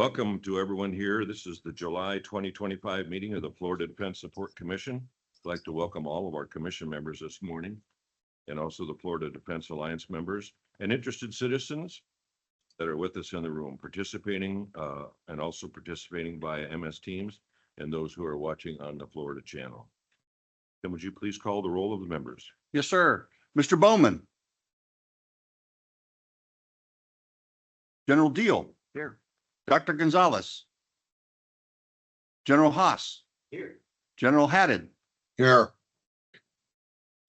Welcome to everyone here. This is the July 2025 meeting of the Florida Defense Support Commission. I'd like to welcome all of our commission members this morning and also the Florida Defense Alliance members and interested citizens that are with us in the room participating and also participating via MS Teams and those who are watching on the Florida channel. Then would you please call the roll of the members? Yes, sir. Mr. Bowman. General Deal. Here. Dr. Gonzalez. General Haas. Here. General Haddad. Here.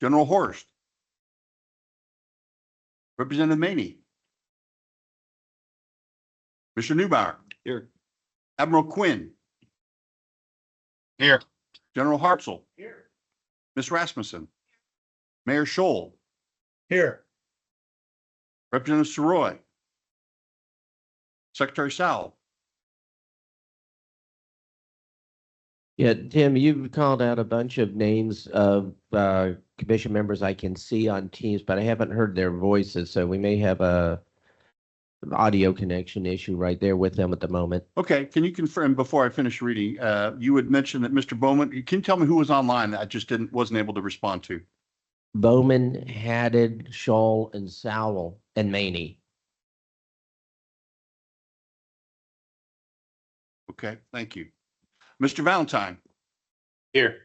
General Horst. Representative Maney. Mr. Neubauer. Here. Admiral Quinn. Here. General Hartzell. Here. Ms. Rasmussen. Mayor Scholl. Here. Representative Soroy. Secretary Sowell. Yeah, Tim, you've called out a bunch of names of commission members I can see on Teams, but I haven't heard their voices, so we may have an audio connection issue right there with them at the moment. Okay, can you confirm before I finish reading? You had mentioned that Mr. Bowman. Can you tell me who was online that I just wasn't able to respond to? Bowman, Haddad, Scholl, and Sowell, and Maney. Okay, thank you. Mr. Valentine. Here.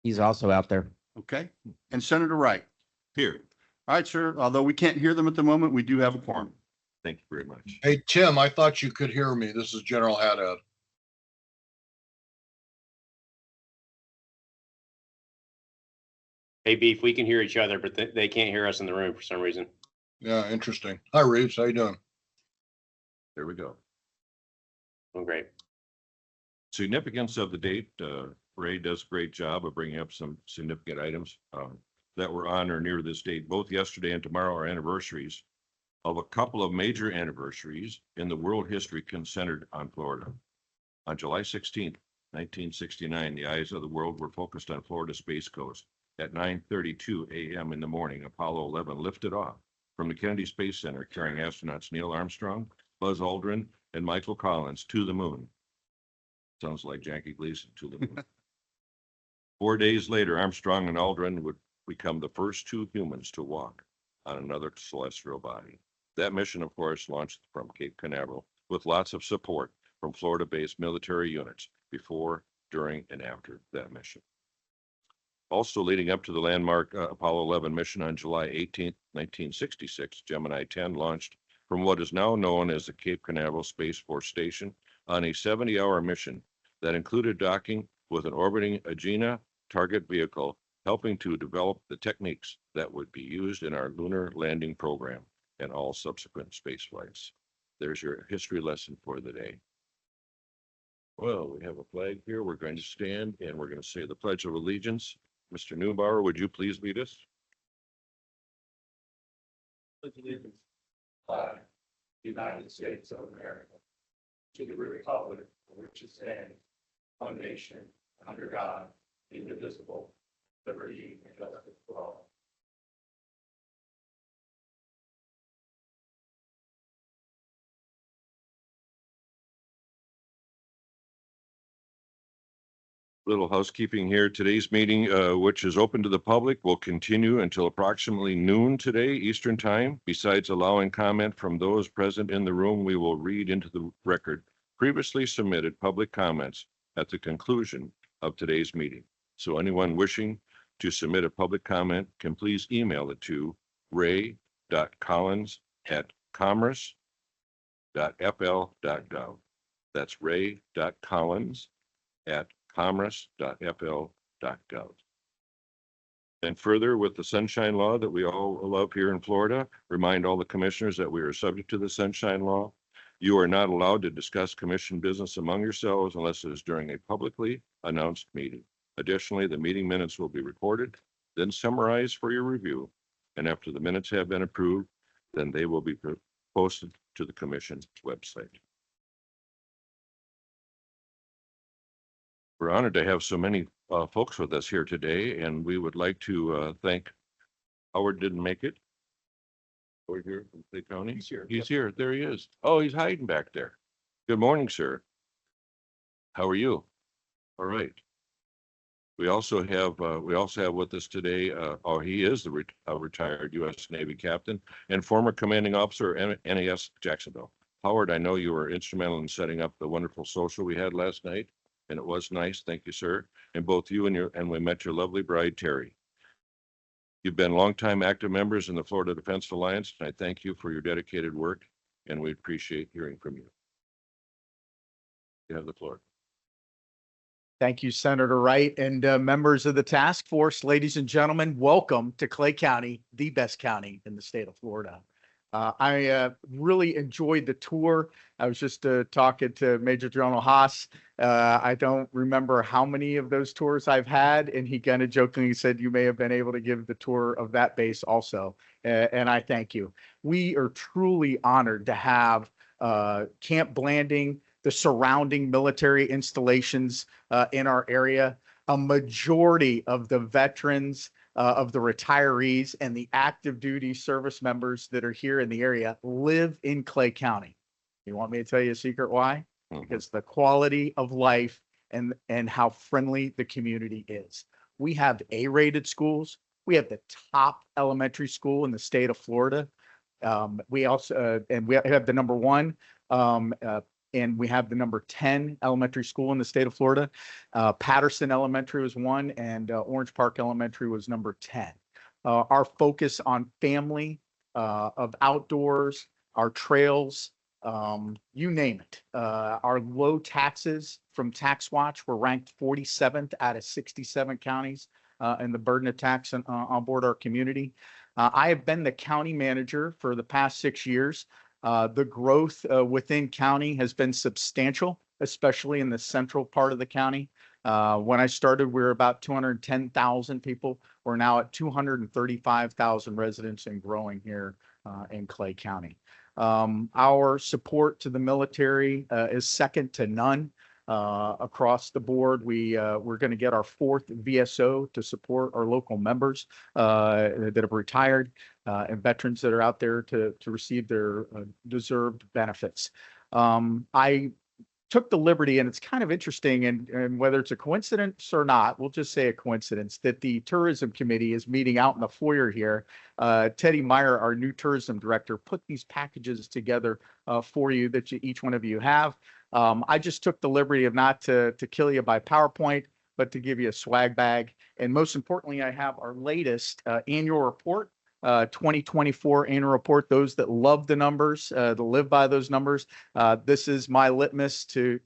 He's also out there. Okay, and Senator Wright. Here. All right, sir. Although we can't hear them at the moment, we do have a quorum. Thank you very much. Hey, Tim, I thought you could hear me. This is General Haddad. Hey, Beef, we can hear each other, but they can't hear us in the room for some reason. Yeah, interesting. Hi, Reeves. How you doing? There we go. Oh, great. Significance of the date, Ray does a great job of bringing up some significant items that were on or near this date. Both yesterday and tomorrow are anniversaries of a couple of major anniversaries in the world history centered on Florida. On July 16th, 1969, the eyes of the world were focused on Florida Space Coast. At 9:32 a.m. in the morning, Apollo 11 lifted off from the Kennedy Space Center, carrying astronauts Neil Armstrong, Buzz Aldrin, and Michael Collins to the moon. Sounds like Jackie Gleason, to the moon. 4 days later, Armstrong and Aldrin would become the first two humans to walk on another celestial body. That mission, of course, launched from Cape Canaveral with lots of support from Florida-based military units before, during, and after that mission. Also leading up to the landmark Apollo 11 mission on July 18th, 1966, Gemini 10 launched from what is now known as the Cape Canaveral Space Force Station on a 70-hour mission that included docking with an orbiting Agena target vehicle, helping to develop the techniques that would be used in our lunar landing program and all subsequent space flights. There's your history lesson for the day. Well, we have a flag here. We're going to stand and we're going to say the Pledge of Allegiance. Mr. Neubauer, would you please lead us? Flag, United States of America, to the republic for which it stands, one nation, under God, indivisible, liberty and justice for all. Little housekeeping here. Today's meeting, which is open to the public, will continue until approximately noon today, Eastern Time. Besides allowing comment from those present in the room, we will read into the record previously submitted public comments at the conclusion of today's meeting. So anyone wishing to submit a public comment can please email it to ray.collins@commerce.fl.gov. That's ray.collins@commerce.fl.gov. And further, with the Sunshine Law that we all love here in Florida, remind all the commissioners that we are subject to the Sunshine Law. You are not allowed to discuss commission business among yourselves unless it is during a publicly announced meeting. Additionally, the meeting minutes will be recorded, then summarized for your review. And after the minutes have been approved, then they will be posted to the commission's website. We're honored to have so many folks with us here today, and we would like to thank Howard didn't make it. Over here from Clay County. He's here. He's here. There he is. Oh, he's hiding back there. Good morning, sir. How are you? All right. We also have with us today, he is a retired U.S. Navy captain and former commanding officer of NAS Jacksonville. Howard, I know you were instrumental in setting up the wonderful social we had last night, and it was nice. Thank you, sir. And both you and we met your lovely bride, Terry. You've been longtime active members in the Florida Defense Alliance, and I thank you for your dedicated work, and we appreciate hearing from you. You have the floor. Thank you, Senator Wright, and members of the task force. Ladies and gentlemen, welcome to Clay County, the best county in the state of Florida. I really enjoyed the tour. I was just talking to Major General Haas. I don't remember how many of those tours I've had, and he kind of jokingly said you may have been able to give the tour of that base also, and I thank you. We are truly honored to have Camp Blanding, the surrounding military installations in our area. A majority of the veterans, of the retirees, and the active duty service members that are here in the area live in Clay County. You want me to tell you a secret why? Because the quality of life and how friendly the community is. We have A-rated schools. We have the top elementary school in the state of Florida. We also and we have the number 1 and we have the number 10 elementary school in the state of Florida. Patterson Elementary was 1, and Orange Park Elementary was number 10. Our focus on family, of outdoors, our trails, you name it. Our low taxes from Tax Watch were ranked 47th out of 67 counties in the burden of tax on board our community. I have been the county manager for the past 6 years. The growth within county has been substantial, especially in the central part of the county. When I started, we were about 210,000 people. We're now at 235,000 residents and growing here in Clay County. Our support to the military is second to none. Across the board, we're going to get our 4th VSO to support our local members that have retired and veterans that are out there to receive their deserved benefits. I took the liberty, and it's kind of interesting, and whether it's a coincidence or not, we'll just say a coincidence, that the tourism committee is meeting out in the foyer here. Teddy Meyer, our new tourism director, put these packages together for you that each one of you have. I just took the liberty of not to kill you by PowerPoint, but to give you a swag bag. And most importantly, I have our latest annual report, 2024 annual report. Those that love the numbers, that live by those numbers. This is my litmus to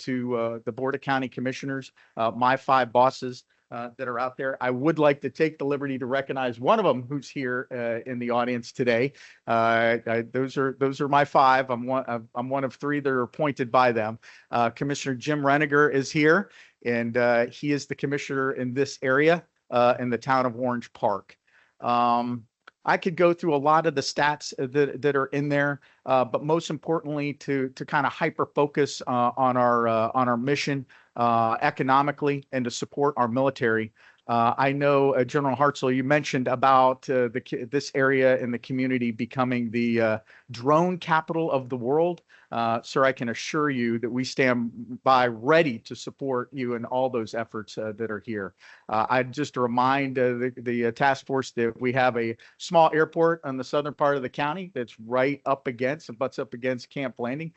the Board of County Commissioners, my 5 bosses that are out there. I would like to take the liberty to recognize one of them who's here in the audience today. Those are my 5. I'm one of 3 that are appointed by them. Commissioner Jim Reniger is here, and he is the commissioner in this area in the town of Orange Park. I could go through a lot of the stats that are in there, but most importantly, to kind of hyper focus on our mission economically and to support our military. I know General Hartzell, you mentioned about this area in the community becoming the drone capital of the world. Sir, I can assure you that we stand by ready to support you in all those efforts that are here. I'd just remind the task force that we have a small airport on the southern part of the county that's right up against and butts up against Camp Blanding,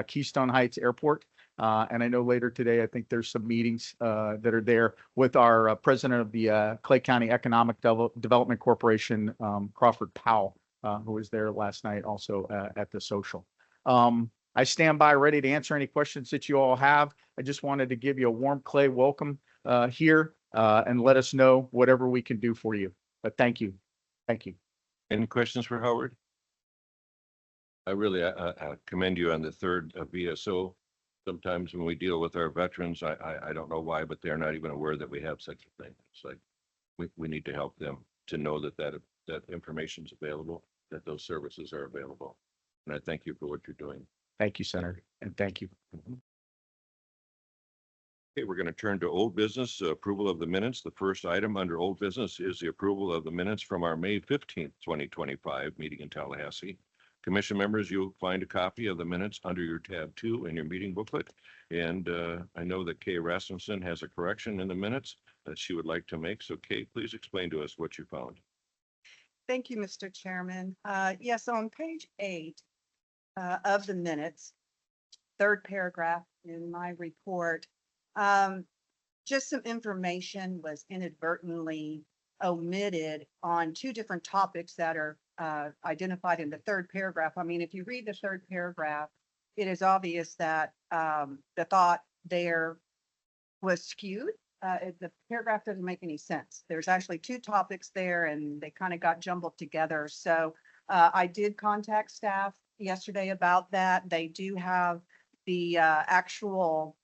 Keystone Heights Airport. And I know later today, I think there's some meetings that are there with our president of the Clay County Economic Development Corporation, Crawford Powell, who was there last night also at the social. I stand by ready to answer any questions that you all have. I just wanted to give you a warm Clay welcome here and let us know whatever we can do for you. But thank you. Thank you. Any questions for Howard? I really commend you on the 3rd VSO. Sometimes when we deal with our veterans, I don't know why, but they're not even aware that we have such a thing. It's like we need to help them to know that information is available, that those services are available. And I thank you for what you're doing. Thank you, Senator, and thank you. Okay, we're going to turn to old business, approval of the minutes. The first item under old business is the approval of the minutes from our May 15th, 2025 meeting in Tallahassee. Commission members, you'll find a copy of the minutes under your tab 2 in your meeting booklet. And I know that Kay Rasmussen has a correction in the minutes that she would like to make. So Kay, please explain to us what you found. Thank you, Mr. Chairman. Yes, on page 8 of the minutes, third paragraph in my report, just some information was inadvertently omitted on two different topics that are identified in the third paragraph. I mean, if you read the third paragraph, it is obvious that the thought there was skewed. The paragraph doesn't make any sense. There's actually two topics there and they kind of got jumbled together. So I did contact staff yesterday about that. They do have the actual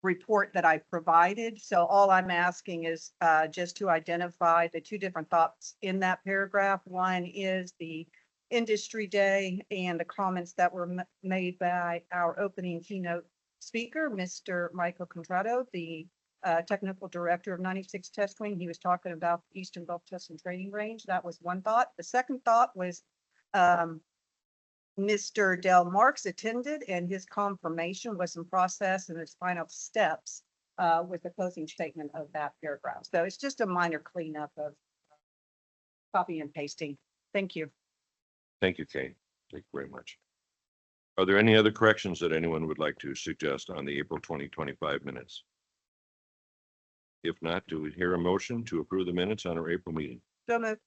report that I provided. So all I'm asking is just to identify the two different thoughts in that paragraph. One is the industry day and the comments that were made by our opening keynote speaker, Mr. Michael Contrado, the technical director of 96 Test Wing. He was talking about the Eastern Gulf Test and Training Range. That was one thought. The second thought was Mr. Del Marks attended and his confirmation was in process and its final steps with the closing statement of that paragraph. So it's just a minor cleanup of copy and pasting. Thank you. Thank you, Kay. Thank you very much. Are there any other corrections that anyone would like to suggest on the April 2025 minutes? If not, do we hear a motion to approve the minutes on our April meeting? So moved.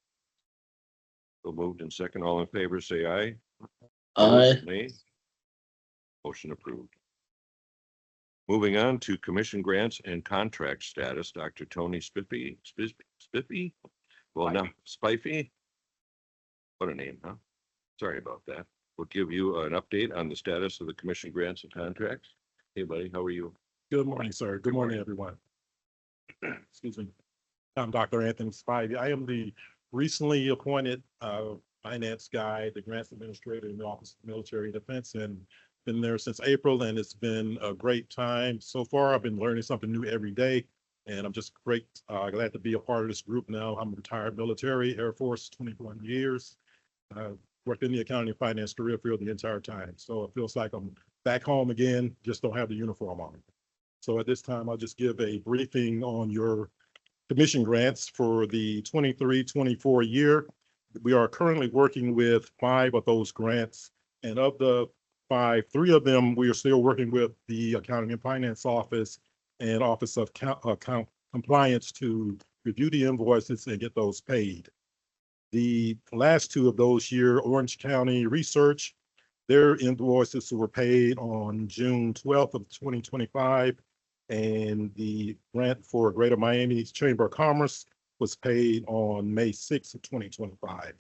So moved and second, all in favor, say aye. Aye. Nay. Motion approved. Moving on to commission grants and contract status, Dr. Tony Spiffy. Well, now, Spiffy. What a name, huh? Sorry about that. We'll give you an update on the status of the commission grants and contracts. Hey, buddy, how are you? Good morning, sir. Good morning, everyone. Excuse me. I'm Dr. Anthony Spivey. I am the recently appointed finance guy, the grants administrator in the Office of Military Defense, and been there since April, and it's been a great time. So far, I've been learning something new every day, and I'm just glad to be a part of this group now. I'm retired military, Air Force, 21 years. Worked in the accounting and finance career field the entire time. So it feels like I'm back home again, just don't have the uniform on. So at this time, I'll just give a briefing on your commission grants for the 23-24 year. We are currently working with 5 of those grants, and of the 5, 3 of them, we are still working with the Accounting and Finance Office and Office of Account Compliance to review the invoices and get those paid. The last 2 of those year, Orange County Research, their invoices were paid on June 12th of 2025, and the grant for Greater Miami's Chamber of Commerce was paid on May 6th of 2025.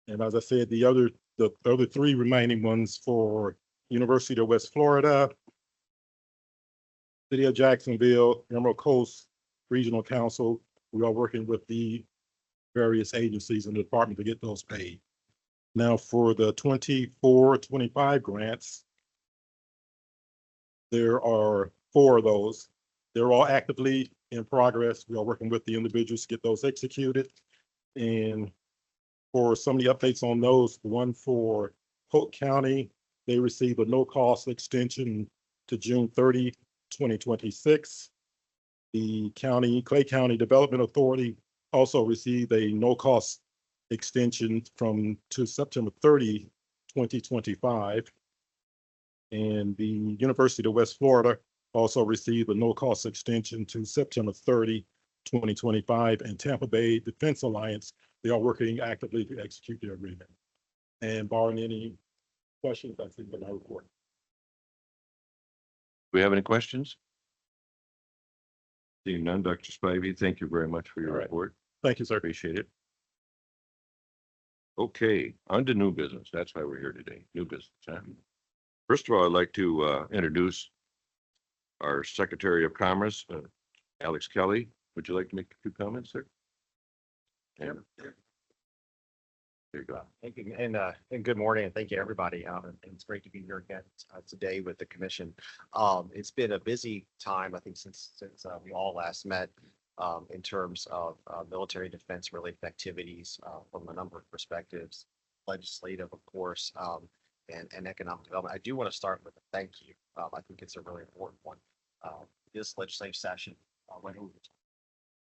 And as I said, the other 3 remaining ones for University of West Florida, City of Jacksonville, Emerald Coast Regional Council, we are working with the various agencies in the department to get those paid. Now for the 24-25 grants, there are 4 of those. They're all actively in progress. We are working with the individuals to get those executed. And for some of the updates on those, the one for Polk County, they received a no-cost extension to June 30, 2026. The Clay County Development Authority also received a no-cost extension to September 30, 2025. And the University of West Florida also received a no-cost extension to September 30, 2025. And Tampa Bay Defense Alliance, they are working actively to execute their agreement. And barring any questions, that's it for my report. Do we have any questions? Seeing none, Dr. Spivey, thank you very much for your All right. report. Thank you, sir. Appreciate it. Okay, on to new business. That's why we're here today. New business. Huh? First of all, I'd like to introduce our Secretary of Commerce, Alex Kelly. Would you like to make a few comments, sir? And there you go. Thank you, and good morning, and thank you, everybody. And it's great to be here again today with the commission. It's been a busy time, I think, since we all last met in terms of military defense related activities from a number of perspectives. legislative, of course, and economic development. I do want to start with a thank you. I think it's a really important one. This legislative session went over time.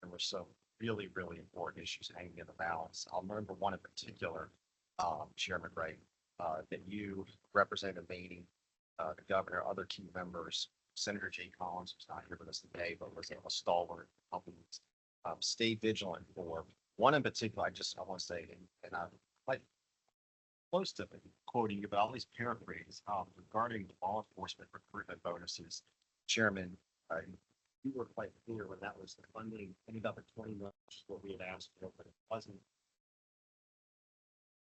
There were some really, really important issues hanging in the balance. I'll remember one in particular, Chairman Wright, that you, Representative Maney, the governor, other key members, Senator Jay Collins, who's not here with us today, but was a stalwart, helping stay vigilant for. One in particular, I want to say, and I'm quite close to quoting you, but I'll at least paraphrase regarding the law enforcement recruitment bonuses. Chairman, you were quite clear when that was the funding, ended up at 20 million, which is what we had asked for, but it wasn't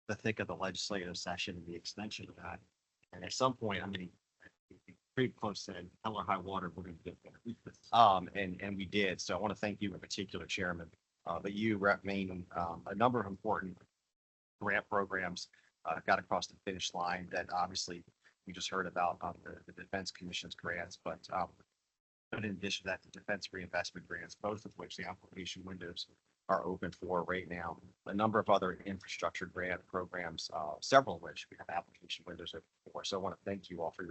the thick of the legislative session and the extension of that. And at some point, I mean, pretty close to hell or high water, we're going to get there. And we did. So I want to thank you in particular, Chairman, but you, Rep. Maine, a number of important grant programs got across the finish line that obviously we just heard about the Defense Commission's grants, but in addition to that, the Defense Reinvestment Grants, both of which the application windows are open for right now. A number of other infrastructure grant programs, several of which we have application windows open for. So I want to thank you all for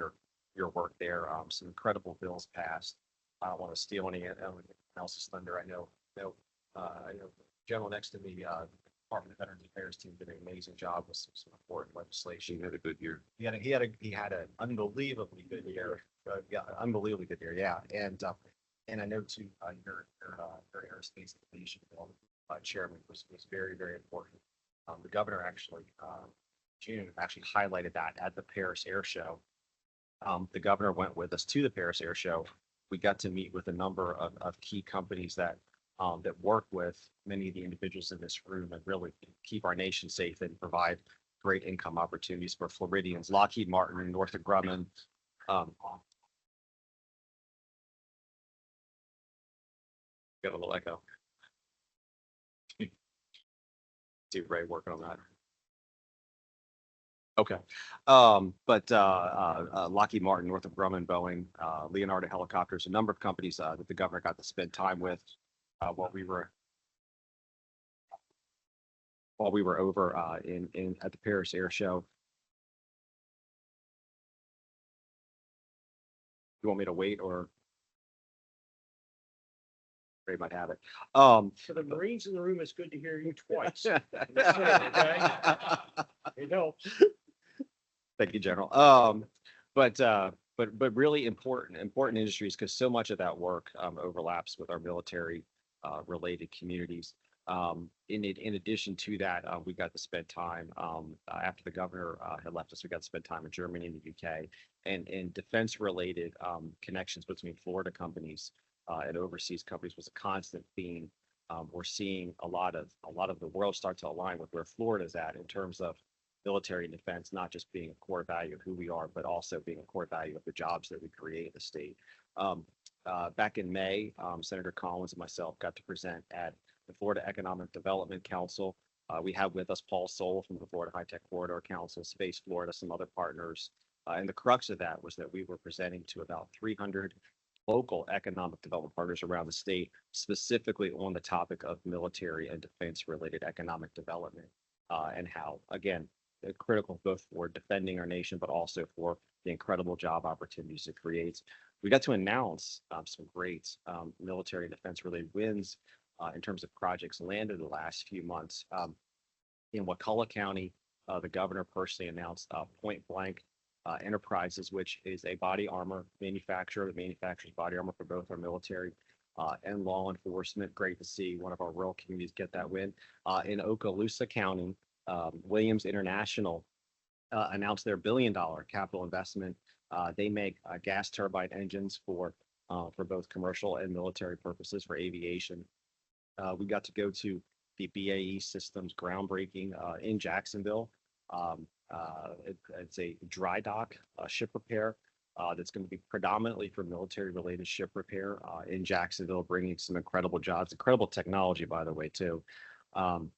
your work there. Some incredible bills passed. I don't want to steal anyone else's thunder. I know, General next to me, Department of Veterans Affairs team did an amazing job with some important legislation. He had a good year. He had an unbelievably good year. Yeah, unbelievably good year. Yeah, and I know too, your aerospace innovation bill, Chairman, was very, very important. The governor actually, June actually highlighted that at the Paris Air Show. The governor went with us to the Paris Air Show. We got to meet with a number of key companies that work with many of the individuals in this room and really keep our nation safe and provide great income opportunities for Floridians. Lockheed Martin, Northrop Grumman. Got a little echo. See Ray working on that. Okay. But Lockheed Martin, Northrop Grumman, Boeing, Leonardo Helicopters, a number of companies that the governor got to spend time with while we were over at the Paris Air Show. You want me to wait or? Ray might have it. For the Marines in the room, it's good to hear you twice. Okay? You know. Thank you, General. But really important industries because so much of that work overlaps with our military related communities. In addition to that, we got to spend time after the governor had left us. We got to spend time in Germany and the UK, and defense related connections between Florida companies and overseas companies was a constant theme. We're seeing a lot of the world start to align with where Florida is at in terms of military and defense, not just being a core value of who we are, but also being a core value of the jobs that we create in the state. Back in May, Senator Collins and myself got to present at the Florida Economic Development Council. We have with us Paul Soul from the Florida High Tech Corridor Council, Space Florida, some other partners. And the crux of that was that we were presenting to about 300 local economic development partners around the state, specifically on the topic of military and defense related economic development and how, again, critical both for defending our nation, but also for the incredible job opportunities it creates. We got to announce some great military and defense related wins in terms of projects landed in the last few months. In Wakulla County, the governor personally announced Point Blank Enterprises, which is a body armor manufacturer that manufactures body armor for both our military and law enforcement. Great to see one of our rural communities get that win. In Okaloosa County, Williams International announced their $1 billion capital investment. They make gas turbine engines for both commercial and military purposes for aviation. We got to go to the BAE Systems groundbreaking in Jacksonville. It's a dry dock ship repair that's going to be predominantly for military related ship repair in Jacksonville, bringing some incredible jobs, incredible technology, by the way, too. And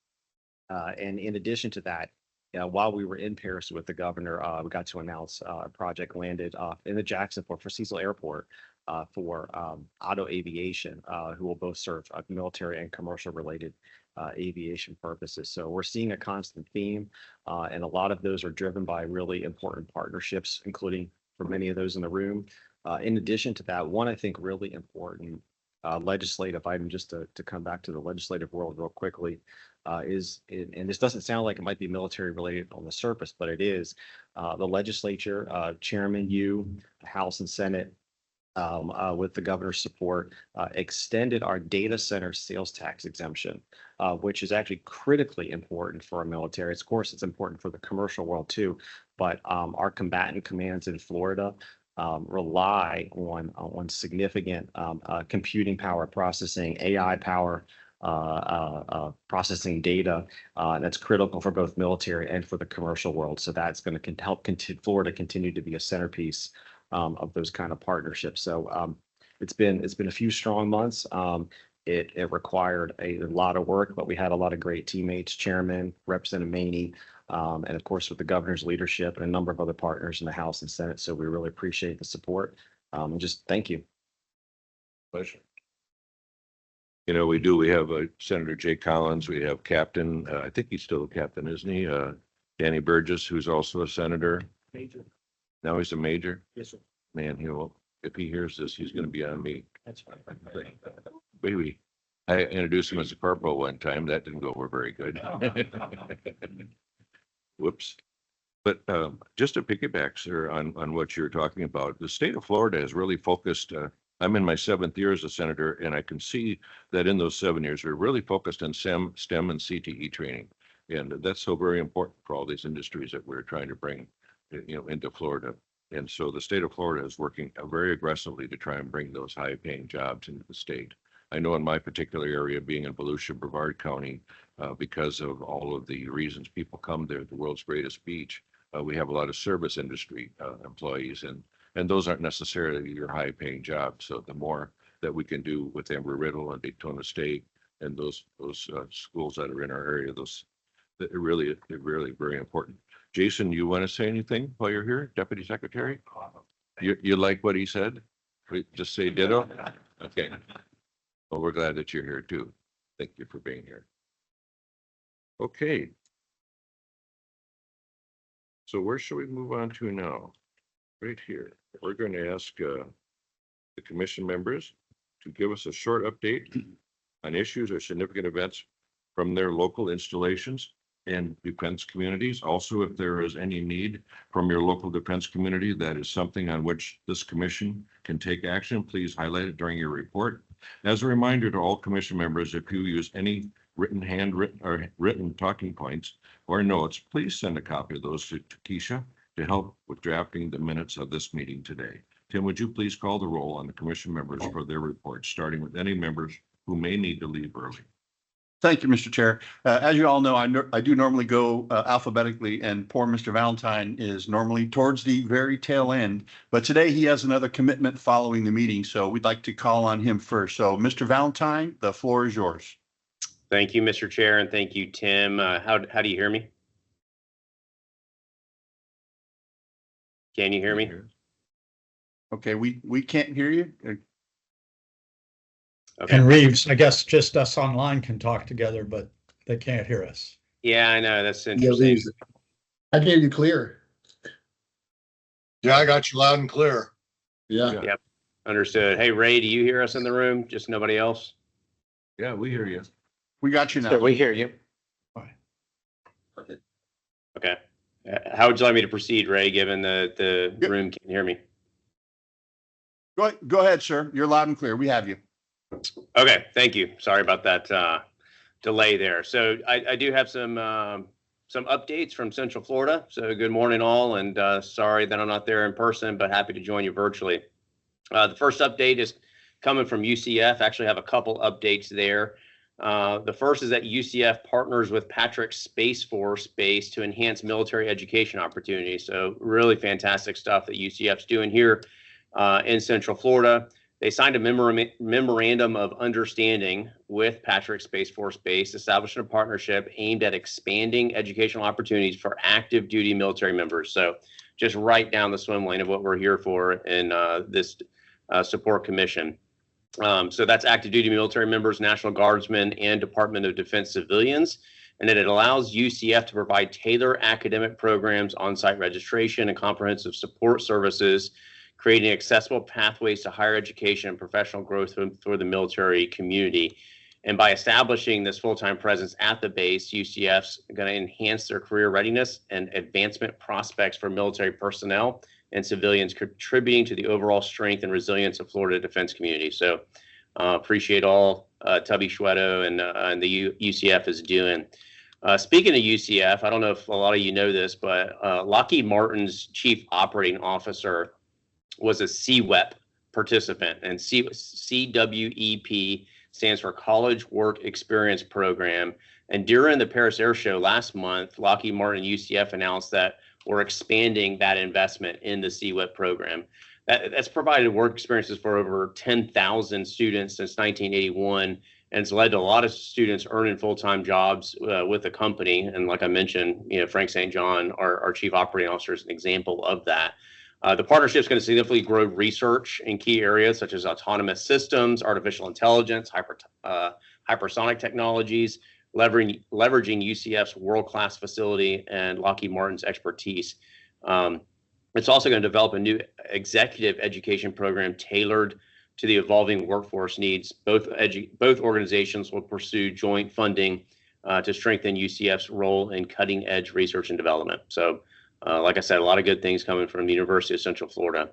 in addition to that, while we were in Paris with the governor, we got to announce a project landed in the Jacksonville for Cecil Airport. for auto aviation, who will both serve military and commercial related aviation purposes. So we're seeing a constant theme, and a lot of those are driven by really important partnerships, including for many of those in the room. In addition to that, one I think really important legislative item, just to come back to the legislative world real quickly, and this doesn't sound like it might be military related on the surface, but it is. The legislature, Chairman, you, House and Senate, with the governor's support, extended our data center sales tax exemption, which is actually critically important for our military. Of course, it's important for the commercial world too, but our combatant commands in Florida rely on significant computing power processing, AI power processing data that's critical for both military and for the commercial world. So that's going to help Florida continue to be a centerpiece of those kind of partnerships. So it's been a few strong months. It required a lot of work, but we had a lot of great teammates, Chairman, Representative Maney, and of course with the governor's leadership and a number of other partners in the House and Senate. So we really appreciate the support, and just thank you. Pleasure. You know, we do. We have Senator Jay Collins. We have Captain, I think he's still a captain, isn't he? Danny Burgess, who's also a senator. Major. Now he's a major. Yes, sir. Man, if he hears this, he's going to be on me. That's fine. Baby, I introduced him as a corporal one time. That didn't go over very good. Whoops. But just to piggyback, sir, on what you're talking about, the state of Florida has really focused. I'm in my 7th year as a senator, and I can see that in those 7 years, we're really focused on STEM and CTE training. And that's so very important for all these industries that we're trying to bring, into Florida. And so the state of Florida is working very aggressively to try and bring those high paying jobs into the state. I know in my particular area, being in Volusia, Brevard County, because of all of the reasons people come there, the world's greatest beach, we have a lot of service industry employees, and those aren't necessarily your high paying jobs. So the more that we can do with Embry-Riddle and Daytona State and those schools that are in our area, they're really very important. Jason, you want to say anything while you're here, Deputy Secretary? You like what he said? Just say ditto? Okay. Well, we're glad that you're here too. Thank you for being here. Okay. So where should we move on to now? Right here. We're going to ask the commission members to give us a short update on issues or significant events from their local installations and defense communities. Also, if there is any need from your local defense community that is something on which this commission can take action, please highlight it during your report. As a reminder to all commission members, if you use any handwritten or written talking points or notes, please send a copy of those to Keisha to help with drafting the minutes of this meeting today. Tim, would you please call the roll on the commission members for their reports, starting with any members who may need to leave early? Thank you, Mr. Chair. As you all know, I do normally go alphabetically, and poor Mr. Valentine is normally towards the very tail end. But today he has another commitment following the meeting, so we'd like to call on him first. So, Mr. Valentine, the floor is yours. Thank you, Mr. Chair, and thank you, Tim. How do you hear me? Can you hear me? Okay, we can't hear you. Okay. And Reeves, I guess just us online can talk together, but they can't hear us. Yeah, I know. That's interesting. I can hear you clear. Yeah, I got you loud and clear. Yeah. Yep. Understood. Hey, Ray, do you hear us in the room? Just nobody else? Yeah, we hear you. We got you now. We hear you. Okay. How would you like me to proceed, Ray, given the Yep. room can't hear me? Go ahead, sir. You're loud and clear. We have you. Okay, thank you. Sorry about that delay there. So I do have some updates from Central Florida. So good morning all, and sorry that I'm not there in person, but happy to join you virtually. The first update is coming from UCF. Actually have a couple updates there. The first is that UCF partners with Patrick Space Force Base to enhance military education opportunities. So really fantastic stuff that UCF's doing here in Central Florida. They signed a memorandum of understanding with Patrick Space Force Base, establishing a partnership aimed at expanding educational opportunities for active duty military members. So just right down the swim lane of what we're here for in this Support Commission. So that's active duty military members, National Guardsmen, and Department of Defense civilians. And then it allows UCF to provide tailored academic programs, on-site registration, and comprehensive support services, creating accessible pathways to higher education and professional growth for the military community. And by establishing this full-time presence at the base, UCF's going to enhance their career readiness and advancement prospects for military personnel and civilians, contributing to the overall strength and resilience of Florida defense community. So appreciate all Tubby Schwedo and the UCF is doing. Speaking of UCF, I don't know if a lot of you know this, but Lockheed Martin's chief operating officer was a CWEP participant, and CWEP stands for College Work Experience Program. And during the Paris Air Show last month, Lockheed Martin and UCF announced that we're expanding that investment in the CWEP program. That's provided work experiences for over 10,000 students since 1981, and it's led to a lot of students earning full-time jobs with the company. And like I mentioned, Frank St. John, our chief operating officer, is an example of that. The partnership is going to significantly grow research in key areas such as autonomous systems, artificial intelligence, hypersonic technologies, leveraging UCF's world-class facility and Lockheed Martin's expertise. It's also going to develop a new executive education program tailored to the evolving workforce needs. Both organizations will pursue joint funding to strengthen UCF's role in cutting-edge research and development. So, like I said, a lot of good things coming from the University of Central Florida.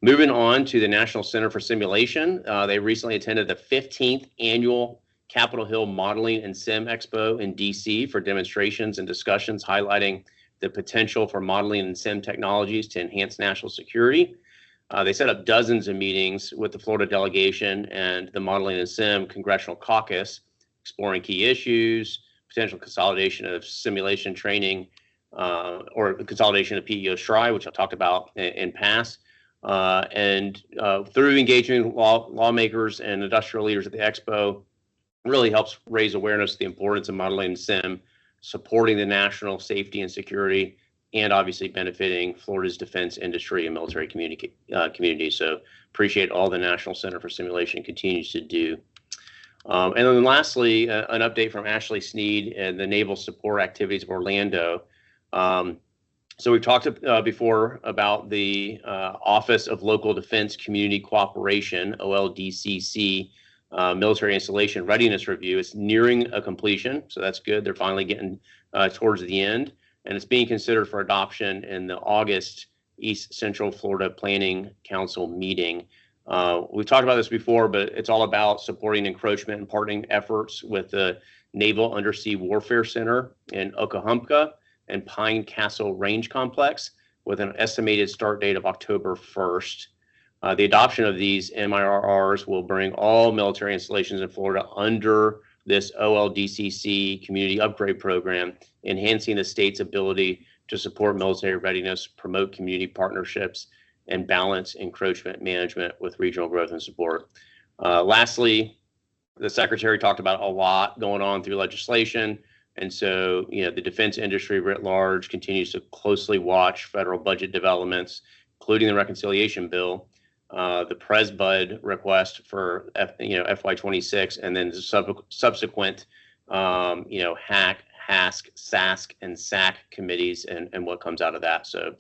Moving on to the National Center for Simulation. They recently attended the 15th annual Capitol Hill Modeling and Sim Expo in DC for demonstrations and discussions highlighting the potential for modeling and sim technologies to enhance national security. They set up dozens of meetings with the Florida delegation and the Modeling and Sim Congressional Caucus, exploring key issues, potential consolidation of simulation training, or consolidation of PEO STRI, which I talked about in past. And through engaging lawmakers and industrial leaders at the expo, really helps raise awareness of the importance of modeling and sim, supporting the national safety and security, and obviously benefiting Florida's defense industry and military community. So appreciate all the National Center for Simulation continues to do. And then lastly, an update from Ashley Sneed and the Naval Support Activities of Orlando. So we've talked before about the Office of Local Defense Community Cooperation, OLDCC, Military Installation Readiness Review. It's nearing a completion, so that's good. They're finally getting towards the end, and it's being considered for adoption in the August East Central Florida Planning Council meeting. We've talked about this before, but it's all about supporting encroachment and partnering efforts with the Naval Undersea Warfare Center in Oklahoma and Pine Castle Range Complex, with an estimated start date of October 1st. The adoption of these MIRRs will bring all military installations in Florida under this OLDCC community upgrade program, enhancing the state's ability to support military readiness, promote community partnerships, and balance encroachment management with regional growth and support. Lastly, the secretary talked about a lot going on through legislation. And so, the defense industry writ large continues to closely watch federal budget developments, including the reconciliation bill, the PresBud request for FY26, and then the subsequent HAC, HASC, SASC, and SAC committees, and what comes out of that. So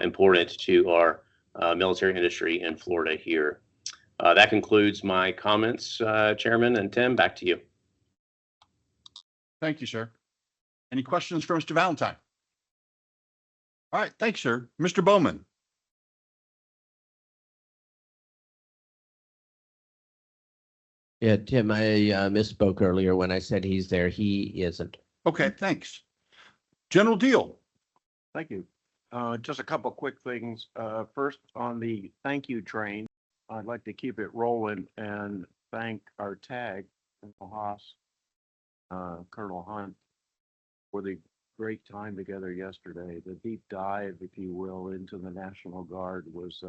important to our military industry in Florida here. That concludes my comments, Chairman, and Tim, back to you. Thank you, sir. Any questions for Mr. Valentine? All right, thanks, sir. Mr. Bowman. Yeah, Tim, I misspoke earlier when I said he's there. He isn't. Okay, thanks. General Deal. Thank you. Just a couple quick things. First, on the thank you train, I'd like to keep it rolling and thank our tag, Colonel Haas, Colonel Hunt, for the great time together yesterday. The deep dive, if you will, into the National Guard was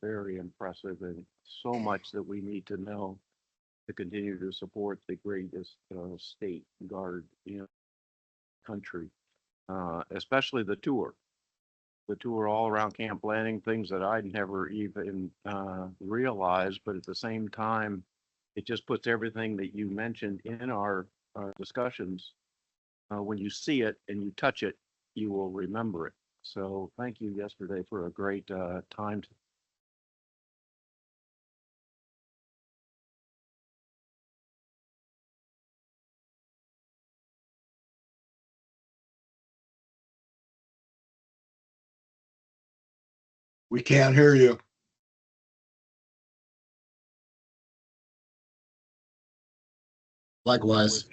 very impressive, and so much that we need to know to continue to support the greatest state guard in the country, especially the tour. the tour all around Camp Landing, things that I'd never even realized, but at the same time, it just puts everything that you mentioned in our discussions. When you see it and you touch it, you will remember it. So thank you yesterday for a great time. We can't hear you. Likewise.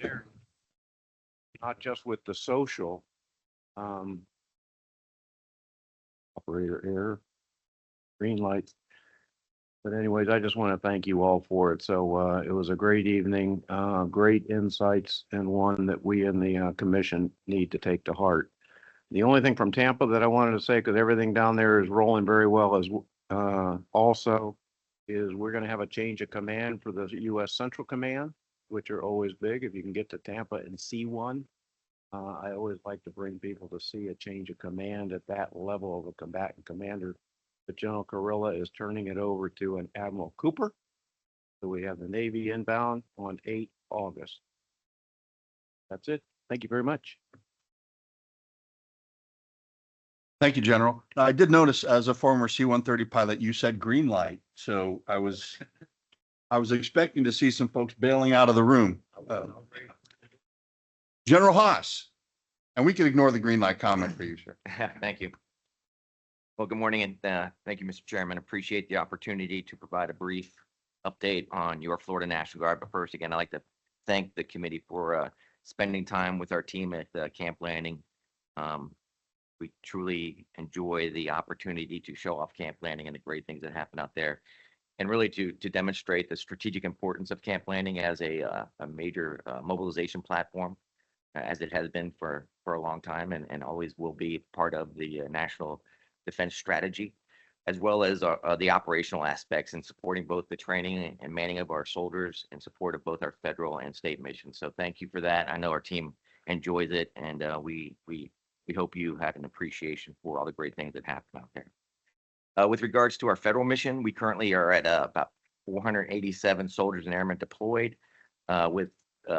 Not just with the social, operator error, green lights. But anyways, I just want to thank you all for it. So it was a great evening, great insights, and one that we in the commission need to take to heart. The only thing from Tampa that I wanted to say, because everything down there is rolling very well, is also is we're going to have a change of command for the U.S. Central Command, which are always big. If you can get to Tampa and see one, I always like to bring people to see a change of command at that level of a combatant commander. But General Kurilla is turning it over to an Admiral Cooper. So we have the Navy inbound on 8 August. That's it. Thank you very much. Thank you, General. I did notice as a former C-130 pilot, you said green light. So I was expecting to see some folks bailing out of the room. General Haas, and we can ignore the green light comment for you, sir. Thank you. Well, good morning, and thank you, Mr. Chairman. Appreciate the opportunity to provide a brief update on your Florida National Guard. But first, again, I'd like to thank the committee for spending time with our team at Camp Landing. We truly enjoy the opportunity to show off Camp Landing and the great things that happen out there, and really to demonstrate the strategic importance of Camp Landing as a major mobilization platform, as it has been for a long time and always will be part of the national defense strategy, as well as the operational aspects in supporting both the training and manning of our soldiers in support of both our federal and state missions. So thank you for that. I know our team enjoys it, and we hope you have an appreciation for all the great things that happen out there. With regards to our federal mission, we currently are at about 487 soldiers and airmen deployed, with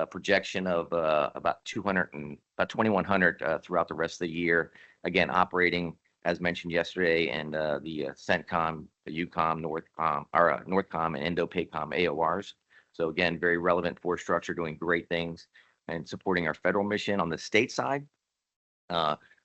projection of about 2,100 throughout the rest of the year. Again, operating as mentioned yesterday, and the CENTCOM, the EUCOM, NORTHCOM, and INDOPACOM AORs. So again, very relevant force structure, doing great things and supporting our federal mission. On the state side,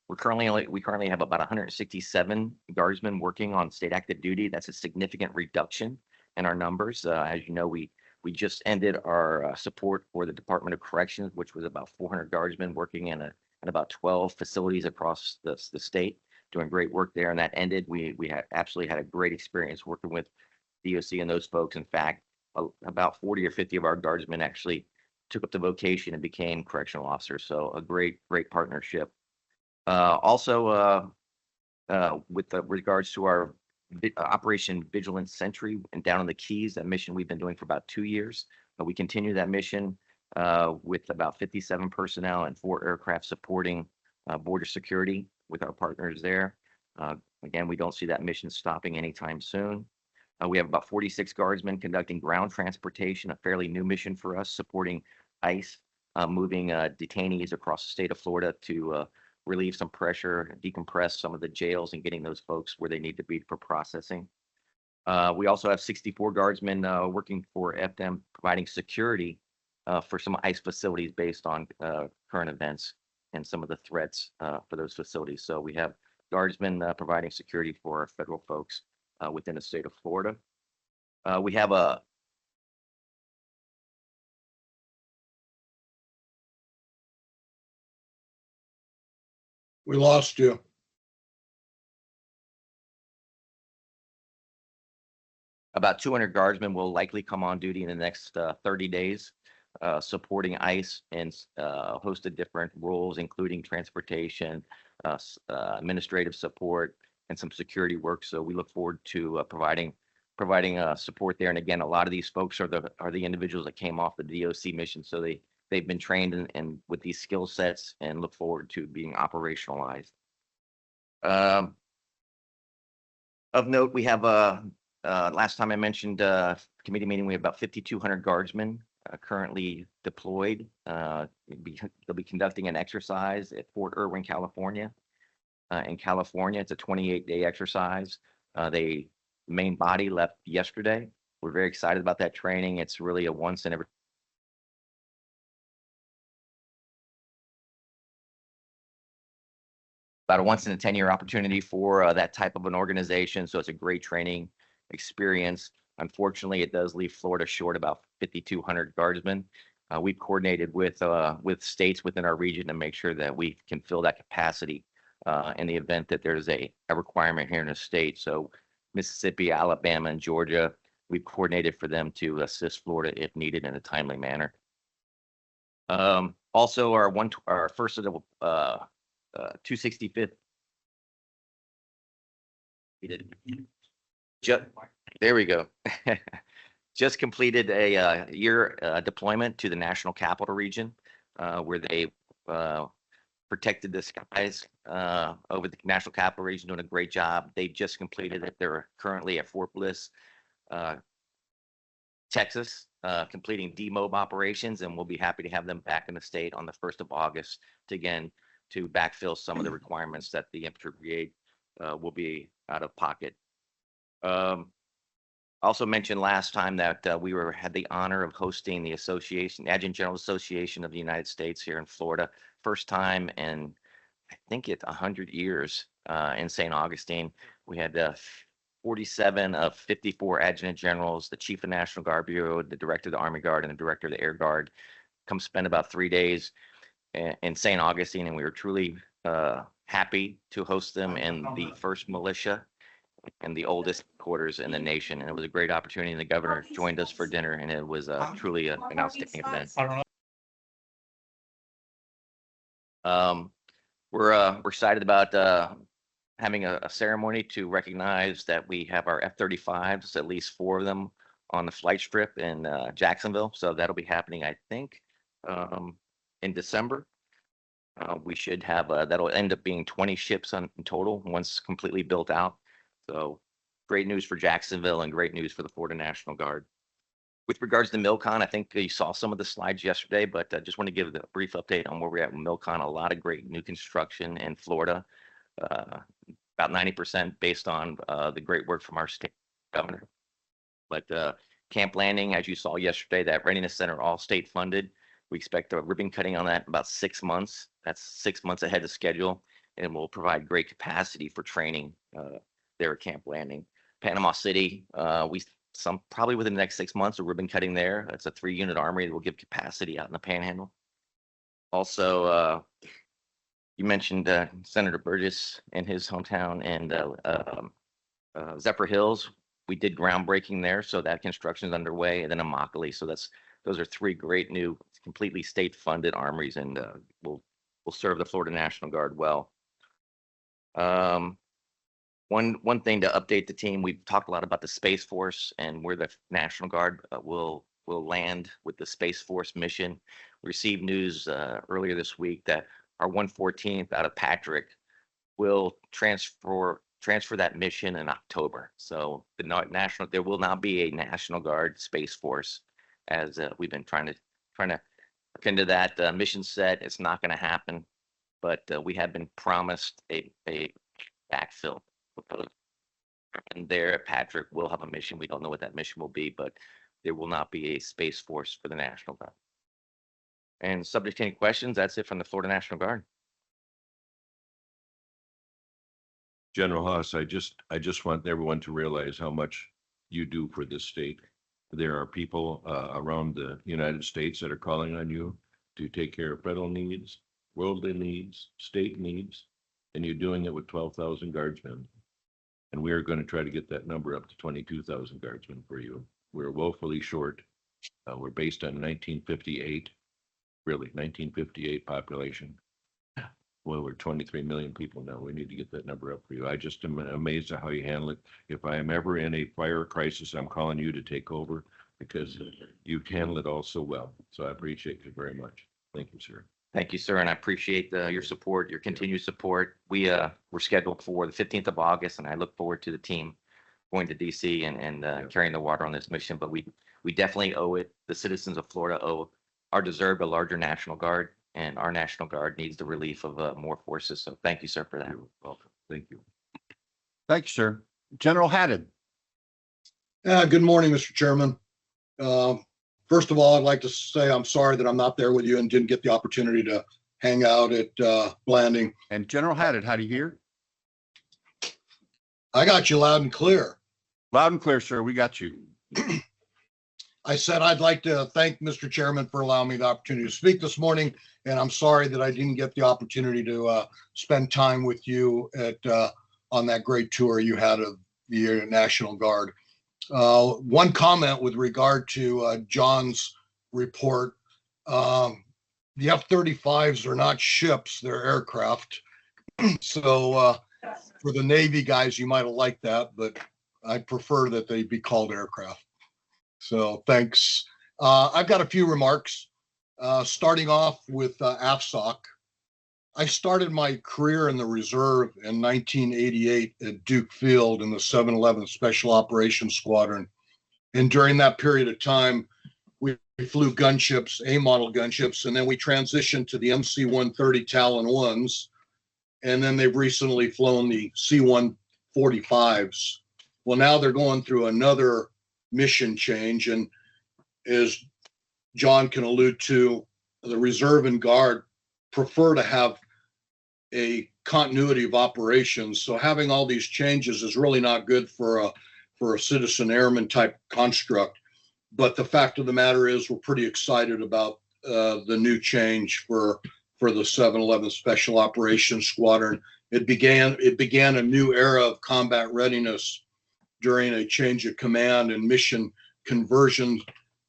we currently have about 167 guardsmen working on state active duty. That's a significant reduction in our numbers. As you know, we just ended our support for the Department of Corrections, which was about 400 guardsmen working in about 12 facilities across the state, doing great work there. And that ended. We absolutely had a great experience working with DOC and those folks. In fact, about 40 or 50 of our guardsmen actually took up the vocation and became correctional officers. So a great partnership. Also, with regards to our Operation Vigilant Sentry and down in the Keys, that mission we've been doing for about 2 years. We continue that mission with about 57 personnel and 4 aircraft supporting border security with our partners there. Again, we don't see that mission stopping anytime soon. We have about 46 guardsmen conducting ground transportation, a fairly new mission for us, supporting ICE, moving detainees across the state of Florida to relieve some pressure, decompress some of the jails, and getting those folks where they need to be for processing. We also have 64 guardsmen working for FDM, providing security for some ICE facilities based on current events and some of the threats for those facilities. So we have guardsmen providing security for our federal folks within the state of Florida. We have We lost you. about 200 guardsmen will likely come on duty in the next 30 days, supporting ICE in a host of different roles, including transportation, administrative support, and some security work. So we look forward to providing support there. And again, a lot of these folks are the individuals that came off the DOC mission, so they've been trained and with these skill sets, and look forward to being operationalized. Of note, we have last time I mentioned committee meeting, we have about 5,200 guardsmen currently deployed. They'll be conducting an exercise at Fort Irwin, California. In California, it's a 28-day exercise. The main body left yesterday. We're very excited about that training. It's really a once in every about a once in a 10-year opportunity for that type of an organization. So it's a great training experience. Unfortunately, it does leave Florida short about 5,200 guardsmen. We've coordinated with states within our region to make sure that we can fill that capacity in the event that there's a requirement here in the state. So Mississippi, Alabama, and Georgia, we've coordinated for them to assist Florida if needed in a timely manner. Also, our first of the 265th. There we go. Just completed a year deployment to the National Capital Region, where they protected the skies over the National Capital Region, doing a great job. They just completed it. They're currently at Fort Bliss, Texas, completing demob operations, and we'll be happy to have them back in the state on the 1st of August to backfill some of the requirements that the infantry brigade will be out of pocket. Also mentioned last time that we had the honor of hosting the Adjutant General Association of the United States here in Florida. First time in, I think it's 100 years in St. Augustine. We had 47 of 54 adjutant generals, the Chief of National Guard Bureau, the Director of the Army Guard, and the Director of the Air Guard come spend about 3 days in St. Augustine, and we were truly happy to host them in the 1st Militia and the oldest quarters in the nation. And it was a great opportunity. And the governor joined us for dinner, and it was truly an outstanding event. We're excited about having a ceremony to recognize that we have our F-35s, at least 4 of them, on the flight strip in Jacksonville. So that'll be happening, I think, in December. We should have that'll end up being 20 ships in total once completely built out. So great news for Jacksonville and great news for the Florida National Guard. With regards to MilCon, I think you saw some of the slides yesterday, but I just want to give a brief update on where we're at with MilCon. A lot of great new construction in Florida, about 90% based on the great work from our state governor. But Camp Landing, as you saw yesterday, that Readiness Center, all state funded. We expect a ribbon cutting on that in about 6 months. That's 6 months ahead of schedule, and will provide great capacity for training there at Camp Landing. Panama City, probably within the next 6 months, a ribbon cutting there. That's a 3-unit armory that will give capacity out in the Panhandle. Also, you mentioned Senator Burgess in his hometown, and Zephyr Hills. We did groundbreaking there, so that construction is underway, and then Immokalee. So those are 3 great new, completely state-funded armories, and will serve the Florida National Guard well. One thing to update the team, we've talked a lot about the Space Force and where the National Guard will land with the Space Force mission. We received news earlier this week that our 114th out of Patrick will transfer that mission in October. So there will now be a National Guard Space Force, as we've been trying to look into that mission set. It's not going to happen, but we have been promised a backfill. And there at Patrick, we'll have a mission. We don't know what that mission will be, but there will not be a Space Force for the National Guard. And subject to any questions, that's it from the Florida National Guard. General Haas, I just want everyone to realize how much you do for this state. There are people around the United States that are calling on you to take care of federal needs, worldly needs, state needs, and you're doing it with 12,000 guardsmen. And we are going to try to get that number up to 22,000 guardsmen for you. We're woefully short. We're based on 1958, really 1958 population. Well, we're 23 million people now. We need to get that number up for you. I just am amazed at how you handle it. If I am ever in a fire crisis, I'm calling you to take over because you handle it all so well. So I appreciate you very much. Thank you, sir. Thank you, sir, and I appreciate your support, your continued support. We're scheduled for the 15th of August, and I look forward to the team going to DC and carrying the water on this mission, but we definitely owe it. The citizens of Florida are deserved a larger National Guard, and our National Guard needs the relief of more forces. So thank you, sir, for that. You're welcome. Thank you. Thank you, sir. General Haddad. Good morning, Mr. Chairman. First of all, I'd like to say I'm sorry that I'm not there with you and didn't get the opportunity to hang out at Blanding. And General Haddad, how do you hear? I got you loud and clear. Loud and clear, sir. We got you. I said I'd like to thank Mr. Chairman for allowing me the opportunity to speak this morning, and I'm sorry that I didn't get the opportunity to spend time with you at on that great tour you had of the National Guard. One comment with regard to John's report. The F-35s are not ships, they're aircraft. So for the Navy guys, you might have liked that, but I prefer that they be called aircraft. So thanks. I've got a few remarks, starting off with AFSOC. I started my career in the reserve in 1988 at Duke Field in the 711 Special Operations Squadron. And during that period of time, we flew gunships, A-model gunships, and then we transitioned to the MC-130 Talon 1s. And then they've recently flown the C-145s. Well, now they're going through another mission change. And as John can allude to, the Reserve and Guard prefer to have a continuity of operations. So having all these changes is really not good for a citizen airman type construct. But the fact of the matter is we're pretty excited about the new change for the 711 Special Operations Squadron. It began a new era of combat readiness during a change of command and mission conversion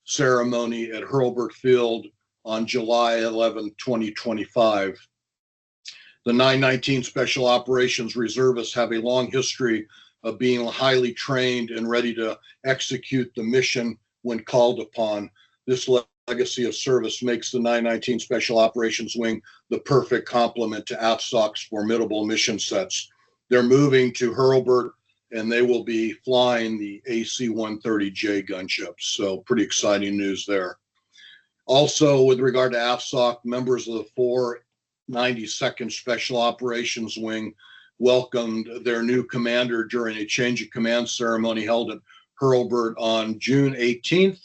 ceremony at Hurlburt Field on July 11, 2025. The 919 Special Operations Reservists have a long history of being highly trained and ready to execute the mission when called upon. This legacy of service makes the 919 Special Operations Wing the perfect complement to AFSOC's formidable mission sets. They're moving to Hurlburt and they will be flying the AC-130J gunships. So pretty exciting news there. Also, with regard to AFSOC, members of the 492nd Special Operations Wing welcomed their new commander during a change of command ceremony held at Hurlburt on June 18th.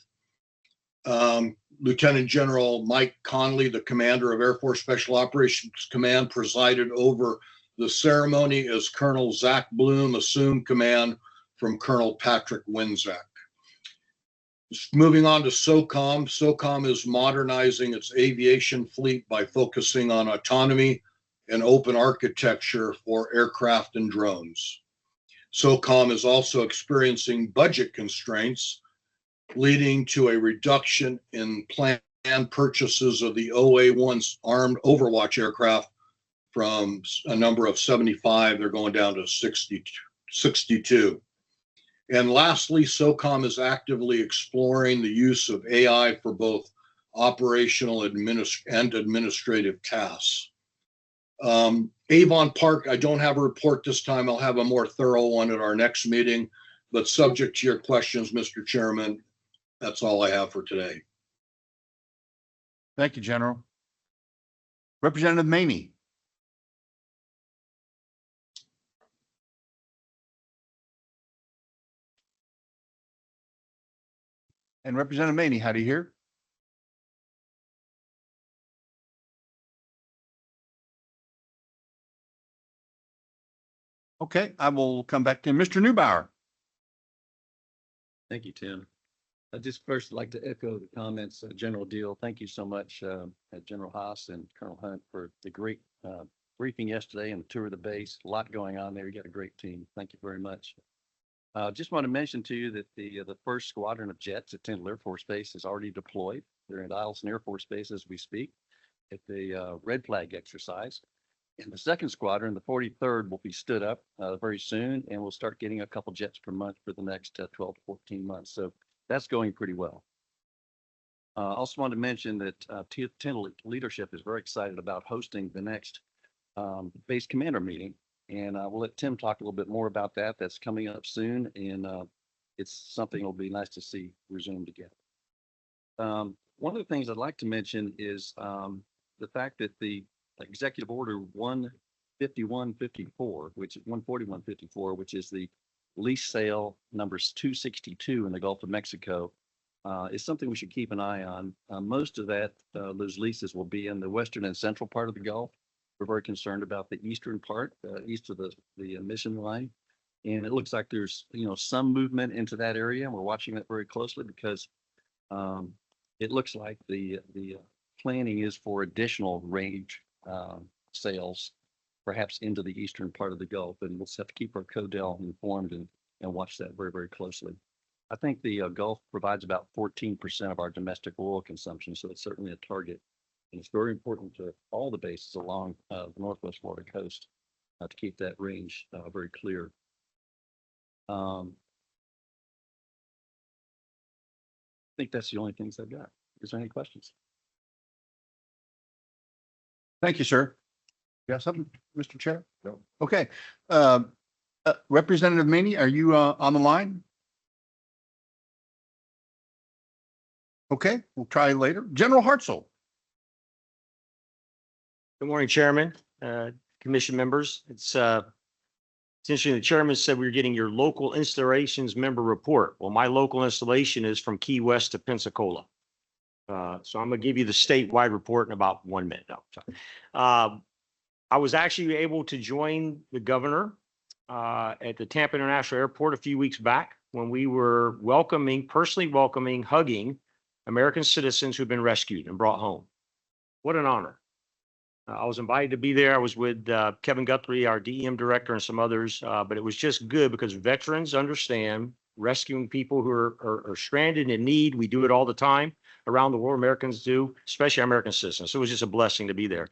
Lieutenant General Mike Conley, the commander of Air Force Special Operations Command, presided over the ceremony as Colonel Zach Bloom assumed command from Colonel Patrick Winzak. Moving on to SOCOM. SOCOM is modernizing its aviation fleet by focusing on autonomy and open architecture for aircraft and drones. SOCOM is also experiencing budget constraints, leading to a reduction in planned purchases of the OA-1 armed Overwatch aircraft from a number of 75, they're going down to 62. And lastly, SOCOM is actively exploring the use of AI for both operational and administrative tasks. Avon Park, I don't have a report this time. I'll have a more thorough one at our next meeting, but subject to your questions, Mr. Chairman, that's all I have for today. Thank you, General. Representative Maney. And Representative Maney, how do you hear? Okay, I will come back to Mr. Neubauer. Thank you, Tim. I'd just first like to echo the comments, General Deal. Thank you so much, General Haas and Colonel Hunt for the great briefing yesterday and the tour of the base. A lot going on there. You got a great team. Thank you very much. Just want to mention to you that the first squadron of jets at Tyndall Air Force Base is already deployed. They're at Eielson Air Force Base as we speak at the red flag exercise. And the second squadron, the 43rd, will be stood up very soon, and we'll start getting a couple jets per month for the next 12 to 14 months. So that's going pretty well. Also want to mention that Tyndall leadership is very excited about hosting the next base commander meeting And we'll let Tim talk a little bit more about that. That's coming up soon, and it's something it'll be nice to see resumed again. One of the things I'd like to mention is the fact that the Executive Order 15154, which is 14154, which is the lease sale numbers 262 in the Gulf of Mexico, is something we should keep an eye on. Most of those leases will be in the western and central part of the Gulf. We're very concerned about the eastern part, east of the emission line. And it looks like there's, some movement into that area. And we're watching that very closely because it looks like the planning is for additional range sales, perhaps into the eastern part of the Gulf. And we'll just have to keep our CODEL informed and watch that very, very closely. I think the Gulf provides about 14% of our domestic oil consumption. So it's certainly a target. And it's very important to all the bases along the Northwest Florida coast to keep that range very clear. I think that's the only things I've got. Is there any questions? Thank you, sir. You have something, Mr. Chair? No. Okay. Representative Maney, are you on the line? Okay, we'll try later. General Hartzell. Good morning, Chairman, Commission members. It's interesting. The chairman said we were getting your local installations member report. Well, my local installation is from Key West to Pensacola. So I'm going to give you the statewide report in about 1 minute. No, I was actually able to join the governor at the Tampa International Airport a few weeks back when we were personally welcoming, hugging American citizens who've been rescued and brought home. What an honor. I was invited to be there. I was with Kevin Guthrie, our DEM director, and some others, but it was just good because veterans understand rescuing people who are stranded in need. We do it all the time around the world. Americans do, especially American citizens. So it was just a blessing to be there.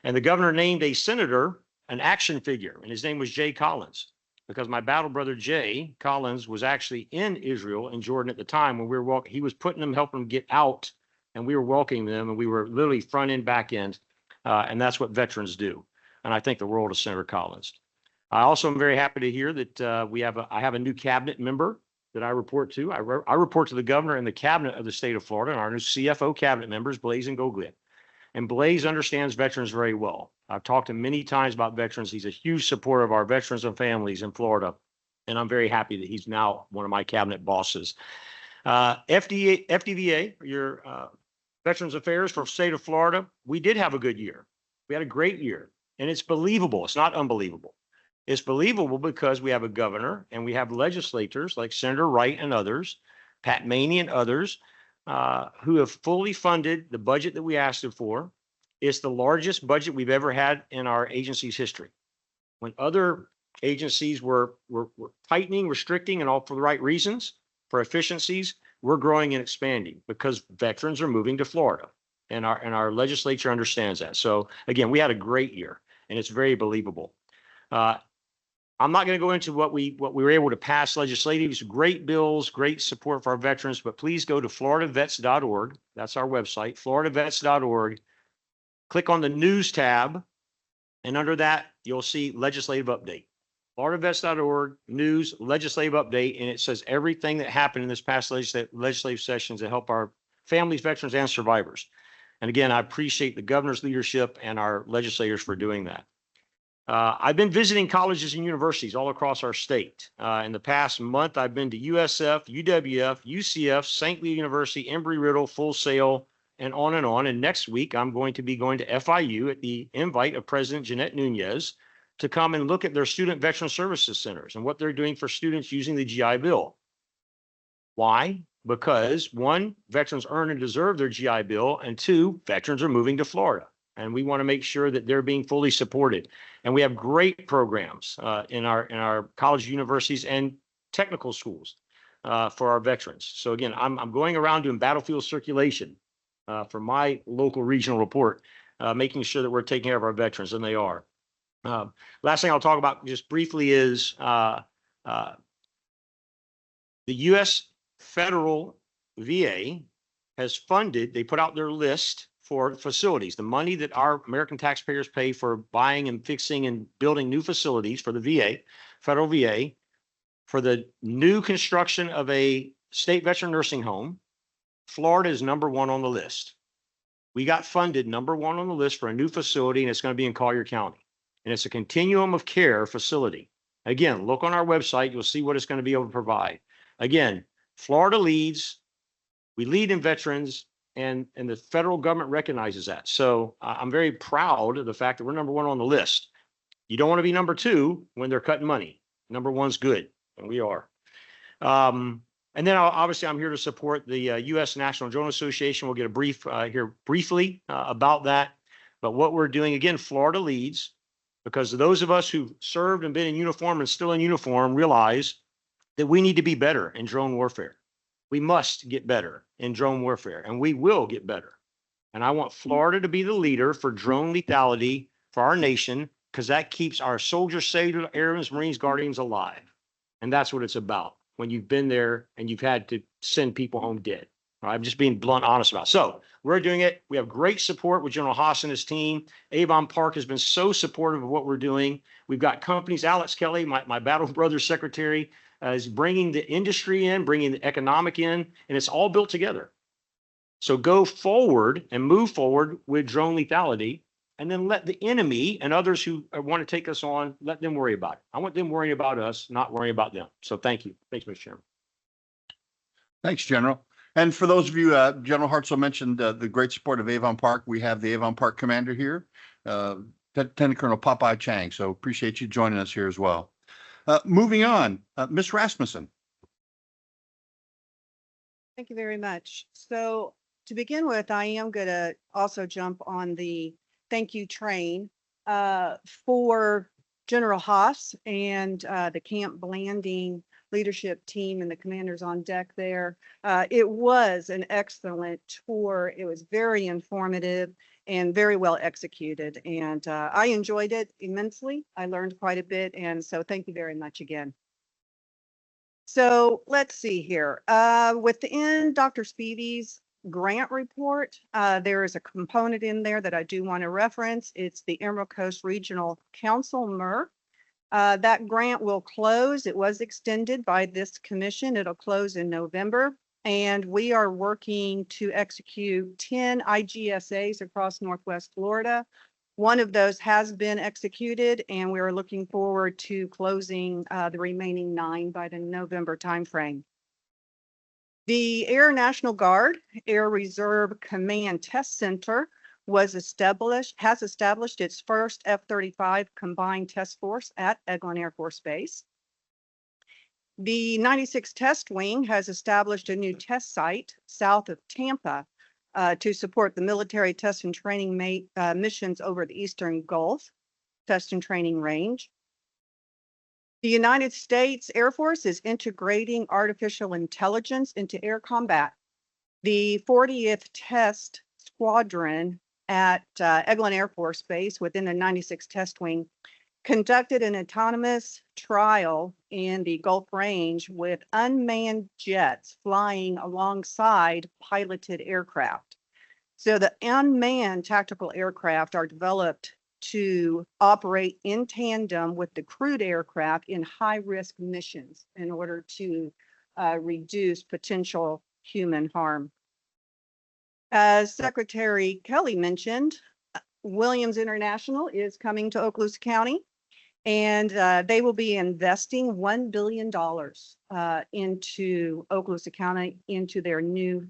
And the governor named a senator an action figure, and his name was Jay Collins, because my battle brother Jay Collins was actually in Israel and Jordan at the time when we were he was putting them, helping them get out, and we were welcoming them, and we were literally front end, back end. And that's what veterans do. And I think the world of Senator Collins. I also am very happy to hear that I have a new cabinet member that I report to. I report to the governor and the cabinet of the state of Florida, and our new CFO cabinet members, Blaise Ngoglia. And Blaise understands veterans very well. I've talked to him many times about veterans. He's a huge supporter of our veterans and families in Florida. And I'm very happy that he's now one of my cabinet bosses. FDVA, your Veterans Affairs for the state of Florida, we did have a good year. We had a great year, and it's believable. It's not unbelievable. It's believable because we have a governor and we have legislators like Senator Wright and others, Pat Maney and others, who have fully funded the budget that we asked them for. It's the largest budget we've ever had in our agency's history. When other agencies were tightening, restricting, and all for the right reasons, for efficiencies, we're growing and expanding because veterans are moving to Florida, and our legislature understands that. So again, we had a great year, and it's very believable. I'm not going to go into what we were able to pass legislatively. Great bills, great support for our veterans, but please go to floridavets.org. That's our website, floridavets.org. Click on the news tab, and under that, you'll see legislative update. floridavets.org, news, legislative update, and it says everything that happened in this past legislative sessions to help our families, veterans, and survivors. And again, I appreciate the governor's leadership and our legislators for doing that. I've been visiting colleges and universities all across our state. In the past month, I've been to USF, UWF, UCF, St. Louis University, Embry-Riddle, Full Sail, and on and on. And next week, I'm going to be going to FIU at the invite of President Jeanette Nunez to come and look at their student veteran services centers and what they're doing for students using the GI Bill. Why? Because one, veterans earn and deserve their GI Bill, and two, veterans are moving to Florida. And we want to make sure that they're being fully supported. And we have great programs in our college, universities, and technical schools for our veterans. So again, I'm going around doing battlefield circulation for my local regional report, making sure that we're taking care of our veterans, and they are. Last thing I'll talk about just briefly is the U.S. federal VA has funded, they put out their list for facilities, the money that our American taxpayers pay for buying and fixing and building new facilities for the VA, federal VA, for the new construction of a state veteran nursing home, Florida is number one on the list. We got funded number one on the list for a new facility, and it's going to be in Collier County. And it's a continuum of care facility. Again, look on our website. You'll see what it's going to be able to provide. Again, Florida leads. We lead in veterans, and the federal government recognizes that. So I'm very proud of the fact that we're number one on the list. You don't want to be number two when they're cutting money. Number one's good, and we are. And then obviously I'm here to support the U.S. National Drone Association. We'll get a brief here briefly about that. But what we're doing, again, Florida leads, because those of us who've served and been in uniform and still in uniform realize that we need to be better in drone warfare. We must get better in drone warfare, and we will get better. And I want Florida to be the leader for drone lethality for our nation, because that keeps our soldiers, sailors, airmen, Marines, Guardians alive. And that's what it's about when you've been there and you've had to send people home dead. All right, I'm just being blunt, honest about it. So we're doing it. We have great support with General Haas and his team. Avon Park has been so supportive of what we're doing. We've got companies, Alex Kelly, my battle brother secretary, is bringing the industry in, bringing the economic in, and it's all built together. So go forward and move forward with drone lethality, and then let the enemy and others who want to take us on, let them worry about it. I want them worrying about us, not worrying about them. So thank you. Thanks, Mr. Chairman. Thanks, General. And for those of you, General Hartzell mentioned the great support of Avon Park. We have the Avon Park commander here, Lieutenant Colonel Popeye Chang. So appreciate you joining us here as well. Moving on, Ms. Rasmussen. Thank you very much. So to begin with, I am going to also jump on the thank you train for General Haas and the Camp Blanding leadership team and the commanders on deck there. It was an excellent tour. It was very informative and very well executed. And I enjoyed it immensely. I learned quite a bit. And so thank you very much again. So let's see here. Within Dr. Speedy's grant report, there is a component in there that I do want to reference. It's the Emerald Coast Regional Council, MER. That grant will close. It was extended by this commission. It'll close in November. And we are working to execute 10 IGSAs across Northwest Florida. One of those has been executed, and we are looking forward to closing the remaining 9 by the November timeframe. The Air National Guard Air Reserve Command Test Center has established its first F-35 combined test force at Eglin Air Force Base. The 96 Test Wing has established a new test site south of Tampa to support the military test and training missions over the Eastern Gulf Test and Training Range. The United States Air Force is integrating artificial intelligence into air combat. The 40th Test Squadron at Eglin Air Force Base within the 96 Test Wing conducted an autonomous trial in the Gulf Range with unmanned jets flying alongside piloted aircraft. So the unmanned tactical aircraft are developed to operate in tandem with the crewed aircraft in high-risk missions in order to reduce potential human harm. As Secretary Kelly mentioned, Williams International is coming to Okaloosa County, and they will be investing $1 billion into Okaloosa County, into their new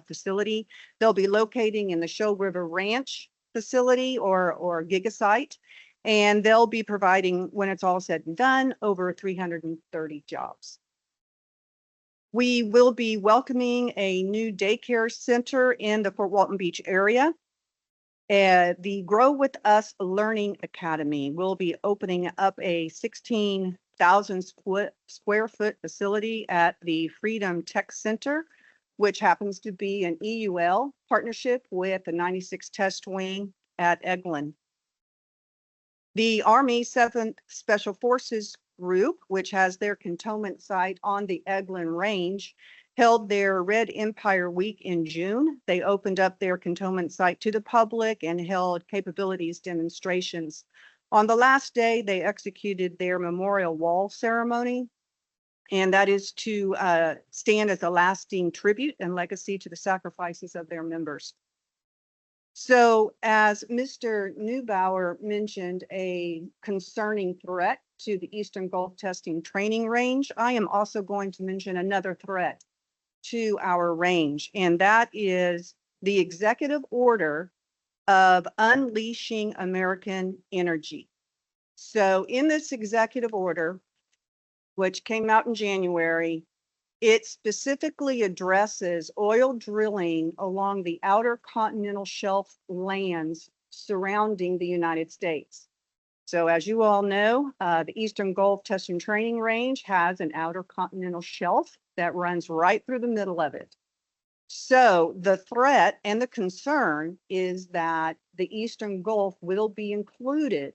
facility. They'll be locating in the Shoal River Ranch facility or gigasite, and they'll be providing, when it's all said and done, over 330 jobs. We will be welcoming a new daycare center in the Fort Walton Beach area. The Grow With Us Learning Academy will be opening up a 16,000 square foot facility at the Freedom Tech Center, which happens to be an EUL partnership with the 96 Test Wing at Eglin. The Army 7th Special Forces Group, which has their cantonment site on the Eglin Range, held their Red Empire Week in June. They opened up their cantonment site to the public and held capabilities demonstrations. On the last day, they executed their memorial wall ceremony, and that is to stand as a lasting tribute and legacy to the sacrifices of their members. So as Mr. Neubauer mentioned, a concerning threat to the Eastern Gulf Testing Training Range, I am also going to mention another threat to our range, and that is the executive order of unleashing American energy. So in this executive order, which came out in January, it specifically addresses oil drilling along the outer continental shelf lands surrounding the United States. So as you all know, the Eastern Gulf Testing Training Range has an outer continental shelf that runs right through the middle of it. So the threat and the concern is that the Eastern Gulf will be included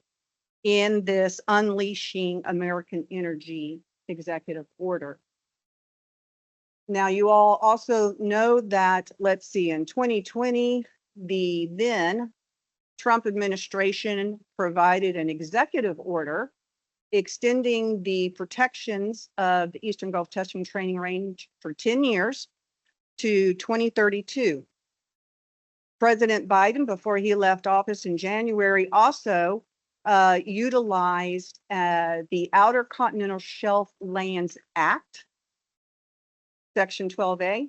in this Unleashing American Energy executive order. Now, you all also know that, let's see, in 2020, the then Trump administration provided an executive order extending the protections of the Eastern Gulf Testing Training Range for 10 years to 2032. President Biden, before he left office in January, also utilized the Outer Continental Shelf Lands Act, Section 12A,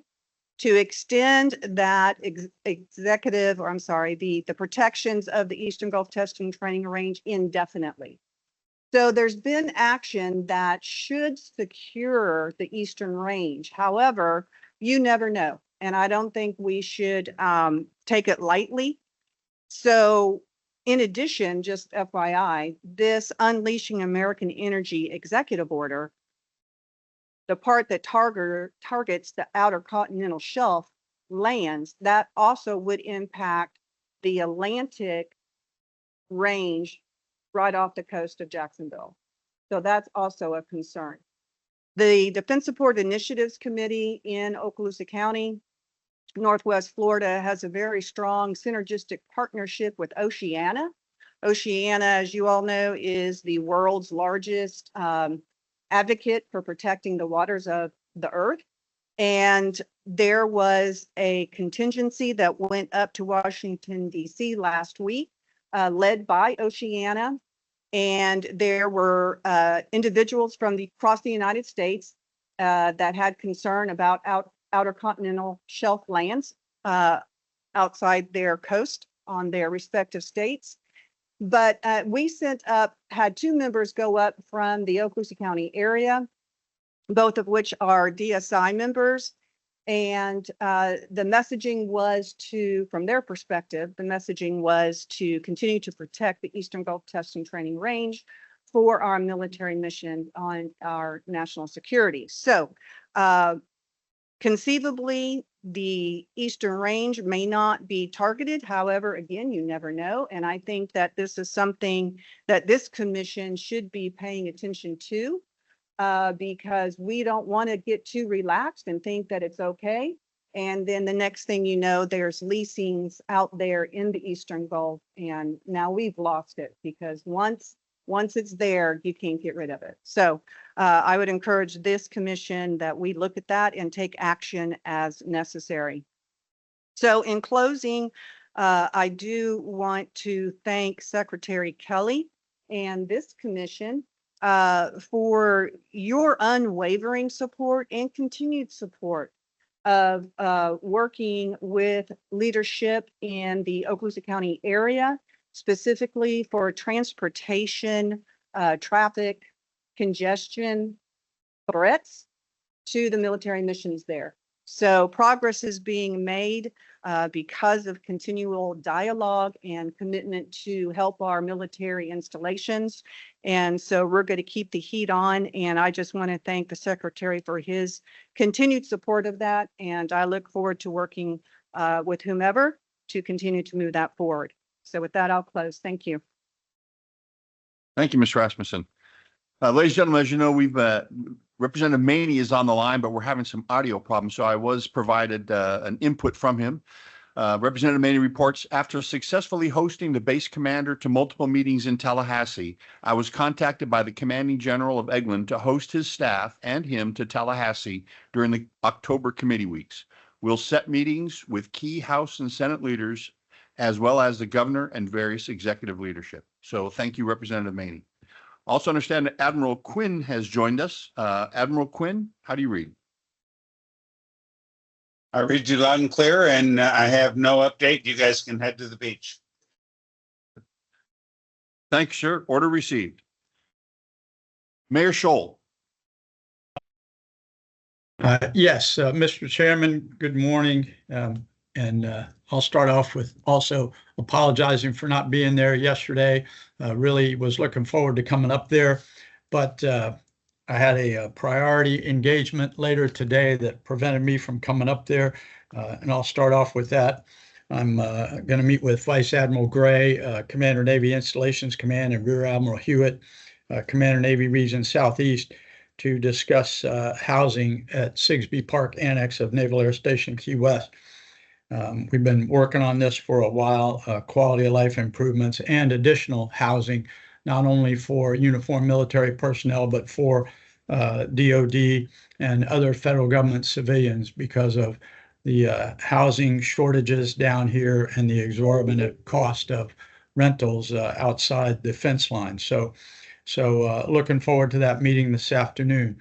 to extend that the protections of the Eastern Gulf Testing Training Range indefinitely. So there's been action that should secure the Eastern Range. However, you never know, and I don't think we should take it lightly. So in addition, just FYI, this Unleashing American Energy executive order, the part that targets the outer continental shelf lands, that also would impact the Atlantic range right off the coast of Jacksonville. So that's also a concern. The Defense Support Initiatives Committee in Okaloosa County, Northwest Florida, has a very strong synergistic partnership with Oceana. Oceana, as you all know, is the world's largest advocate for protecting the waters of the earth. And there was a contingency that went up to Washington, D.C. last week, led by Oceana. And there were individuals from across the United States that had concern about outer continental shelf lands outside their coast on their respective states. But we had two members go up from the Okaloosa County area, both of which are DSI members. And the messaging was from their perspective, the messaging was to continue to protect the Eastern Gulf Testing Training Range for our military mission on our national security. So conceivably, the Eastern Range may not be targeted. However, again, you never know. And I think that this is something that this commission should be paying attention to, because we don't want to get too relaxed and think that it's okay. And then the next thing you know, there's leasings out there in the Eastern Gulf. And now we've lost it, because once it's there, you can't get rid of it. So I would encourage this commission that we look at that and take action as necessary. So in closing, I do want to thank Secretary Kelly and this commission for your unwavering support and continued support of working with leadership in the Okaloosa County area, specifically for transportation, traffic, congestion threats to the military missions there. So progress is being made because of continual dialogue and commitment to help our military installations. And so we're going to keep the heat on. And I just want to thank the Secretary for his continued support of that. And I look forward to working with whomever to continue to move that forward. So with that, I'll close. Thank you. Thank you, Ms. Rasmussen. Ladies and gentlemen, as you know, Representative Maney is on the line, but we're having some audio problems, so I was provided an input from him. Representative Maney reports, after successfully hosting the base commander to multiple meetings in Tallahassee, I was contacted by the commanding general of Eglin to host his staff and him to Tallahassee during the October committee weeks. We'll set meetings with key House and Senate leaders, as well as the governor and various executive leadership. So thank you, Representative Maney. Also understand that Admiral Quinn has joined us. Admiral Quinn, how do you read? I read you loud and clear, and I have no update. You guys can head to the beach. Thanks, sir. Order received. Mayor Scholl. Yes, Mr. Chairman, good morning. I'll start off with also apologizing for not being there yesterday. Really was looking forward to coming up there, but I had a priority engagement later today that prevented me from coming up there, and I'll start off with that. I'm going to meet with Vice Admiral Gray, Commander Navy Installations Command, and Rear Admiral Hewitt, Commander Navy Region Southeast, to discuss housing at Sigsbee Park Annex of Naval Air Station Key West. We've been working on this for a while, quality of life improvements and additional housing, not only for uniformed military personnel, but for DOD and other federal government civilians because of the housing shortages down here and the exorbitant cost of rentals outside the fence line. So looking forward to that meeting this afternoon.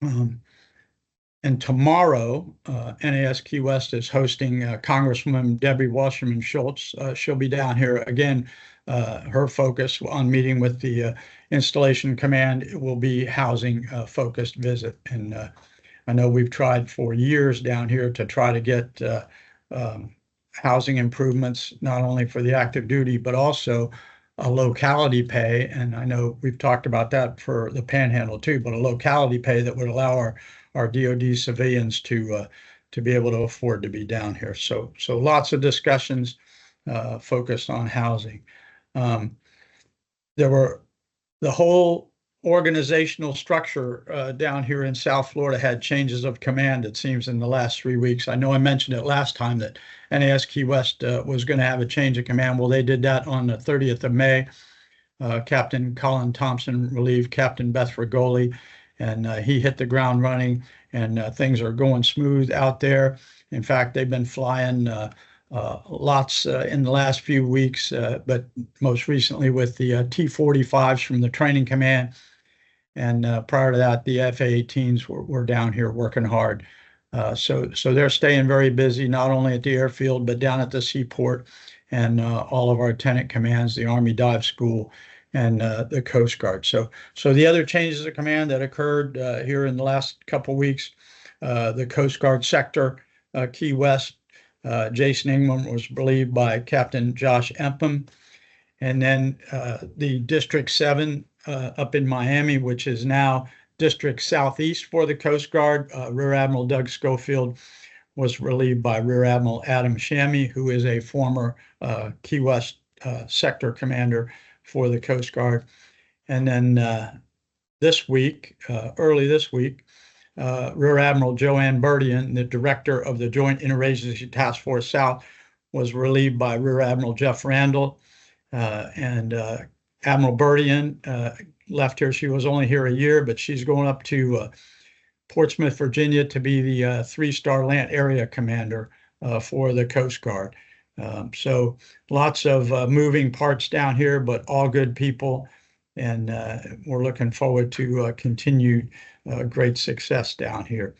And tomorrow, NAS Key West is hosting Congresswoman Debbie Wasserman Schultz. She'll be down here again. Her focus on meeting with the installation command will be housing focused visit. And I know we've tried for years down here to try to get housing improvements, not only for the active duty, but also a locality pay. And I know we've talked about that for the Panhandle too, but a locality pay that would allow our DOD civilians to be able to afford to be down here. So lots of discussions focused on housing. The whole organizational structure down here in South Florida had changes of command, it seems, in the last 3 weeks. I know I mentioned it last time that NAS Key West was going to have a change of command. Well, they did that on the 30th of May. Captain Colin Thompson relieved Captain Beth Rigoli, and he hit the ground running, and things are going smooth out there. In fact, they've been flying lots in the last few weeks, but most recently with the T-45s from the training command. And prior to that, the F-A-18s were down here working hard. So they're staying very busy, not only at the airfield, but down at the seaport and all of our tenant commands, the Army Dive School, and the Coast Guard. So the other changes of command that occurred here in the last couple of weeks, the Coast Guard sector, Key West, Jason Ingram was relieved by Captain Josh Empam. And then the District 7 up in Miami, which is now District Southeast for the Coast Guard, Rear Admiral Doug Schofield was relieved by Rear Admiral Adam Shammy, who is a former Key West sector commander for the Coast Guard. And then this week, early this week, Rear Admiral Joanne Burdian, the director of the Joint Interagency Task Force South, was relieved by Rear Admiral Jeff Randall. And Admiral Burdian left here. She was only here a year, but she's going up to Portsmouth, Virginia, to be the 3-star Land Area Commander for the Coast Guard. So lots of moving parts down here, but all good people. And we're looking forward to continued great success down here.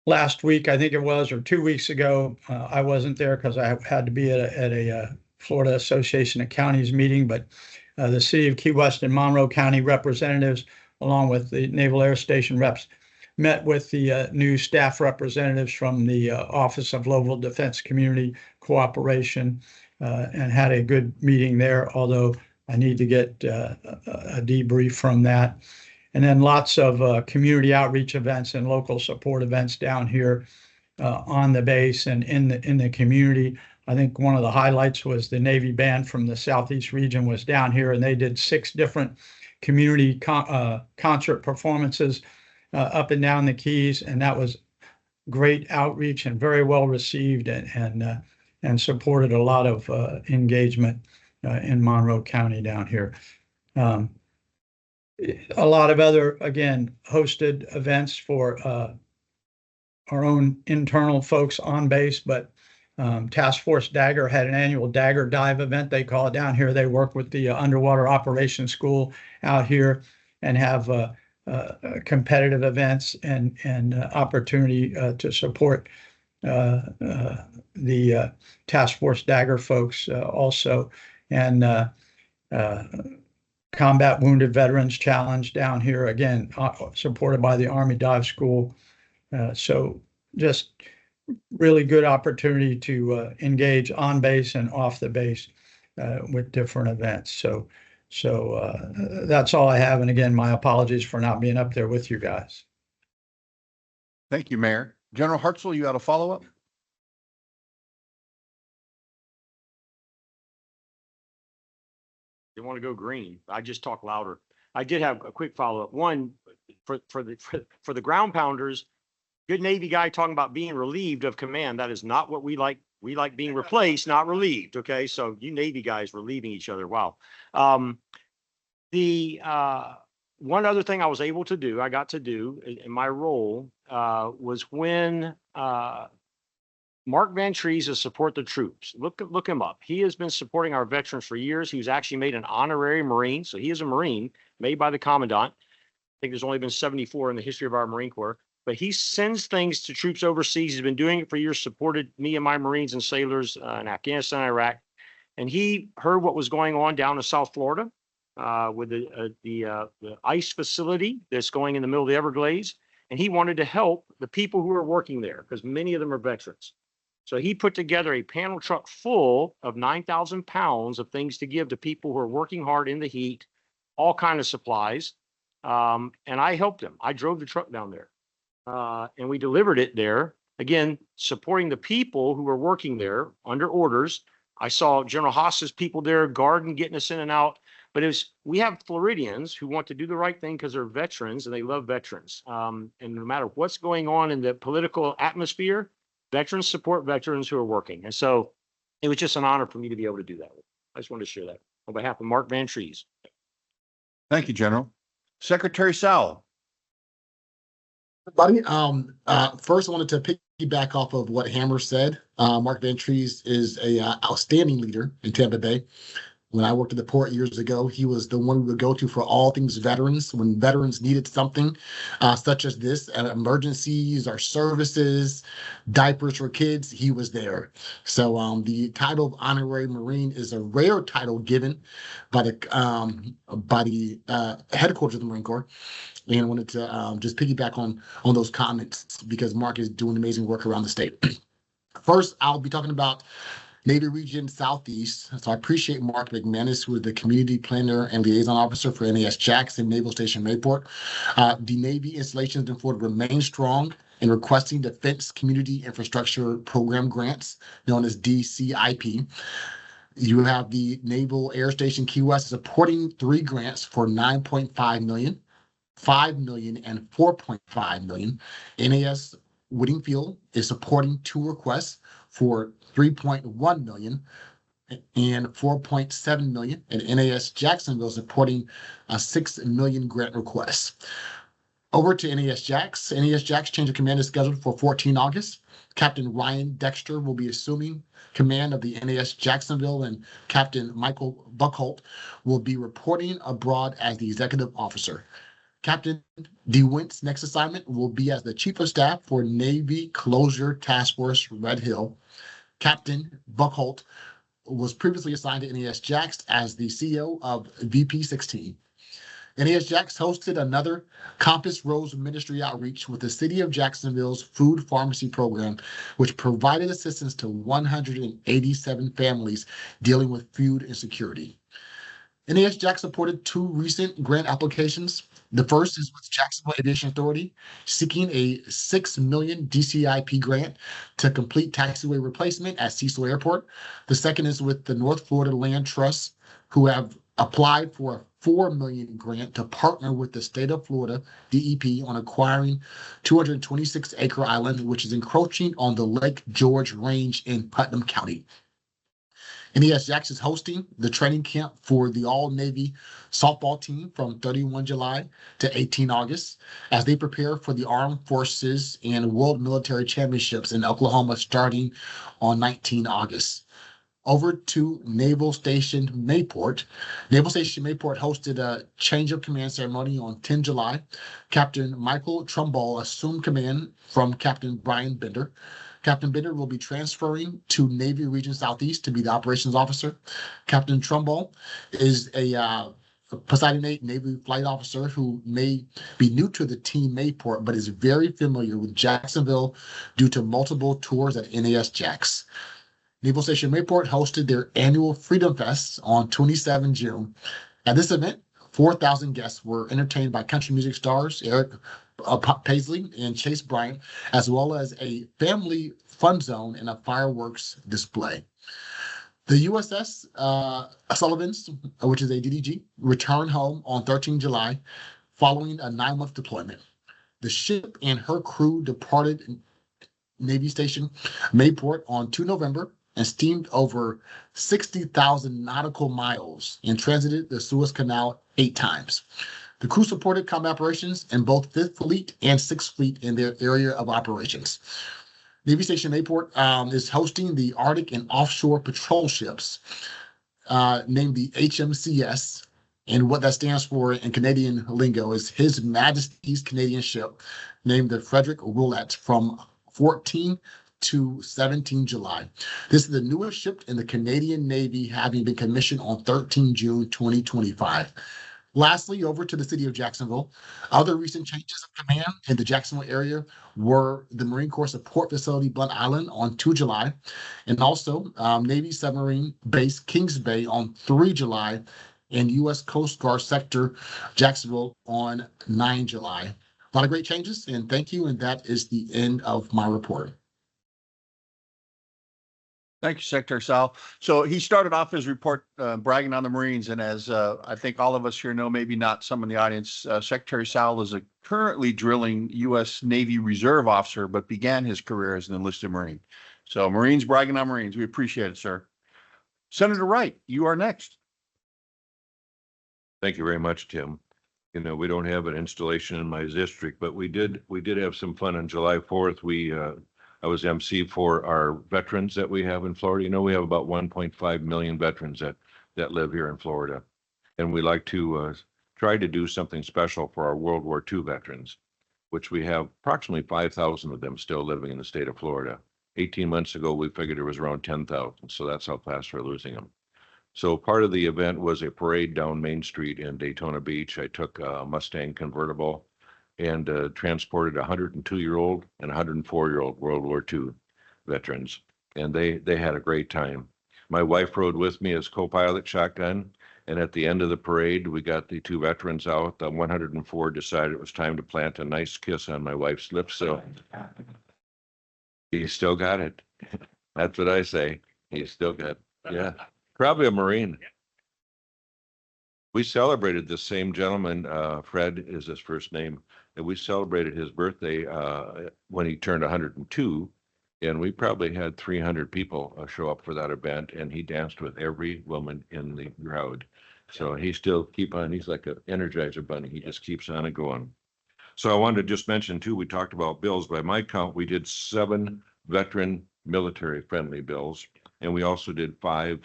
Last week, I think it was, or 2 weeks ago, I wasn't there because I had to be at a Florida Association of Counties meeting, but the City of Key West and Monroe County representatives, along with the Naval Air Station reps, met with the new staff representatives from the Office of Local Defense Community Cooperation and had a good meeting there, although I need to get a debrief from that. And then lots of community outreach events and local support events down here on the base and in the community. I think one of the highlights was the Navy band from the Southeast region was down here, and they did 6 different community concert performances up and down the Keys, and that was great outreach and very well received, and supported a lot of engagement in Monroe County down here. A lot of other, again, hosted events for our own internal folks on base, but Task Force Dagger had an annual Dagger Dive event, they call it down here. They work with the Underwater Operations School out here and have competitive events and opportunity to support the Task Force Dagger folks also. And Combat Wounded Veterans Challenge down here, again, supported by the Army Dive School. So just really good opportunity to engage on base and off the base with different events. So that's all I have. And again, my apologies for not being up there with you guys. Thank you, Mayor. General Hartzell, you had a follow-up? They want to go green. I just talk louder. I did have a quick follow-up. One, for the ground pounders, good Navy guy talking about being relieved of command. That is not what we like. We like being replaced, not relieved. Okay, so you Navy guys relieving each other. Wow. The one other thing I was able to do, I got to do in my role was when Mark Van Trees is support the troops. Look him up. He has been supporting our veterans for years. He was actually made an honorary Marine. So he is a Marine made by the Commandant. I think there's only been 74 in the history of our Marine Corps. But he sends things to troops overseas. He's been doing it for years, supported me and my Marines and sailors in Afghanistan, Iraq. And he heard what was going on down in South Florida with the ICE facility that's going in the middle of the Everglades. And he wanted to help the people who are working there because many of them are veterans. So he put together a panel truck full of 9,000 pounds of things to give to people who are working hard in the heat, all kinds of supplies. And I helped him. I drove the truck down there and we delivered it there. Again, supporting the people who were working there under orders. I saw General Haas's people there, guarding, getting us in and out. But we have Floridians who want to do the right thing because they're veterans and they love veterans. And no matter what's going on in the political atmosphere, veterans support veterans who are working. And so it was just an honor for me to be able to do that. I just wanted to share that on behalf of Mark Van Trees. Thank you, General. Secretary Sowell. Buddy, first I wanted to piggyback off of what Hammer said. Mark Van Trees is a outstanding leader in Tampa Bay. When I worked at the port years ago, he was the one we would go to for all things veterans. When veterans needed something such as this, emergencies or services, diapers for kids, he was there. So the title of Honorary Marine is a rare title given by the headquarters of the Marine Corps. And I wanted to just piggyback on those comments because Mark is doing amazing work around the state. First, I'll be talking about Navy Region Southeast. So I appreciate Mark McManus, who is the Community Planner and Liaison Officer for NAS Jackson Naval Station Mayport. The Navy installations in Florida remain strong in requesting Defense Community Infrastructure Program grants, known as DCIP. You have the Naval Air Station Key West supporting 3 grants for $9.5 million, $5 million, and $4.5 million. NAS Whittingfield is supporting 2 requests for $3.1 million and $4.7 million, and NAS Jacksonville supporting a $6 million grant request. Over to NAS Jax. NAS Jax change of command is scheduled for 14 August. Captain Ryan Dexter will be assuming command of the NAS Jacksonville, and Captain Michael Buckholt will be reporting abroad as the executive officer. Captain DeWint's next assignment will be as the Chief of Staff for Navy Closure Task Force Red Hill. Captain Buckholt was previously assigned to NAS Jax as the CEO of VP-16. NAS Jax hosted another Compass Rose Ministry outreach with the City of Jacksonville's food pharmacy program, which provided assistance to 187 families dealing with food insecurity. NAS Jax supported 2 recent grant applications. The first is with Jacksonville Aviation Authority, seeking a $6 million DCIP grant to complete taxiway replacement at Cecil Airport. The second is with the North Florida Land Trust, who have applied for a $4 million grant to partner with the state of Florida DEP on acquiring 226-acre island, which is encroaching on the Lake George Range in Putnam County. NES Jacks is hosting the training camp for the All-Navy softball team from 31 July to 18 August as they prepare for the Armed Forces and World Military Championships in Oklahoma starting on 19 August. Over to Naval Station Mayport. Naval Station Mayport hosted a change of command ceremony on 10 July. Captain Michael Trumbull assumed command from Captain Brian Bender. Captain Bender will be transferring to Navy Region Southeast to be the operations officer. Captain Trumbull is a Poseidon 8 Navy flight officer who may be new to the team Mayport, but is very familiar with Jacksonville due to multiple tours at NAS Jacks. Naval Station Mayport hosted their annual Freedom Fest on 27 June. At this event, 4,000 guests were entertained by country music stars Eric Paisley and Chase Bryant, as well as a family fun zone and a fireworks display. The USS Sullivan's, which is a DDG, returned home on 13 July following a 9-month deployment. The ship and her crew departed Navy Station Mayport on 2 November and steamed over 60,000 nautical miles and transited the Suez Canal 8 times. The crew supported combat operations in both 5th Fleet and 6th Fleet in their area of operations. Navy Station Mayport is hosting the Arctic and offshore patrol ships named the HMCS, and what that stands for in Canadian lingo is His Majesty's Canadian Ship, named the Frederick Roulette, from 14 to 17 July. This is the newest ship in the Canadian Navy, having been commissioned on 13 June 2025. Lastly, over to the city of Jacksonville. Other recent changes of command in the Jacksonville area were the Marine Corps Support Facility Blunt Island on 2 July, and also Navy Submarine Base Kings Bay on 3 July, and U.S. Coast Guard Sector Jacksonville on 9 July. A lot of great changes, and thank you, and that is the end of my report. Thank you, Secretary Sal. So he started off his report bragging on the Marines, and as I think all of us here know, maybe not some in the audience, Secretary Sal is a currently drilling U.S. Navy Reserve officer, but began his career as an enlisted Marine. So Marines bragging on Marines. We appreciate it, sir. Senator Wright, you are next. Thank you very much, Tim. You know, we don't have an installation in my district, but we did have some fun on July 4th. I was MC for our veterans that we have in Florida. You know, we have about 1.5 million veterans that live here in Florida. And we like to try to do something special for our World War II veterans, which we have approximately 5,000 of them still living in the state of Florida. 18 months ago, we figured there was around 10,000. So that's how fast we're losing them. So part of the event was a parade down Main Street in Daytona Beach. I took a Mustang convertible and transported 102-year-old and 104-year-old World War II veterans. And they had a great time. My wife rode with me as co-pilot shotgun. And at the end of the parade, we got the 2 veterans out. The 104 decided it was time to plant a nice kiss on my wife's lips. So he still got it. That's what I say. He's still got it. Yeah. Probably a Marine. We celebrated this same gentleman, Fred is his first name, and we celebrated his birthday when he turned 102, and we probably had 300 people show up for that event, and he danced with every woman in the crowd. So he still he's like an Energizer bunny. He just keeps on and going. So I wanted to just mention too, we talked about bills. By my count, we did 7 veteran military friendly bills, and we also did 5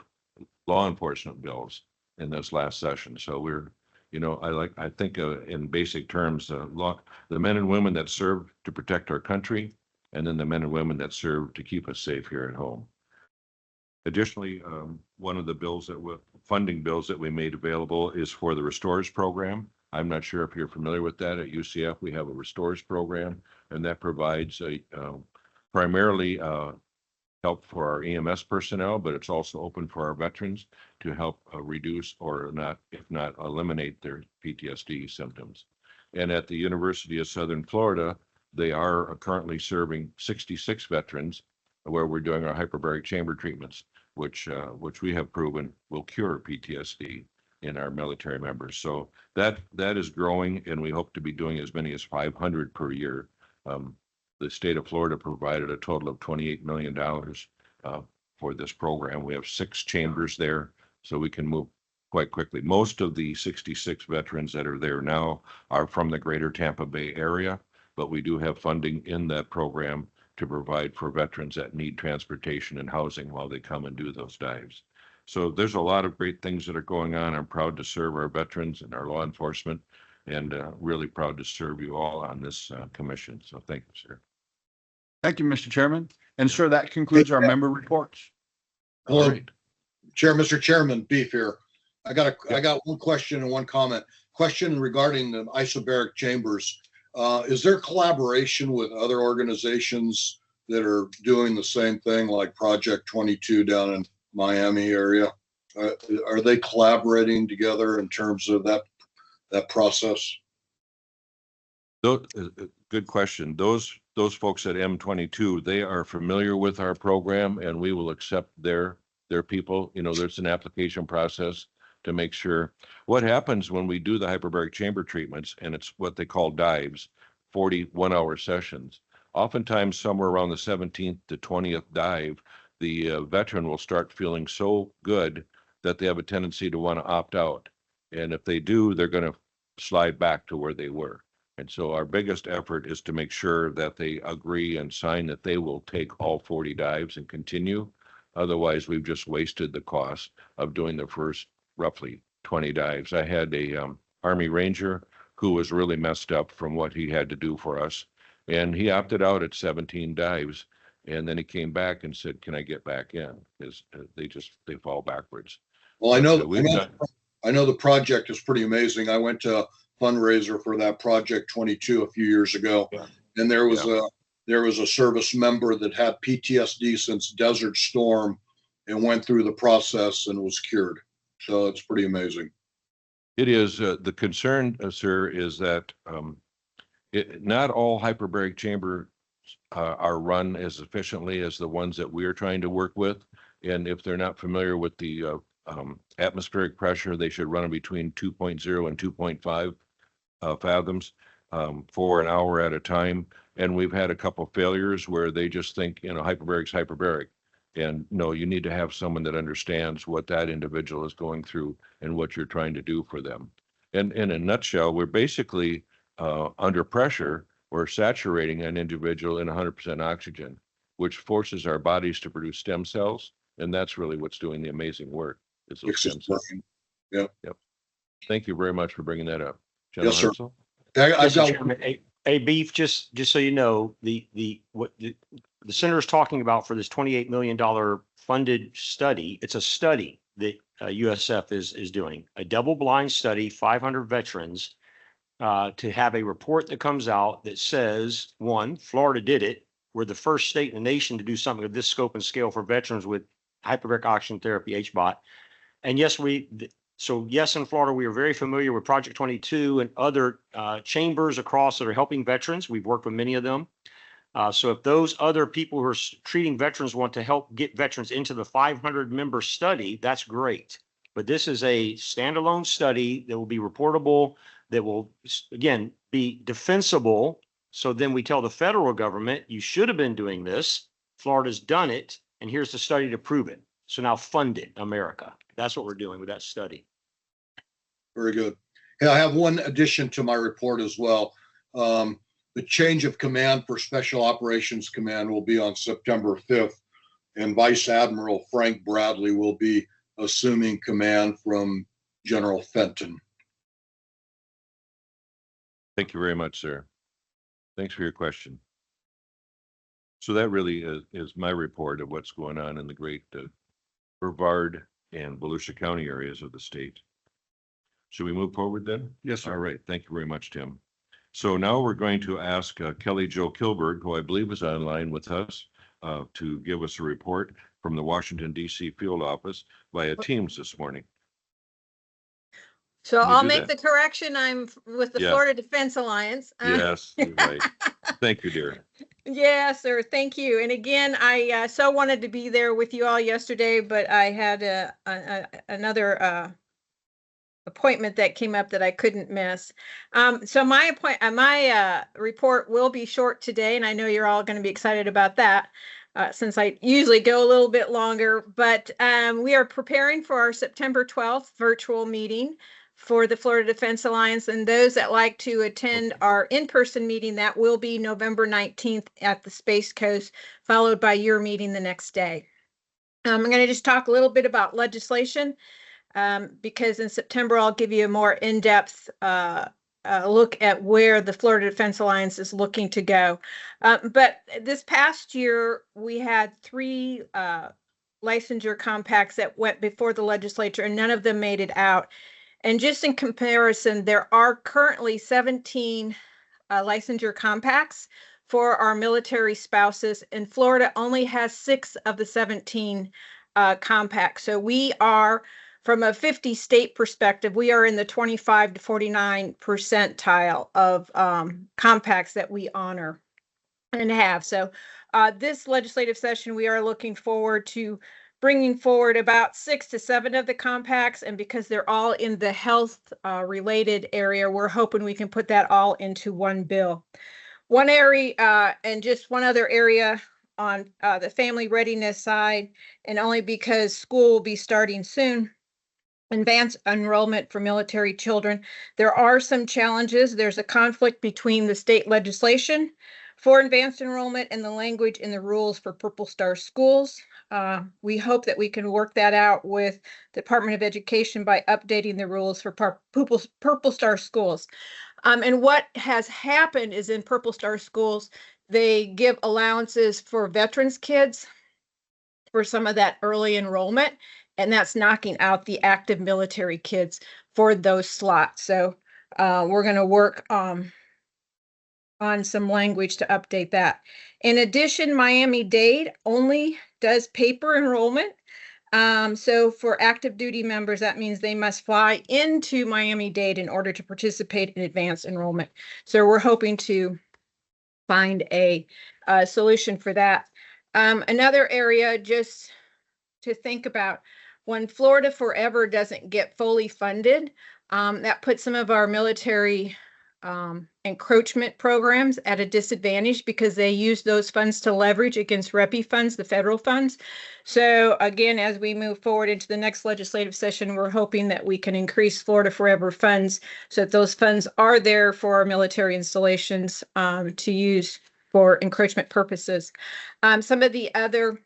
law enforcement bills in this last session. So we're, you know, I think in basic terms, the men and women that serve to protect our country, and then the men and women that serve to keep us safe here at home. Additionally, one of the funding bills that we made available is for the Restores program. I'm not sure if you're familiar with that. At UCF, we have a Restores program, and that provides primarily help for our EMS personnel, but it's also open for our veterans to help reduce or not, if not eliminate, their PTSD symptoms. And at the University of Southern Florida, they are currently serving 66 veterans where we're doing our hyperbaric chamber treatments, which we have proven will cure PTSD. in our military members. So that is growing, and we hope to be doing as many as 500 per year. The state of Florida provided a total of $28 million for this program. We have 6 chambers there, so we can move quite quickly. Most of the 66 veterans that are there now are from the greater Tampa Bay area, but we do have funding in that program to provide for veterans that need transportation and housing while they come and do those dives. So there's a lot of great things that are going on. I'm proud to serve our veterans and our law enforcement, and really proud to serve you all on this commission. So thank you, sir. Thank you, Mr. Chairman. And sir, that concludes our member reports. Hello, All right. Mr. Chairman, Beef here. I got one question and one comment. Question regarding the isobaric chambers. Is there collaboration with other organizations that are doing the same thing, like Project 22 down in Miami area? Are they collaborating together in terms of that process? Good question. Those folks at M22, they are familiar with our program, and we will accept their people. You know, there's an application process to make sure. What happens when we do the hyperbaric chamber treatments, and it's what they call dives, 41-hour sessions. Oftentimes, somewhere around the 17th to 20th dive, the veteran will start feeling so good that they have a tendency to want to opt out. And if they do, they're going to slide back to where they were. And so our biggest effort is to make sure that they agree and sign that they will take all 40 dives and continue. Otherwise, we've just wasted the cost of doing the first roughly 20 dives. I had a Army Ranger who was really messed up from what he had to do for us, and he opted out at 17 dives. And then he came back and said, "Can I get back in?" Because they fall backwards. Well, I know But, the project is pretty amazing. I went to a fundraiser for that Project 22 a few years ago, and there was a service member that had PTSD since Desert Storm and went through the process and was cured. So it's pretty amazing. It is. The concern, sir, is that not all hyperbaric chambers are run as efficiently as the ones that we are trying to work with. And if they're not familiar with the atmospheric pressure, they should run between 2.0 and 2.5 fathoms for an hour at a time. And we've had a couple of failures where they just think, hyperbaric's hyperbaric. And no, you need to have someone that understands what that individual is going through and what you're trying to do for them. And in a nutshell, we're basically under pressure, we're saturating an individual in 100% oxygen, which forces our bodies to produce stem cells. And that's really what's doing the amazing work. Is those stem cells. Yep. Thank you very much for bringing that up. Yes, sir. Hartzell? I've got A Beef, just so you know, what the senator's talking about for this $28 million funded study, it's a study that USF is doing, a double-blind study, 500 veterans, to have a report that comes out that says, one, Florida did it. We're the first state in the nation to do something of this scope and scale for veterans with hyperbaric oxygen therapy, HBOT. And yes, in Florida, we are very familiar with Project 22 and other chambers across that are helping veterans. We've worked with many of them. So if those other people who are treating veterans want to help get veterans into the 500-member study, that's great. But this is a standalone study that will be reportable, that will, again, be defensible. So then we tell the federal government, you should have been doing this. Florida's done it, and here's the study to prove it. So now fund it, America. That's what we're doing with that study. Very good. Yeah, I have one addition to my report as well. The change of command for Special Operations Command will be on September 5th, and Vice Admiral Frank Bradley will be assuming command from General Fenton. Thank you very much, sir. Thanks for your question. So that really is my report of what's going on in the great Brevard and Volusia County areas of the state. Should we move forward then? Yes, sir. All right. Thank you very much, Tim. So now we're going to ask Kelly Jo Kilberg, who I believe is online with us, to give us a report from the Washington, D.C. field office via Teams this morning. So Can you I'll do make that? the correction. I'm with the Yeah. Florida Defense Alliance. Yes, you're right. Thank you, dear. Yeah, sir. Thank you. And again, I so wanted to be there with you all yesterday, but I had another appointment that came up that I couldn't miss. So my report will be short today, and I know you're all going to be excited about that. Since I usually go a little bit longer, but we are preparing for our September 12th virtual meeting for the Florida Defense Alliance, and those that like to attend our in-person meeting, that will be November 19th at the Space Coast, followed by your meeting the next day. I'm going to just talk a little bit about legislation because in September I'll give you a more in-depth look at where the Florida Defense Alliance is looking to go. But this past year, we had 3 licensure compacts that went before the legislature, and none of them made it out. And just in comparison, there are currently 17 licensure compacts for our military spouses, and Florida only has 6 of the 17 compacts. So we are, from a 50 state perspective, we are in the 25 to 49 percentile of compacts that we honor and have. So this legislative session, we are looking forward to bringing forward about 6 to 7 of the compacts. And because they're all in the health related area, we're hoping we can put that all into one bill. One area and just one other area on the family readiness side, and only because school will be starting soon, advanced enrollment for military children. There are some challenges. There's a conflict between the state legislation for advanced enrollment and the language in the rules for Purple Star schools. We hope that we can work that out with the Department of Education by updating the rules for Purple Star schools. And what has happened is in Purple Star schools, they give allowances for veterans kids for some of that early enrollment, and that's knocking out the active military kids for those slots. So we're going to work on some language to update that. In addition, Miami-Dade only does paper enrollment. So for active duty members, that means they must fly into Miami-Dade in order to participate in advanced enrollment. So we're hoping to find a solution for that. Another area just to think about, when Florida Forever doesn't get fully funded, that puts some of our military encroachment programs at a disadvantage because they use those funds to leverage against REPI funds, the federal funds. So again, as we move forward into the next legislative session, we're hoping that we can increase Florida Forever funds so that those funds are there for our military installations to use for encroachment purposes. Some of the other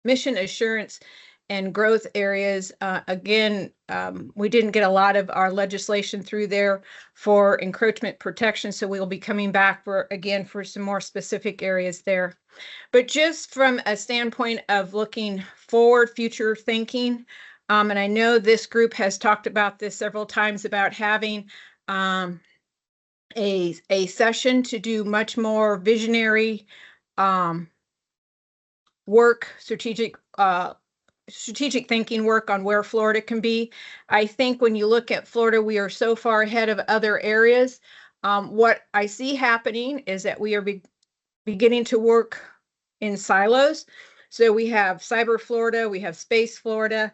mission assurance and growth areas, again, we didn't get a lot of our legislation through there for encroachment protection, so we'll be coming back for some more specific areas there. But just from a standpoint of looking forward, future thinking, and I know this group has talked about this several times about having a session to do much more visionary work, strategic thinking work on where Florida can be. I think when you look at Florida, we are so far ahead of other areas. What I see happening is that we are beginning to work in silos. So we have Cyber Florida, we have Space Florida,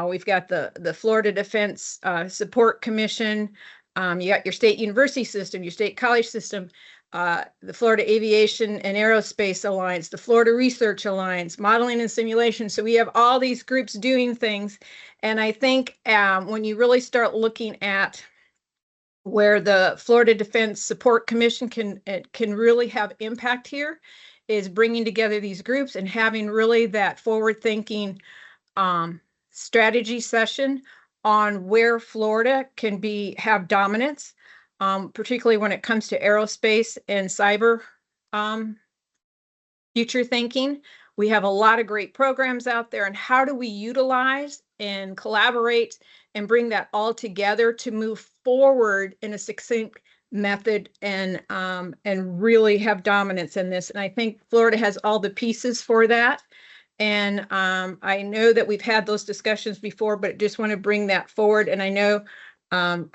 we've got the Florida Defense Support Commission, you got your state university system, your state college system, the Florida Aviation and Aerospace Alliance, the Florida Research Alliance, Modeling and Simulation. So we have all these groups doing things. And I think when you really start looking at where the Florida Defense Support Commission can really have impact here is bringing together these groups and having really that forward-thinking strategy session on where Florida can have dominance. Particularly when it comes to aerospace and cyber future thinking. We have a lot of great programs out there, and how do we utilize and collaborate and bring that all together to move forward in a succinct method and really have dominance in this. And I think Florida has all the pieces for that. And I know that we've had those discussions before, but just want to bring that forward. And I know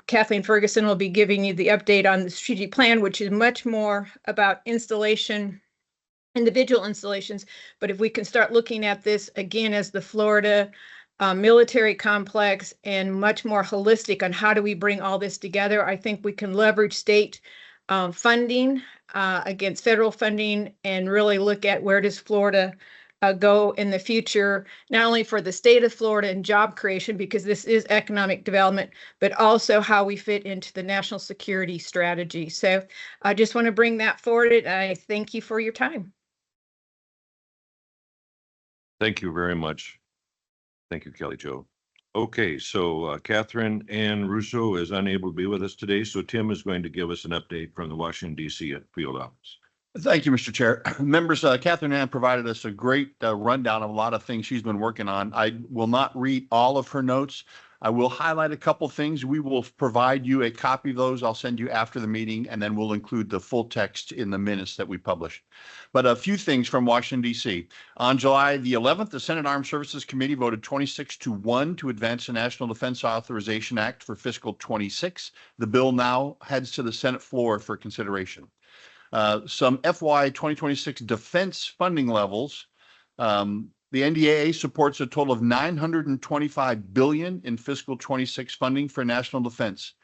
Kathleen Ferguson will be giving you the update on the strategic plan, which is much more about individual installations. But if we can start looking at this again as the Florida military complex and much more holistic on how do we bring all this together. I think we can leverage state funding against federal funding and really look at where does Florida go in the future, not only for the state of Florida and job creation, because this is economic development, but also how we fit into the national security strategy. So I just want to bring that forward. And I thank you for your time. Thank you very much. Thank you, Kelly Jo. Okay, so Catherine Ann Russo is unable to be with us today, so Tim is going to give us an update from the Washington DC field office. Thank you, Mr. Chair. Members, Catherine Ann provided us a great rundown of a lot of things she's been working on. I will not read all of her notes. I will highlight a couple things. We will provide you a copy of those. I'll send you after the meeting, and then we'll include the full text in the minutes that we publish. But a few things from Washington, D.C. On July the 11th, the Senate Armed Services Committee voted 26-1 to advance the National Defense Authorization Act for fiscal 26. The bill now heads to the Senate floor for consideration. Some FY 2026 defense funding levels. The NDAA supports a total of $925 billion in fiscal 26 funding for national defense.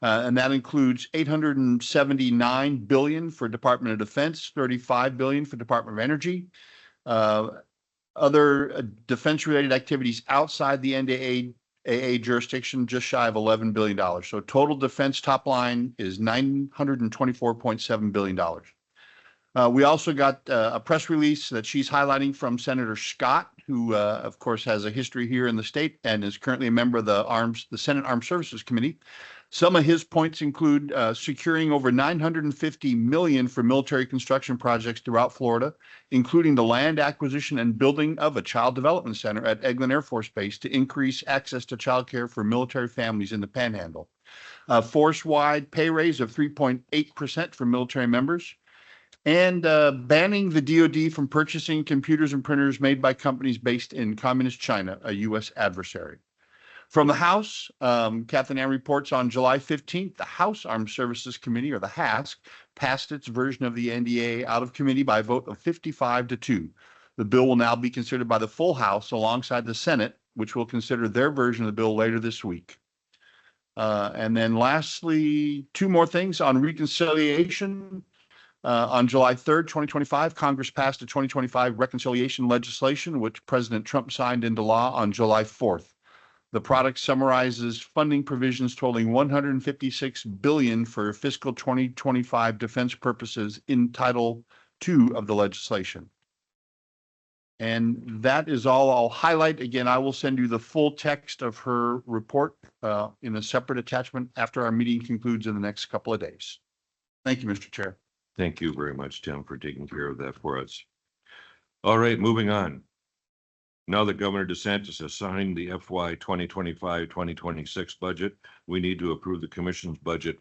And that includes $879 billion for Department of Defense, $35 billion for Department of Energy. Other defense-related activities outside the NDAA jurisdiction, just shy of $11 billion. So total defense top line is $924.7 billion. We also got a press release that she's highlighting from Senator Scott, who, of course, has a history here in the state and is currently a member of the Senate Armed Services Committee. Some of his points include securing over $950 million for military construction projects throughout Florida, including the land acquisition and building of a child development center at Eglin Air Force Base to increase access to childcare for military families in the Panhandle. A force-wide pay raise of 3.8% for military members. And banning the DoD from purchasing computers and printers made by companies based in Communist China, a U.S. adversary. From the House, Catherine Ann reports on July 15th, the House Armed Services Committee, or the HASC, passed its version of the NDA out of committee by a vote of 55-2. The bill will now be considered by the full House alongside the Senate, which will consider their version of the bill later this week. And then lastly, two more things on reconciliation. On July 3rd, 2025, Congress passed a 2025 reconciliation legislation, which President Trump signed into law on July 4th. The product summarizes funding provisions totaling $156 billion for fiscal 2025 defense purposes in Title II of the legislation. And that is all I'll highlight. Again, I will send you the full text of her report in a separate attachment after our meeting concludes in the next couple of days. Thank you, Mr. Chair. Thank you very much, Tim, for taking care of that for us. All right, moving on. Now that Governor DeSantis has signed the FY 2025-2026 budget, we need to approve the commission's budget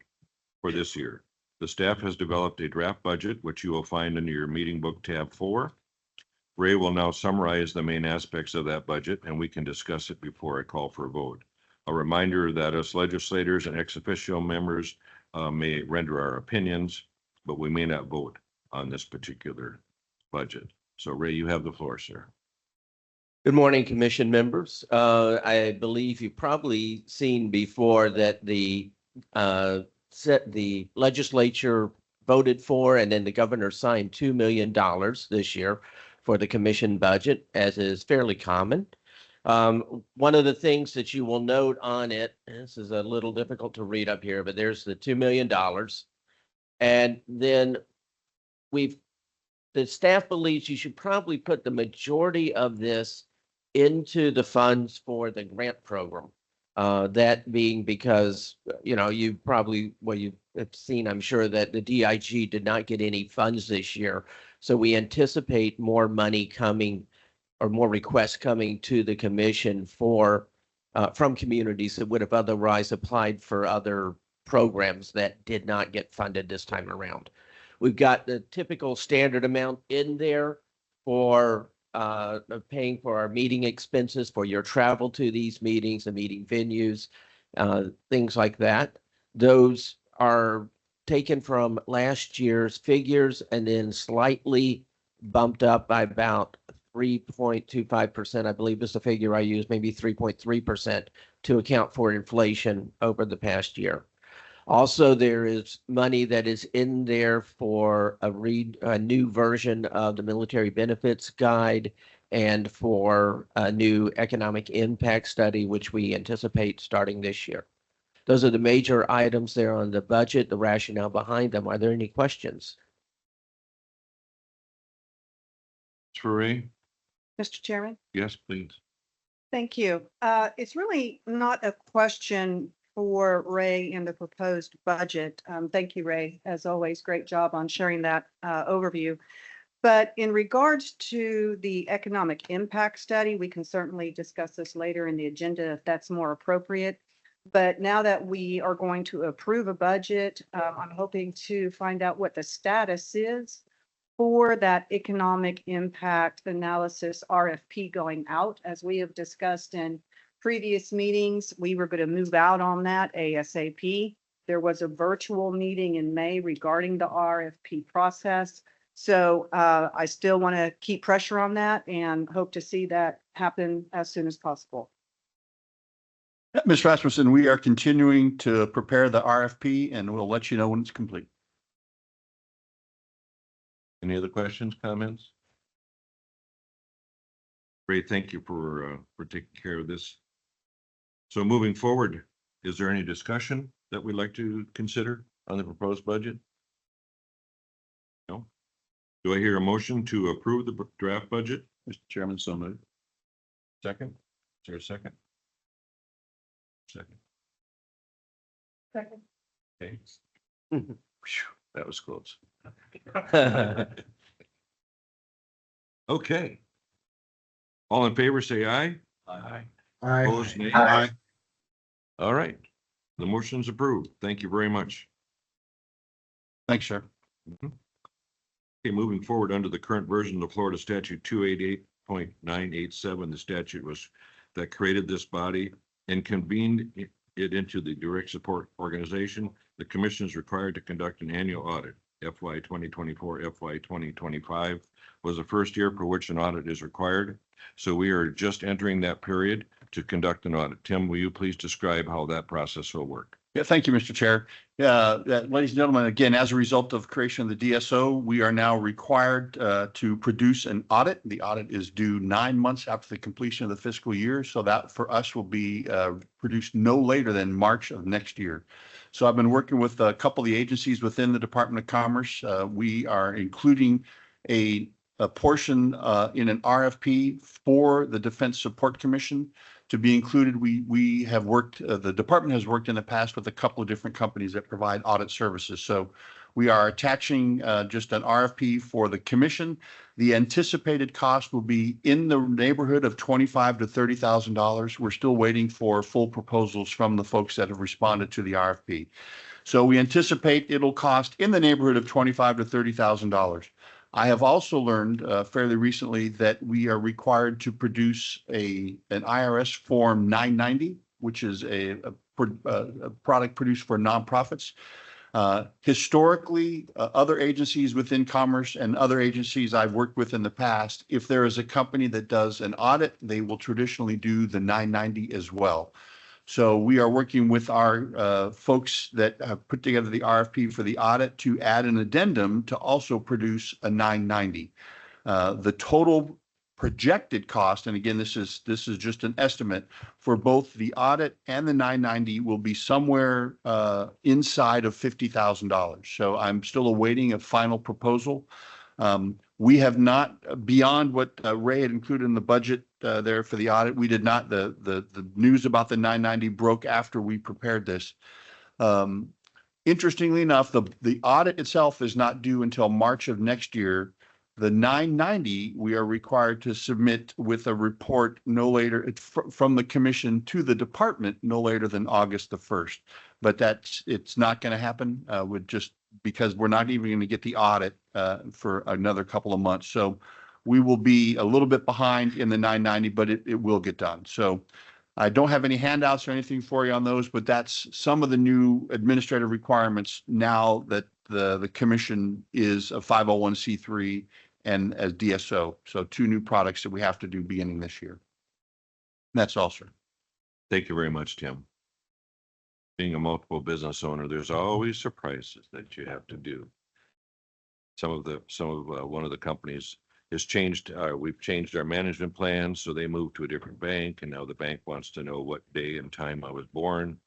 for this year. The staff has developed a draft budget, which you will find in your meeting book tab 4. Ray will now summarize the main aspects of that budget, and we can discuss it before I call for a vote. A reminder that us legislators and ex officio members may render our opinions, but we may not vote on this particular budget. So Ray, you have the floor, sir. Good morning, commission members. I believe you've probably seen before that the legislature voted for and then the governor signed $2 million this year for the commission budget, as is fairly common. One of the things that you will note on it, and this is a little difficult to read up here, but there's the $2 million. And then the staff believes you should probably put the majority of this into the funds for the grant program. That being because, you probably, you have seen, I'm sure, that the DIG did not get any funds this year. So we anticipate more money coming or more requests coming to the commission from communities that would have otherwise applied for other programs that did not get funded this time around. We've got the typical standard amount in there for paying for our meeting expenses, for your travel to these meetings, the meeting venues, things like that. Those are taken from last year's figures and then slightly bumped up by about 3.25%, I believe is the figure I used, maybe 3.3% to account for inflation over the past year. Also, there is money that is in there for a new version of the military benefits guide and for a new economic impact study, which we anticipate starting this year. Those are the major items there on the budget, the rationale behind them. Are there any questions? Ray? Mr. Chairman? Yes, please. Thank you. It's really not a question for Ray in the proposed budget. Thank you, Ray. As always, great job on sharing that overview. But in regards to the economic impact study, we can certainly discuss this later in the agenda if that's more appropriate. But now that we are going to approve a budget, I'm hoping to find out what the status is for that economic impact analysis RFP going out. As we have discussed in previous meetings, we were going to move out on that ASAP. There was a virtual meeting in May regarding the RFP process. So I still want to keep pressure on that and hope to see that happen as soon as possible. Ms. Rasmussen, we are continuing to prepare the RFP and we'll let you know when it's complete. Any other questions, comments? Ray, thank you for taking care of this. So moving forward, is there any discussion that we'd like to consider on the proposed budget? No? Do I hear a motion to approve the draft budget? Mr. Chairman, so moved. Second? Is there a second? Second. Second. Okay. Phew, that was close. Okay. All in favor, say aye. Aye. Opposed, nay. Aye. All right. The motion's approved. Thank you very much. Thanks, sir. Okay, moving forward under the current version of Florida Statute 288.987, the statute that created this body and convened it into the direct support organization. The commission is required to conduct an annual audit. FY 2024, FY 2025 was the first year for which an audit is required. So we are just entering that period to conduct an audit. Tim, will you please describe how that process will work? Yeah, thank you, Mr. Chair. Ladies and gentlemen, again, as a result of creation of the DSO, we are now required to produce an audit. The audit is due 9 months after the completion of the fiscal year. So that for us will be produced no later than March of next year. So I've been working with a couple of the agencies within the Department of Commerce. We are including a portion in an RFP for the Defense Support Commission to be included. We have worked, the department has worked in the past with a couple of different companies that provide audit services. So we are attaching just an RFP for the commission. The anticipated cost will be in the neighborhood of $25,000 to $30,000. We're still waiting for full proposals from the folks that have responded to the RFP. So we anticipate it'll cost in the neighborhood of $25,000 to $30,000. I have also learned fairly recently that we are required to produce an IRS Form 990, which is a product produced for nonprofits. Historically, other agencies within Commerce and other agencies I've worked with in the past, if there is a company that does an audit, they will traditionally do the 990 as well. So we are working with our folks that have put together the RFP for the audit to add an addendum to also produce a 990. The total projected cost, and again, this is just an estimate for both the audit and the 990 will be somewhere inside of $50,000. So I'm still awaiting a final proposal. We have not, beyond what Ray had included in the budget there for the audit, we did not, the news about the 990 broke after we prepared this. Interestingly enough, the audit itself is not due until March of next year. The 990, we are required to submit with a report no later from the commission to the department no later than August the 1st. But it's not going to happen with just because we're not even going to get the audit for another couple of months. So we will be a little bit behind in the 990, but it will get done. So I don't have any handouts or anything for you on those, but that's some of the new administrative requirements now that the commission is a 501c3 and as DSO. So 2 new products that we have to do beginning this year. That's all, sir. Thank you very much, Tim. Being a multiple business owner, there's always surprises that you have to do. One of the companies has changed, we've changed our management plan, so they moved to a different bank, and now the bank wants to know what day and time I was born,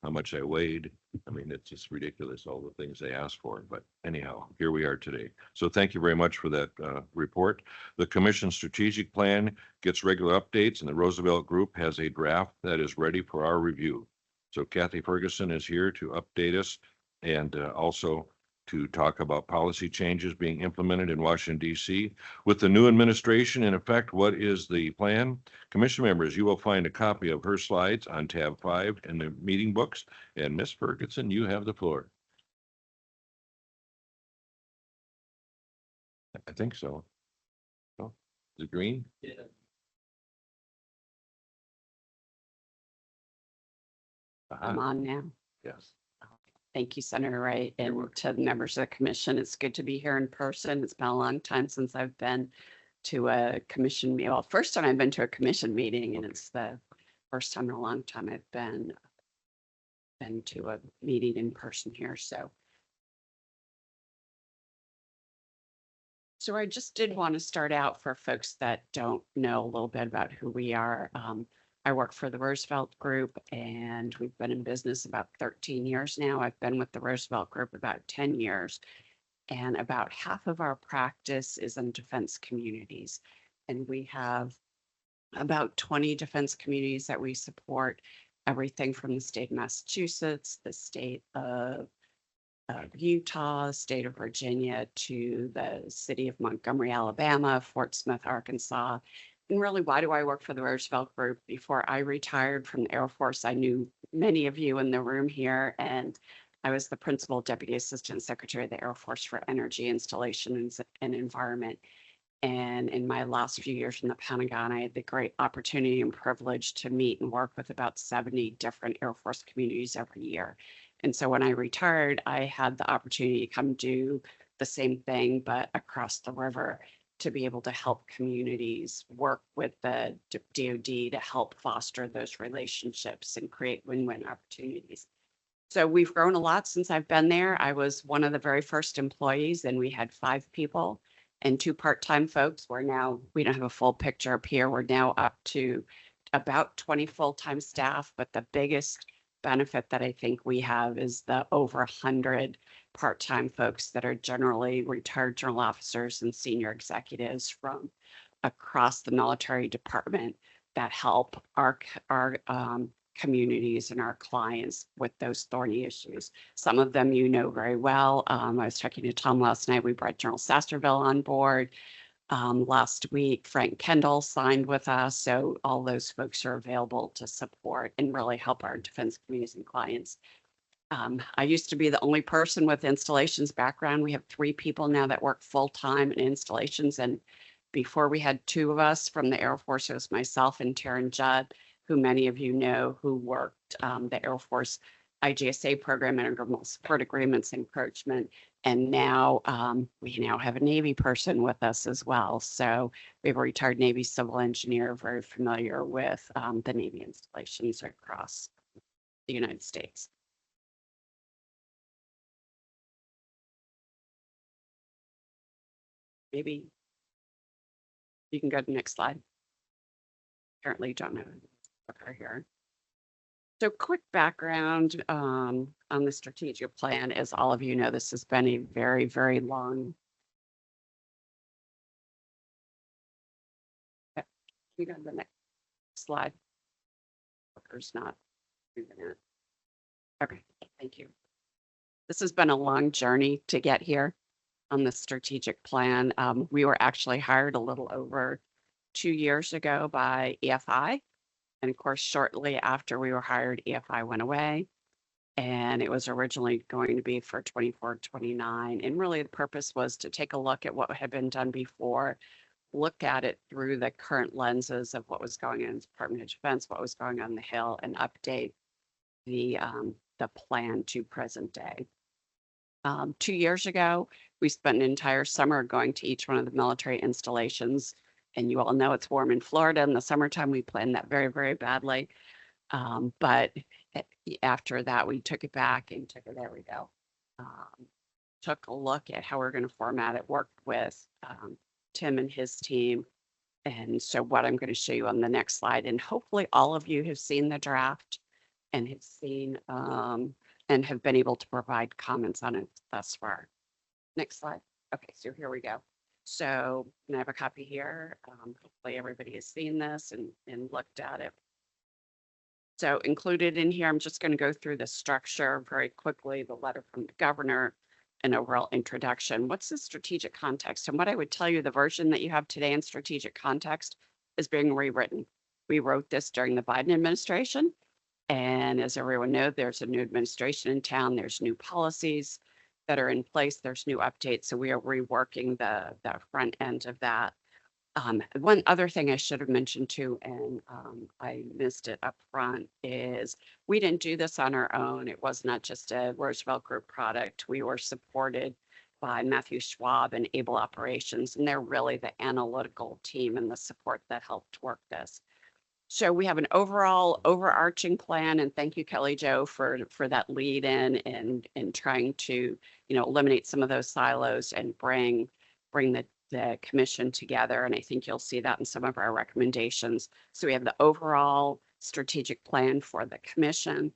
how much I weighed. I mean, it's just ridiculous, all the things they ask for, but anyhow, here we are today. So thank you very much for that report. The commission strategic plan gets regular updates, and the Roosevelt Group has a draft that is ready for our review. So Kathy Ferguson is here to update us and also to talk about policy changes being implemented in Washington, D.C. With the new administration in effect, what is the plan? Commission members, you will find a copy of her slides on tab 5 in the meeting books. And Ms. Ferguson, you have the floor. I think so. Oh, is it green? Yeah. I'm on now. Yes. Thank you, Senator Wright, and to the members of the commission. It's good to be here in person. It's been a long time since I've been to a commission meeting. Well, first time I've been to a commission meeting, and it's the first time in a long time I've been to a meeting in person here. So I just did want to start out for folks that don't know a little bit about who we are. I work for the Roosevelt Group, and we've been in business about 13 years now. I've been with the Roosevelt Group about 10 years, and about half of our practice is in defense communities. And we have about 20 defense communities that we support, everything from the state of Massachusetts, the state of Utah, state of Virginia, to the city of Montgomery, Alabama, Fort Smith, Arkansas. And really, why do I work for the Roosevelt Group? Before I retired from the Air Force, I knew many of you in the room here, and I was the Principal Deputy Assistant Secretary of the Air Force for Energy, Installation, and Environment. And in my last few years in the Pentagon, I had the great opportunity and privilege to meet and work with about 70 different Air Force communities every year. And so when I retired, I had the opportunity to come do the same thing, but across the river, to be able to help communities work with the DoD to help foster those relationships and create win-win opportunities. So we've grown a lot since I've been there. I was one of the very first employees, and we had 5 people and 2 part-time folks. We don't have a full picture up here. We're now up to about 20 full-time staff, but the biggest benefit that I think we have is the over 100 part-time folks that are generally retired general officers and senior executives from across the military department that help our communities and our clients with those thorny issues. Some of them you know very well. I was talking to Tom last night. We brought General Sasterville on board. Last week, Frank Kendall signed with us. So all those folks are available to support and really help our defense communities and clients. I used to be the only person with installations background. We have 3 people now that work full-time in installations. And before we had 2 of us from the Air Force, it was myself and Taryn Judd, who many of you know, who worked the Air Force IGSA program, Integral Support Agreements, encroachment. And now we now have a Navy person with us as well. So we have a retired Navy civil engineer, very familiar with the Navy installations across the United States. Maybe you can go to the next slide. Apparently you don't know her here. So quick background on the strategic plan. As all of you know, this has been a very, very long. Okay, we go to the next slide. Booker's not moving it. Okay, thank you. This has been a long journey to get here on the strategic plan. We were actually hired a little over 2 years ago by EFI. And of course, shortly after we were hired, EFI went away. And it was originally going to be for 24-29. And really the purpose was to take a look at what had been done before, look at it through the current lenses of what was going on in the Department of Defense, what was going on the Hill, and update the plan to present day. 2 years ago, We spent an entire summer going to each one of the military installations. And you all know it's warm in Florida in the summertime. We planned that very, very badly. But after that, we took it back and there we go. Took a look at how we're going to format it, worked with Tim and his team. And so what I'm going to show you on the next slide, and hopefully all of you have seen the draft and have seen and have been able to provide comments on it thus far. Next slide. Okay, so here we go. So I have a copy here. Hopefully everybody has seen this and looked at it. So included in here, I'm just going to go through the structure very quickly, the letter from the governor, an overall introduction. What's the strategic context? And what I would tell you, the version that you have today in strategic context is being rewritten. We wrote this during the Biden administration. And as everyone knows, there's a new administration in town. There's new policies that are in place. There's new updates. So we are reworking the front end of that. One other thing I should have mentioned too, and I missed it up front, is we didn't do this on our own. It was not just a Roosevelt Group product. We were supported by Matthew Schwab and Able Operations, and they're really the analytical team and the support that helped work this. So we have an overall overarching plan, and thank you, Kelly Jo, for that lead in and trying to, eliminate some of those silos and bring the commission together. And I think you'll see that in some of our recommendations. So we have the overall strategic plan for the commission,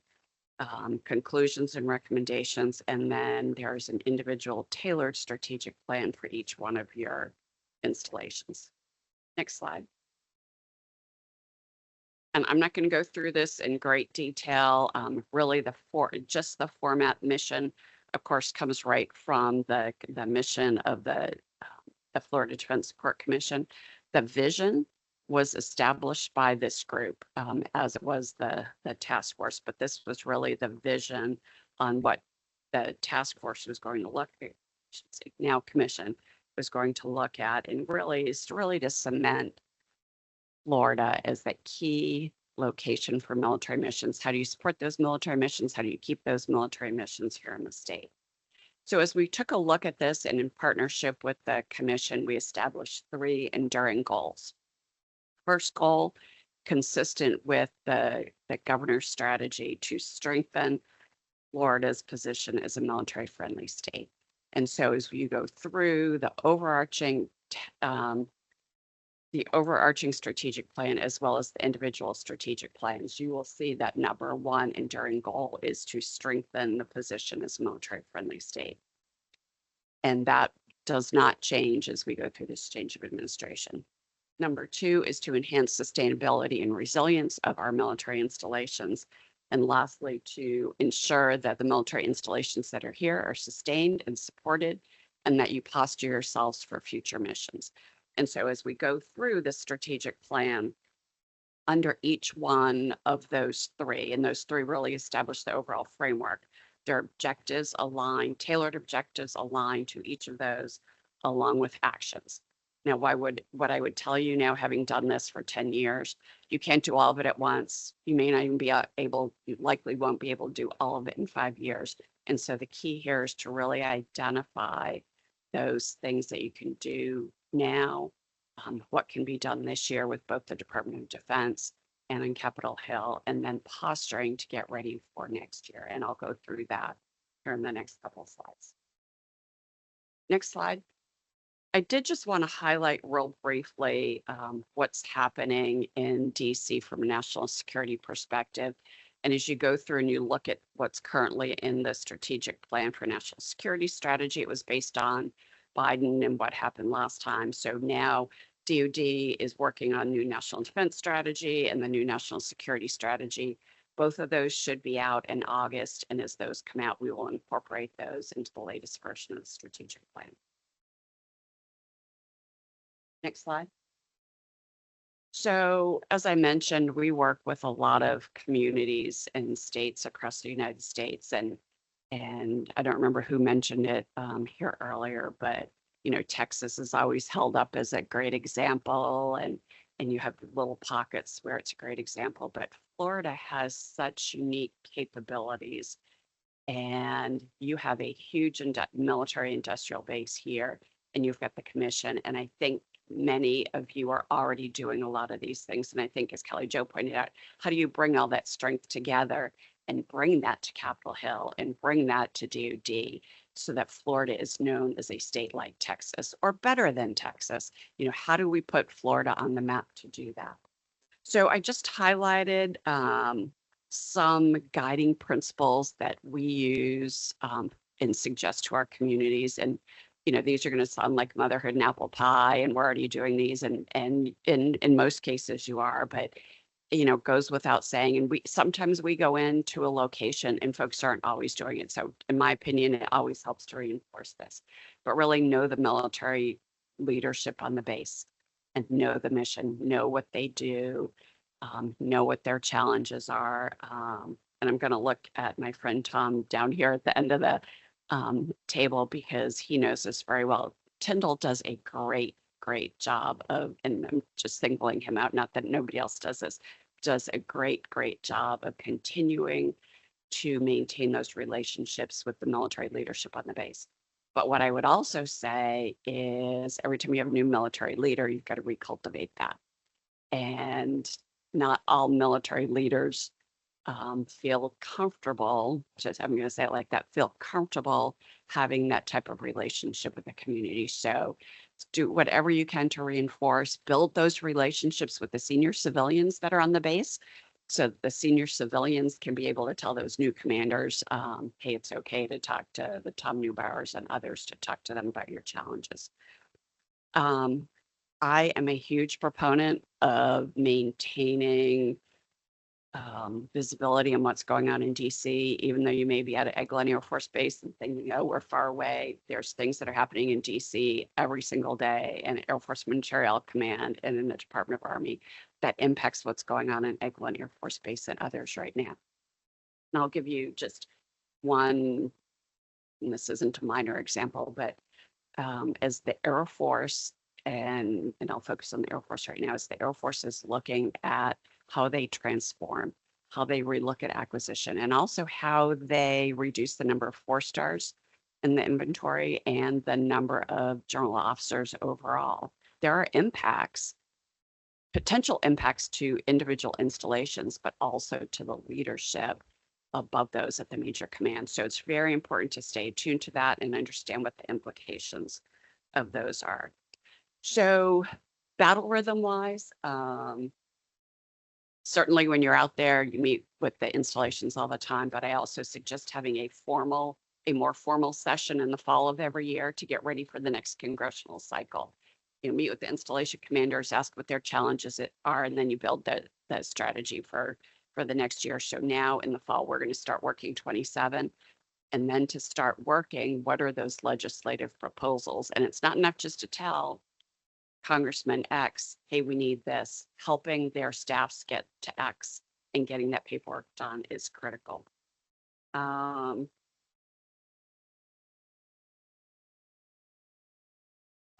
conclusions and recommendations, and then there's an individual tailored strategic plan for each one of your installations. Next slide. And I'm not going to go through this in great detail. Really, just the format mission, of course, comes right from the mission of the Florida Defense Support Commission. The vision was established by this group, as it was the task force, but this was really the vision on what the task force was going to look at, I should say now commission was going to look at, and really is to cement Florida as that key location for military missions. How do you support those military missions? How do you keep those military missions here in the state? So as we took a look at this and in partnership with the commission, we established 3 enduring goals. First goal, consistent with the governor's strategy to strengthen Florida's position as a military-friendly state. And so as you go through the overarching strategic plan as well as the individual strategic plans, you will see that number 1 enduring goal is to strengthen the position as a military-friendly state. And that does not change as we go through this change of administration. Number 2 is to enhance sustainability and resilience of our military installations. And lastly, to ensure that the military installations that are here are sustained and supported, and that you posture yourselves for future missions. And so as we go through the strategic plan, under each one of those 3, and those 3 really establish the overall framework, their objectives align, tailored objectives align to each of those, along with actions. Now, what I would tell you now, having done this for 10 years, you can't do all of it at once. You may not even be able, you likely won't be able to do all of it in 5 years. And so the key here is to really identify those things that you can do now, what can be done this year with both the Department of Defense and in Capitol Hill, and then posturing to get ready for next year. And I'll go through that here in the next couple of slides. Next slide. I did just want to highlight real briefly what's happening in DC from a national security perspective. And as you go through and you look at what's currently in the strategic plan for national security strategy, it was based on Biden and what happened last time. So now DOD is working on new national defense strategy and the new national security strategy. Both of those should be out in August. And as those come out, we will incorporate those into the latest version of the strategic plan. Next slide. So as I mentioned, we work with a lot of communities and states across the United States. And I don't remember who mentioned it here earlier, but Texas is always held up as a great example, and you have little pockets where it's a great example. But Florida has such unique capabilities And you have a huge military industrial base here, and you've got the commission. And I think many of you are already doing a lot of these things. And I think, as Kelly Jo pointed out, how do you bring all that strength together and bring that to Capitol Hill and bring that to DoD so that Florida is known as a state like Texas or better than Texas? You know, how do we put Florida on the map to do that? So I just highlighted some guiding principles that we use and suggest to our communities. And, you know, these are going to sound like motherhood and apple pie, and we're already doing these. And in most cases you are, but, you know, goes without saying. And sometimes we go into a location and folks aren't always doing it. So in my opinion, it always helps to reinforce this, but really know the military leadership on the base and know the mission, know what they do, know what their challenges are. And I'm going to look at my friend Tom down here at the end of the table because he knows this very well. Tyndall does a great job of, and I'm just singling him out, not that nobody else does this, does a great job of continuing to maintain those relationships with the military leadership on the base. But what I would also say is every time you have a new military leader, you've got to recultivate that. And not all military leaders feel comfortable, just I'm going to say it like that, feel comfortable having that type of relationship with the community. So do whatever you can to reinforce, build those relationships with the senior civilians that are on the base. So the senior civilians can be able to tell those new commanders, hey, it's okay to talk to the Tom Neubauers and others to talk to them about your challenges. I am a huge proponent of maintaining visibility on what's going on in DC, even though you may be at Eglin Air Force Base and thinking, oh, we're far away. There's things that are happening in DC every single day, and Air Force Ministerial Command and in the Department of Army that impacts what's going on in Eglin Air Force Base and others right now. And I'll give you just one, and this isn't a minor example, but as the Air Force, and I'll focus on the Air Force right now, as the Air Force is looking at how they transform, how they relook at acquisition, and also how they reduce the number of 4-stars in the inventory and the number of general officers overall. There are impacts, potential impacts to individual installations, but also to the leadership above those at the major command. So it's very important to stay tuned to that and understand what the implications of those are. So battle rhythm wise, certainly when you're out there, you meet with the installations all the time, but I also suggest having a more formal session in the fall of every year to get ready for the next congressional cycle. You meet with the installation commanders, ask what their challenges are, and then you build the strategy for the next year. So now in the fall, we're going to start working 27. And then to start working, what are those legislative proposals? And it's not enough just to tell Congressman X, hey, we need this. Helping their staffs get to X and getting that paperwork done is critical.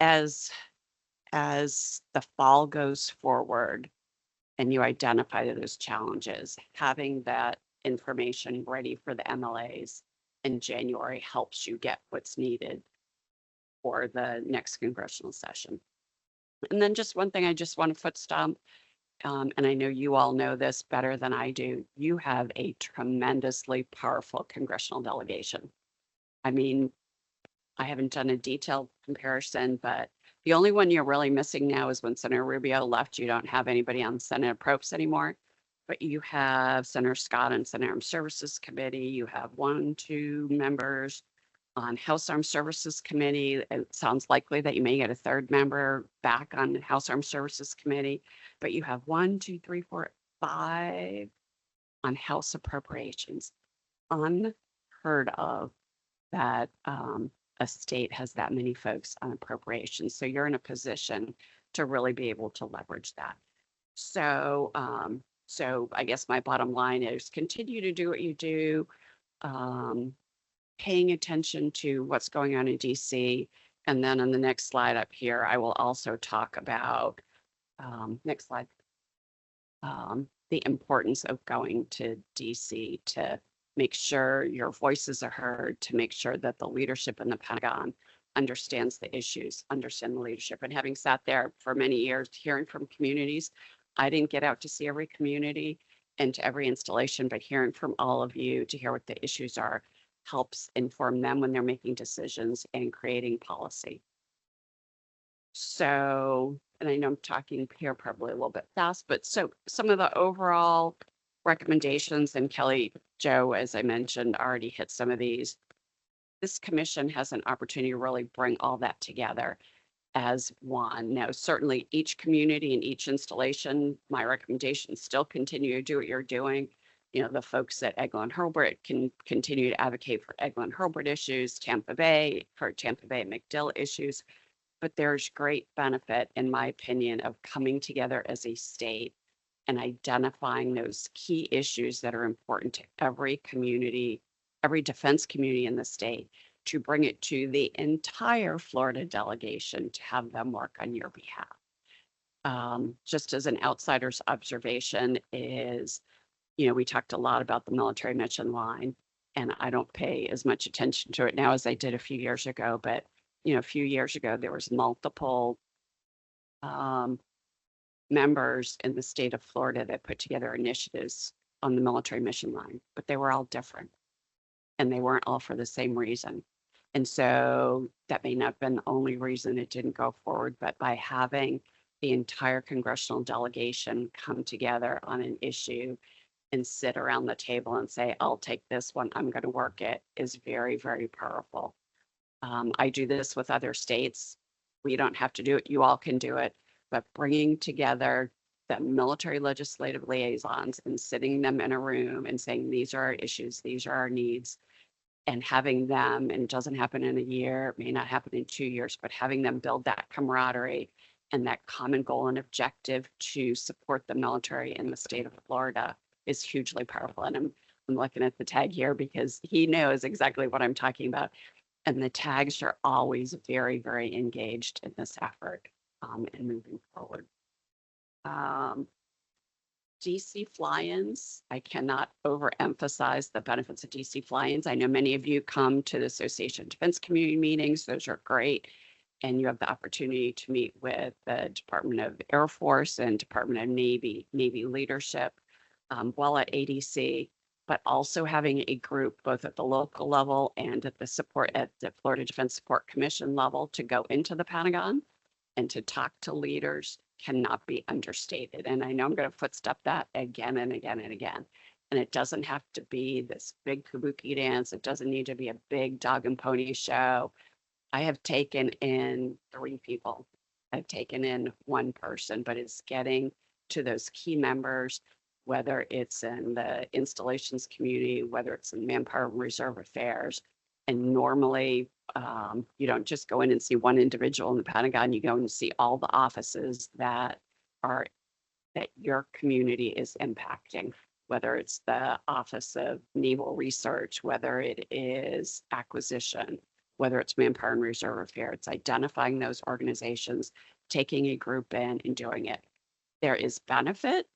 As the fall goes forward and you identify those challenges, having that information ready for the MLAs in January helps you get what's needed for the next congressional session. And then just one thing I just want to foot stomp, and I know you all know this better than I do, you have a tremendously powerful congressional delegation. I mean, I haven't done a detailed comparison, but the only one you're really missing now is when Senator Rubio left, you don't have anybody on Senate Probes anymore, but you have Senator Scott on Senate Armed Services Committee. You have 2 members on House Armed Services Committee. It sounds likely that you may get a 3rd member back on the House Armed Services Committee, but you have 1, 2, 3, 4, 5 on House Appropriations. Unheard of that a state has that many folks on appropriations. So you're in a position to really be able to leverage that. So, so I guess my bottom line is continue to do what you do. Paying attention to what's going on in DC. And then on the next slide up here, I will also talk about, next slide, the importance of going to DC to make sure your voices are heard, to make sure that the leadership in the Pentagon understands the issues, understand the leadership. And having sat there for many years, hearing from communities, I didn't get out to see every community and to every installation, but hearing from all of you to hear what the issues are helps inform them when they're making decisions and creating policy. So, and I know I'm talking here probably a little bit fast, but so some of the overall recommendations, and Kelly Jo, as I mentioned, already hit some of these. This commission has an opportunity to really bring all that together as one. Now, certainly each community and each installation, my recommendation is still continue to do what you're doing. You know, the folks at Eglin Hurlburt can continue to advocate for Eglin Hurlburt issues, Tampa Bay for Tampa Bay McDill issues. But there's great benefit, in my opinion, of coming together as a state and identifying those key issues that are important to every community, every defense community in the state, to bring it to the entire Florida delegation to have them work on your behalf. Just as an outsider's observation is, you know, we talked a lot about the military mission line, and I don't pay as much attention to it now as I did a few years ago, but you know, a few years ago, there was multiple members in the state of Florida that put together initiatives on the military mission line, but they were all different and they weren't all for the same reason. And so that may not have been the only reason it didn't go forward, but by having the entire congressional delegation come together on an issue and sit around the table and say, I'll take this one, I'm going to work it, is very, very powerful. I do this with other states. We don't have to do it. You all can do it. But bringing together the military legislative liaisons and sitting them in a room and saying, these are our issues, these are our needs, and having them, and it doesn't happen in a year, it may not happen in 2 years, but having them build that camaraderie and that common goal and objective to support the military in the state of Florida is hugely powerful. And I'm looking at the tag here because he knows exactly what I'm talking about. And the tags are always very, very engaged in this effort and moving forward. DC fly-ins, I cannot overemphasize the benefits of DC fly-ins. I know many of you come to the Association of Defense Community meetings. Those are great. And you have the opportunity to meet with the Department of Air Force and Department of Navy leadership while at ADC. But also having a group both at the local level and at the Florida Defense Support Commission level to go into the Pentagon and to talk to leaders cannot be understated. And I know I'm going to footstep that again and again and again. And it doesn't have to be this big kabuki dance. It doesn't need to be a big dog and pony show. I have taken in 3 people. I've taken in 1 person, but it's getting to those key members, whether it's in the installations community, whether it's in Manpower and Reserve Affairs. And normally, you don't just go in and see one individual in the Pentagon, you go and see all the offices that your community is impacting, whether it's the Office of Naval Research, whether it is acquisition, whether it's Manpower and Reserve Affairs. It's identifying those organizations, taking a group in and doing it. There is benefit.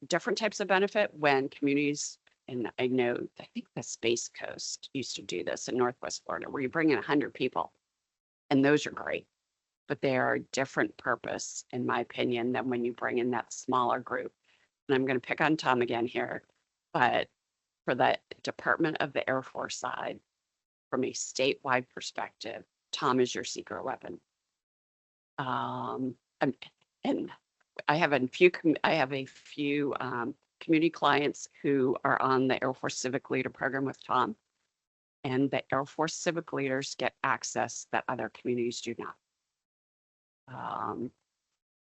Different types of benefit when communities, and I think the Space Coast used to do this in Northwest Florida, where you bring in 100 people, and those are great, but they are a different purpose, in my opinion, than when you bring in that smaller group. And I'm going to pick on Tom again here, but for the Department of the Air Force side, from a statewide perspective, Tom is your secret weapon. And I have a few community clients who are on the Air Force Civic Leader program with Tom, and the Air Force Civic Leaders get access that other communities do not.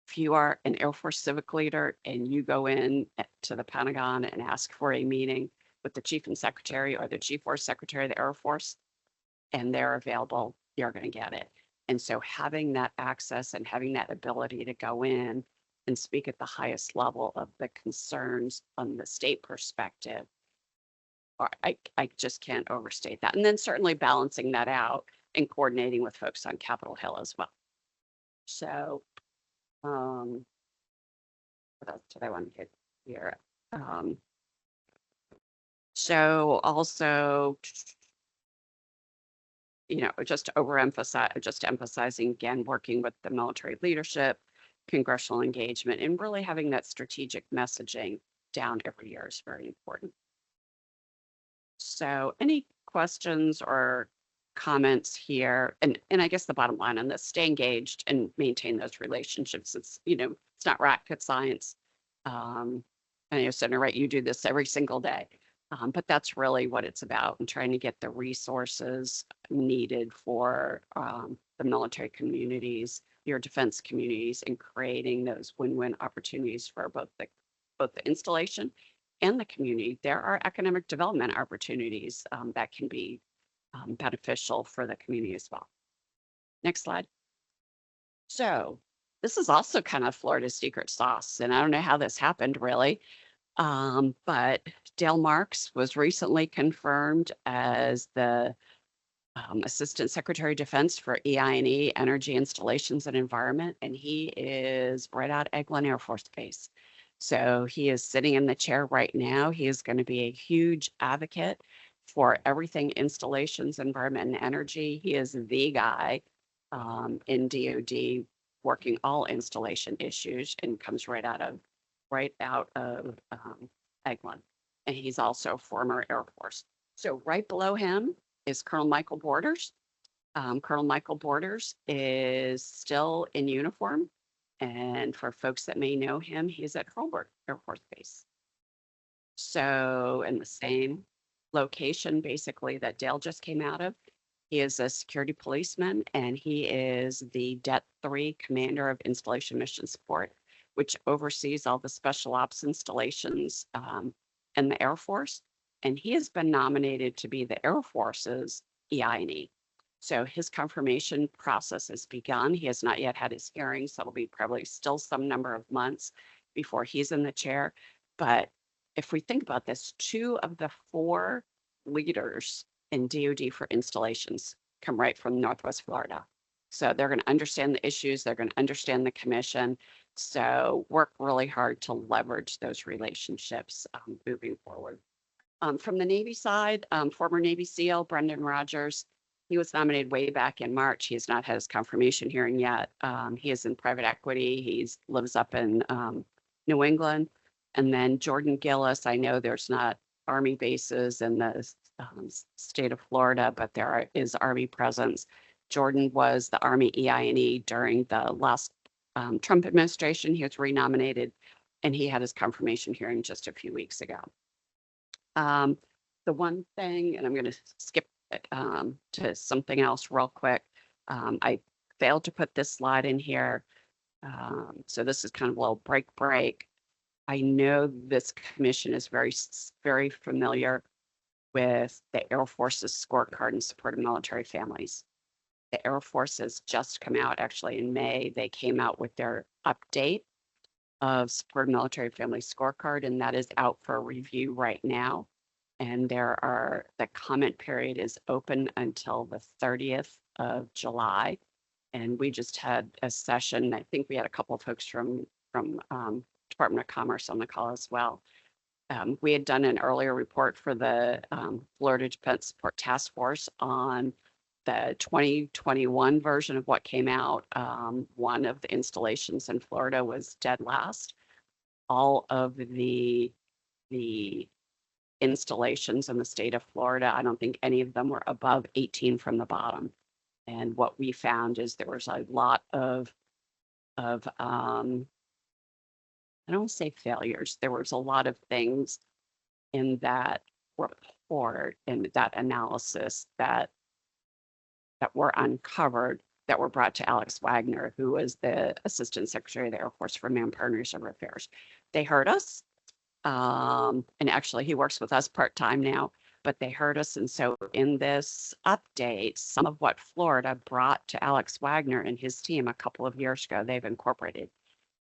If you are an Air Force Civic Leader and you go in to the Pentagon and ask for a meeting with the Chief and Secretary or the Chief or Secretary of the Air Force, and they're available, you're going to get it. And so having that access and having that ability to go in and speak at the highest level of the concerns on the state perspective, or I just can't overstate that. And then certainly balancing that out and coordinating with folks on Capitol Hill as well. So, what else did I want to get here? So also, just emphasizing again, working with the military leadership, congressional engagement, and really having that strategic messaging down every year is very important. So any questions or comments here? And I guess the bottom line on this, stay engaged and maintain those relationships. It's not rocket science. I know, Senator Wright, you do this every single day. But that's really what it's about, and trying to get the resources needed for the military communities, your defense communities, and creating those win-win opportunities for both the installation and the community. There are economic development opportunities that can be beneficial for the community as well. Next slide. So this is also kind of Florida's secret sauce, and I don't know how this happened really. But Dale Marks was recently confirmed as the Assistant Secretary of Defense for EI&E, Energy Installations and Environment, and he is right out of Eglin Air Force Base. So he is sitting in the chair right now. He is going to be a huge advocate for everything installations, environment, and energy. He is the guy in DoD working all installation issues, and comes right out of Eglin. And he's also former Air Force. So right below him is Colonel Michael Borders. Colonel Michael Borders is still in uniform. And for folks that may know him, he's at Hurlburt Air Force Base. So in the same location, basically, that Dale just came out of. He is a security policeman, and he is the Det 3 Commander of Installation Mission Support, which oversees all the special ops installations in the Air Force. And he has been nominated to be the Air Force's EI&E. So his confirmation process has begun. He has not yet had his hearing, so it'll be probably still some number of months before he's in the chair. But if we think about this, 2 of the 4 leaders in DoD for installations come right from Northwest Florida. So they're going to understand the issues. They're going to understand the commission. So work really hard to leverage those relationships moving forward. From the Navy side, former Navy SEAL Brendan Rogers, he was nominated way back in March. He has not had his confirmation hearing yet. He is in private equity. He lives up in New England. And then Jordan Gillis, I know there's not Army bases in the state of Florida, but there is Army presence. Jordan was the Army EI&E during the last Trump administration. He was renominated, and he had his confirmation hearing just a few weeks ago. The one thing, and I'm going to skip to something else real quick. I failed to put this slide in here. So this is kind of a little break. I know this commission is very familiar with the Air Force's scorecard in support of military families. The Air Force has just come out, actually in May, they came out with their update of support of military family scorecard, and that is out for review right now. And the comment period is open until the 30th of July. And we just had a session. I think we had a couple of folks from Department of Commerce on the call as well. We had done an earlier report for the Florida Defense Support Task Force on the 2021 version of what came out. One of the installations in Florida was dead last. All of the installations in the state of Florida, I don't think any of them were above 18 from the bottom. And what we found is there was a lot of I don't say failures. There was a lot of things in that report and that analysis that were uncovered, that were brought to Alex Wagner, who was the Assistant Secretary of the Air Force for Manpower and Reserve Affairs. They heard us. And actually he works with us part-time now, but they heard us. And so in this update, some of what Florida brought to Alex Wagner and his team a couple of years ago, they've incorporated.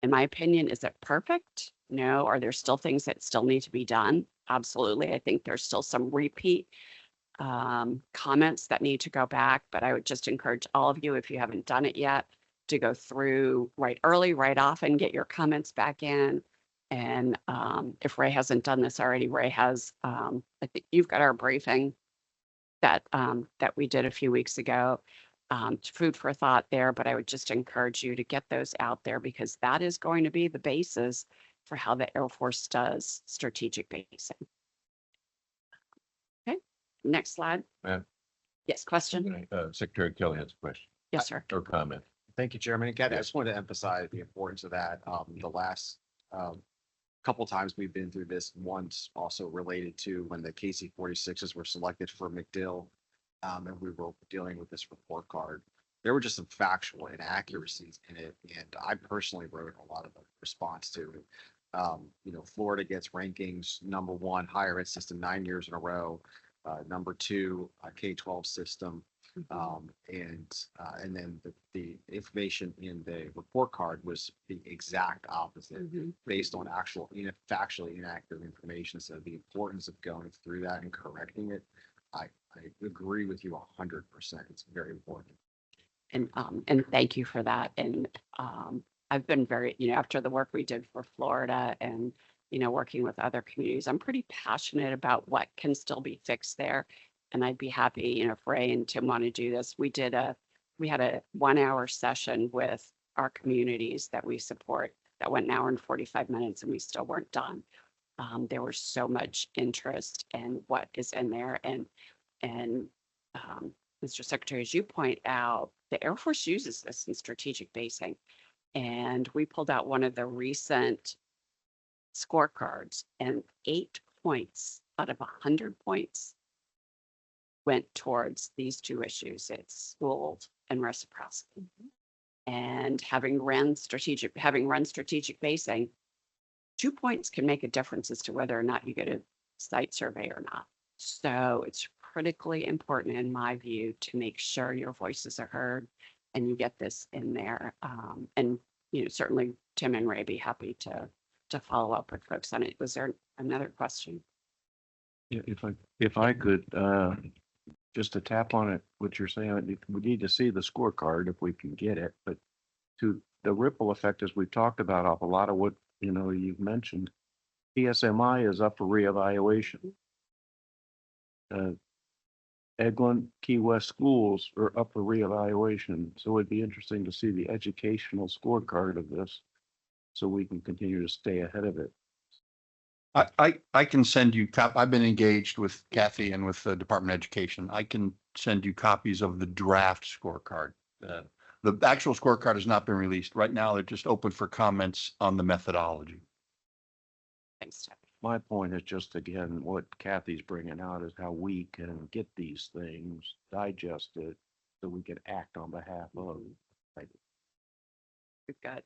In my opinion, is it perfect? No. Are there still things that still need to be done? Absolutely. I think there's still some repeat comments that need to go back, but I would just encourage all of you, if you haven't done it yet, to go through right early, right often, get your comments back in, And if Ray hasn't done this already, Ray has, I think you've got our briefing that that we did a few weeks ago. Food for thought there, but I would just encourage you to get those out there because that is going to be the basis for how the Air Force does strategic basing. Okay, next slide. Ma'am? Yes, question? Secretary Kelly has a question Yes, sir. or comment. Thank you, Chairman. And Kathy, I just wanted to emphasize the importance of that. The last couple times we've been through this, once also related to when the KC-46s were selected for MacDill, and we were dealing with this report card. There were just some factual inaccuracies in it, and I personally wrote a lot of the response to it. You know, Florida gets rankings #1 higher ed system 9 years in a row, #2 K-12 system. And then the information in the report card was the exact opposite based on actual factually inaccurate information. So the importance of going through that and correcting it, I agree with you 100%. It's very important. And thank you for that. And I've been very, after the work we did for Florida and, working with other communities, I'm pretty passionate about what can still be fixed there. And I'd be happy, if Ray and Tim want to do this. We had a 1-hour session with our communities that we support that went an hour and 45 minutes and we still weren't done. There was so much interest in what is in there. And Mr. Secretary, as you point out, the Air Force uses this in strategic basing. And we pulled out one of the recent scorecards, and 8 points out of 100 points went towards these two issues. It's school and reciprocity. And having run strategic basing, 2 points can make a difference as to whether or not you get a site survey or not. So it's critically important, in my view, to make sure your voices are heard and you get this in there. And certainly Tim and Ray be happy to follow up with folks on it. Was there another question? Yeah, if I could, just to tap on it, what you're saying, we need to see the scorecard if we can get it, but to the ripple effect, as we've talked about, of a lot of what, you've mentioned, PSMI is up for reevaluation. Eglin, Key West schools are up for reevaluation. So it'd be interesting to see the educational scorecard of this so we can continue to stay ahead of it. I can send you I've been engaged with Kathy and with the Department of Education. I can send you copies of the draft scorecard. The actual scorecard has not been released. Right now, they're just open for comments on the methodology. Thanks, Tim. My point is just, again, what Kathy's bringing out is how we can get these things digested so we can act on behalf of. We've got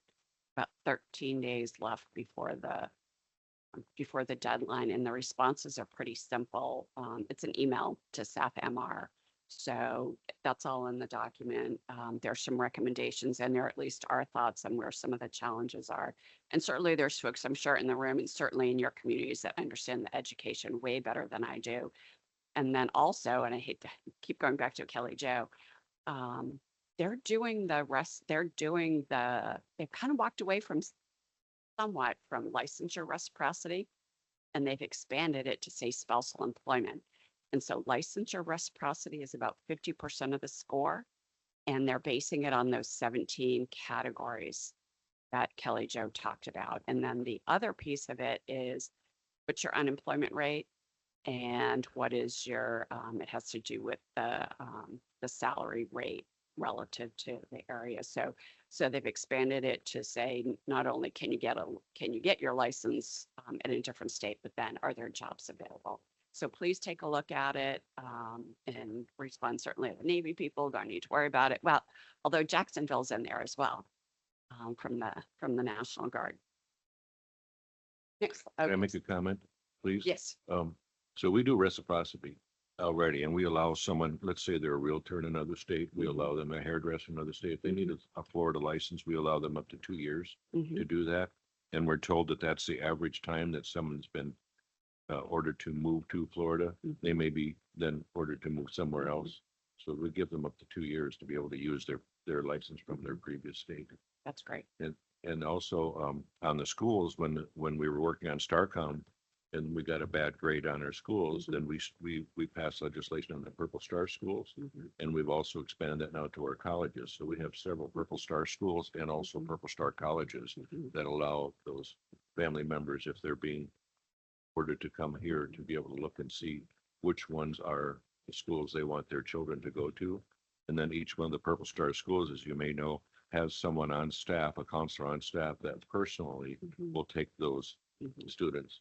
about 13 days left before the deadline, and the responses are pretty simple. It's an email to SAF-MR. So that's all in the document. There's some recommendations and there at least our thoughts on where some of the challenges are. And certainly there's folks, I'm sure, in the room and certainly in your communities that understand the education way better than I do. And then also, and I hate to keep going back to Kelly Jo, they've kind of walked away from somewhat from licensure reciprocity, and they've expanded it to say spousal employment. And so licensure reciprocity is about 50% of the score, and they're basing it on those 17 categories that Kelly Jo talked about. And then the other piece of it is what's your unemployment rate and what is your, it has to do with the salary rate relative to the area. So they've expanded it to say, not only can you get your license in a different state, but then are there jobs available? So please take a look at it and respond. Certainly the Navy people don't need to worry about it. Well, although Jacksonville's in there as well from the National Guard. Next. Can I make a comment, please? Yes. So we do reciprocity already, and we allow someone, let's say they're a realtor in another state, we allow them a hairdresser in another state. If they need a Florida license, we allow them up to 2 years to do that. And we're told that that's the average time that someone's been ordered to move to Florida. They may be then ordered to move somewhere else. So we give them up to 2 years to be able to use their license from their previous state. That's great. And And also, on the schools, when we were working on STARCOM and we got a bad grade on our schools, then we passed legislation on the Purple Star schools. And we've also expanded that now to our colleges. So we have several Purple Star schools and also Purple Star colleges that allow those family members, if they're being ordered to come here, to be able to look and see which ones are the schools they want their children to go to. And then each one of the Purple Star schools, as you may know, has someone on staff, a counselor on staff that personally will take those students.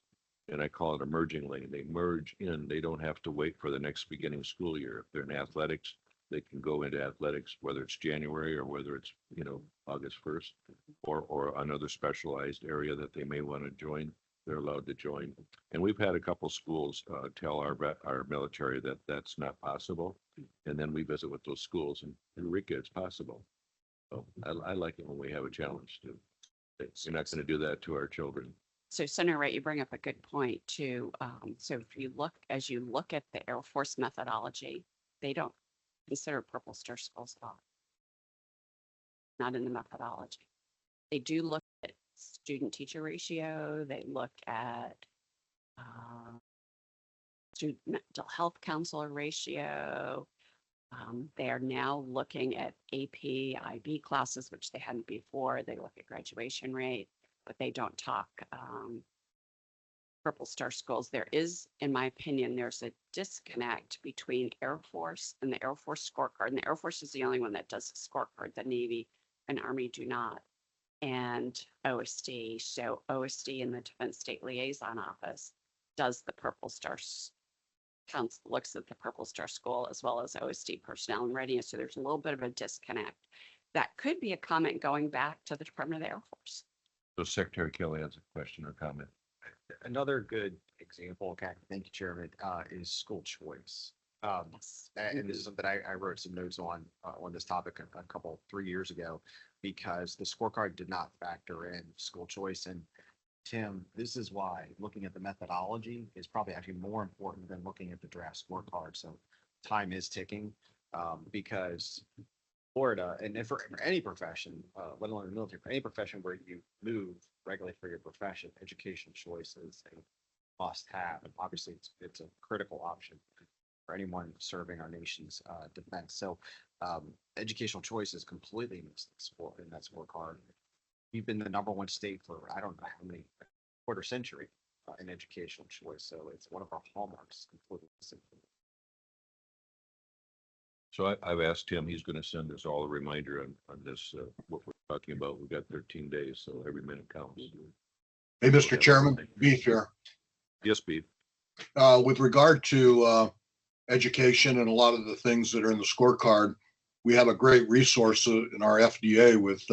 And I call it a merging lane. They merge in. They don't have to wait for the next beginning school year. If they're in athletics, they can go into athletics, whether it's January or whether it's, August 1st, or another specialized area that they may want to join. They're allowed to join. And we've had a couple schools tell our military that that's not possible. And then we visit with those schools, and Eureka, it's possible. So I like it when we have a challenge too. You're not going to do that to our children. So Senator Wright, you bring up a good point too. So if you look at the Air Force methodology, they don't consider Purple Star schools at all. Not in the methodology. They do look at student teacher ratio. They look at student mental health counselor ratio. They are now looking at AP, IB classes, which they hadn't before. They look at graduation rate, but they don't talk Purple Star schools. There is, in my opinion, there's a disconnect between Air Force and the Air Force scorecard. And the Air Force is the only one that does the scorecard. The Navy and Army do not. And OSD. So OSD in the Defense State Liaison Office does the Purple Star Council, looks at the Purple Star school as well as OSD personnel and readiness. So there's a little bit of a disconnect. That could be a comment going back to the Department of the Air Force. So Secretary Kelly has a question or comment. Another good example, okay, thank you, Chairman, is school choice. And this is something I wrote some notes on this topic a couple, 3 years ago, because the scorecard did not factor in school choice. And Tim, this is why looking at the methodology is probably actually more important than looking at the draft scorecard. So time is ticking because Florida, and for any profession, let alone the military, for any profession where you move regularly for your profession, educational choice is a must have. And obviously, it's a critical option for anyone serving our nation's defense. So educational choice is completely missed in that scorecard. We've been the #1 state for, I don't know how many, quarter century in educational choice. So it's one of our hallmarks. Completely missing. So I've asked him, he's going to send us all a reminder on this, what we're talking about. We've got 13 days, so every minute counts. Hey, Mr. Chairman, Beef here. Yes, Beef. With regard to education and a lot of the things that are in the scorecard, we have a great resource in our FDA with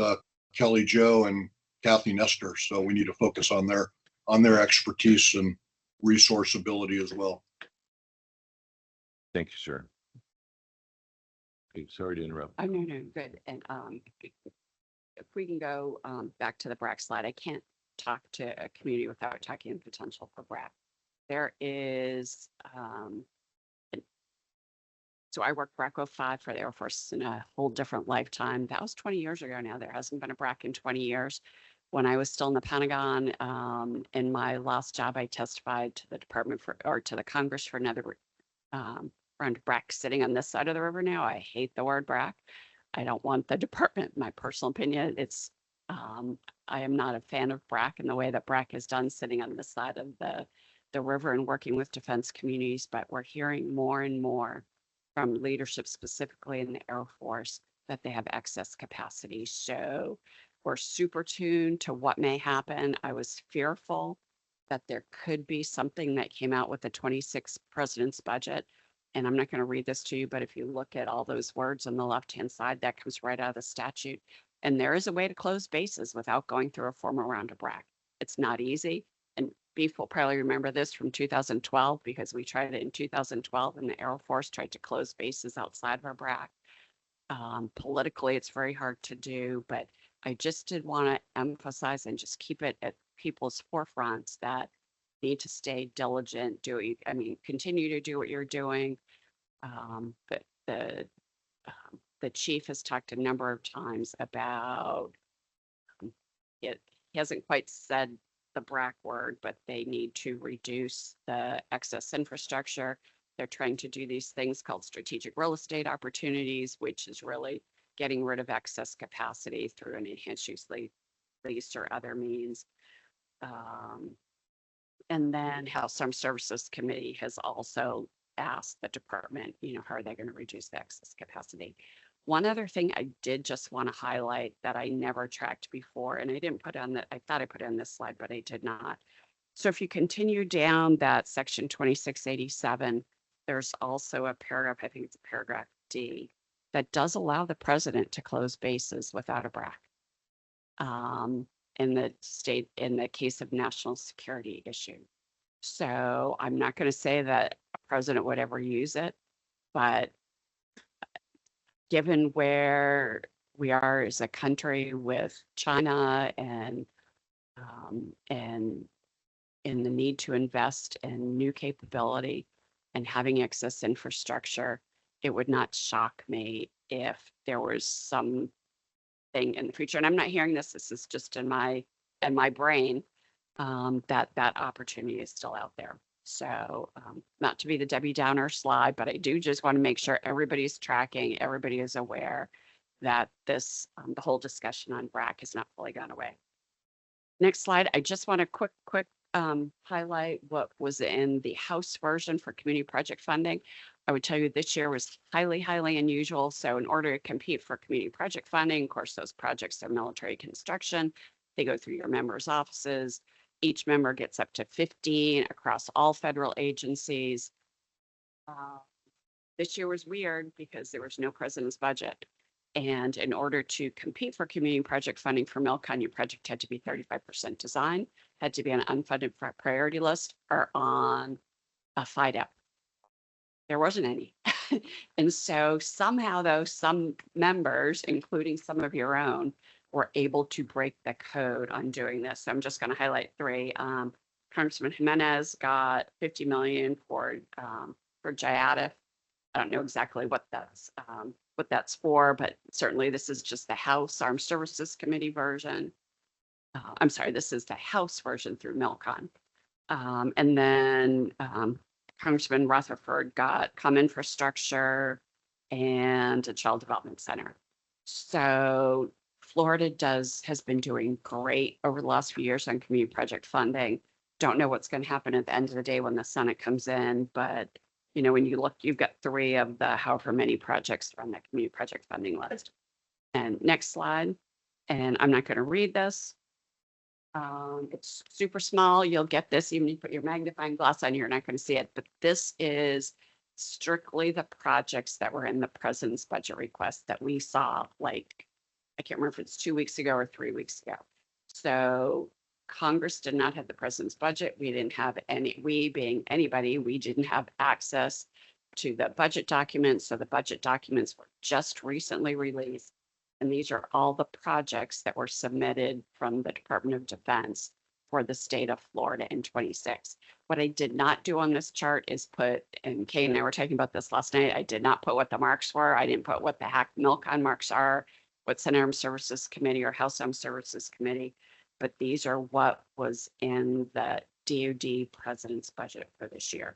Kelly Jo and Kathy Nestor. So we need to focus on their expertise and resource ability as well. Thank you, sir. Okay, sorry to interrupt. Oh, no, good. And if we can go back to the BRAC slide, I can't talk to a community without talking potential for BRAC. There is, so I worked BRAC 05 for the Air Force in a whole different lifetime. That was 20 years ago now. There hasn't been a BRAC in 20 years. When I was still in the Pentagon, in my last job, I testified to the to the Congress for another round of BRAC sitting on this side of the river now. I hate the word BRAC. I don't want the department, my personal opinion. It's, I am not a fan of BRAC and the way that BRAC is done sitting on this side of the river and working with defense communities, but we're hearing more and more from leadership, specifically in the Air Force, that they have excess capacity. So we're super tuned to what may happen. I was fearful that there could be something that came out with the 26 president's budget. And I'm not going to read this to you, but if you look at all those words on the left-hand side, that comes right out of the statute. And there is a way to close bases without going through a formal round of BRAC. It's not easy. And Beef will probably remember this from 2012, because we tried it in 2012 and the Air Force tried to close bases outside of our BRAC. Politically, it's very hard to do, but I just did want to emphasize and just keep it at people's forefronts that need to stay diligent, continue to do what you're doing. But the chief has talked a number of times about he hasn't quite said the BRAC word, but they need to reduce the excess infrastructure. They're trying to do these things called strategic real estate opportunities, which is really getting rid of excess capacity through an enhanced use lease or other means. And then House Armed Services Committee has also asked the department, how are they going to reduce the excess capacity? One other thing I did just want to highlight that I never tracked before, and I didn't put on that, I thought I put on this slide, but I did not. So if you continue down that section 2687, there's also a paragraph, I think it's paragraph D, that does allow the president to close bases without a BRAC. In the case of national security issue. So I'm not going to say that a president would ever use it, but given where we are as a country with China and in the need to invest in new capability and having excess infrastructure, it would not shock me if there was some thing in the future. And I'm not hearing this is just in my brain, that opportunity is still out there. So not to be the Debbie Downer slide, but I do just want to make sure everybody's tracking, everybody is aware that this, the whole discussion on BRAC has not fully gone away. Next slide. I just want to quick highlight what was in the House version for community project funding. I would tell you this year was highly, highly unusual. So in order to compete for community project funding, of course, those projects are military construction. They go through your members' offices. Each member gets up to 15 across all federal agencies. This year was weird because there was no president's budget. And in order to compete for community project funding for Milcon, your project had to be 35% design, had to be on an unfunded priority list or on a FIDA. There wasn't any. And so somehow though, some members, including some of your own, were able to break the code on doing this. So I'm just going to highlight three. Congressman Jimenez got $50 million for GIATF. I don't know exactly what that's for, but certainly this is just the House Armed Services Committee version. I'm sorry, this is the House version through Milcon. And then Congressman Rutherford got infrastructure and a child development center. So Florida has been doing great over the last few years on community project funding. Don't know what's going to happen at the end of the day when the Senate comes in, but when you look, you've got three of the however many projects on that community project funding list. And next slide. And I'm not going to read this. It's super small. You'll get this even if you put your magnifying glass on, you're not going to see it. But this is strictly the projects that were in the president's budget request that we saw, like, I can't remember if it's 2 weeks ago or 3 weeks ago. So Congress did not have the president's budget. We didn't have any, we being anybody, we didn't have access to the budget documents. So the budget documents were just recently released. And these are all the projects that were submitted from the Department of Defense for the state of Florida in 26. What I did not do on this chart is put, and Kay and I were talking about this last night, I did not put what the marks were. I didn't put what the HAC Milcon marks are, what Senate Armed Services Committee or House Armed Services Committee, but these are what was in the DoD president's budget for this year.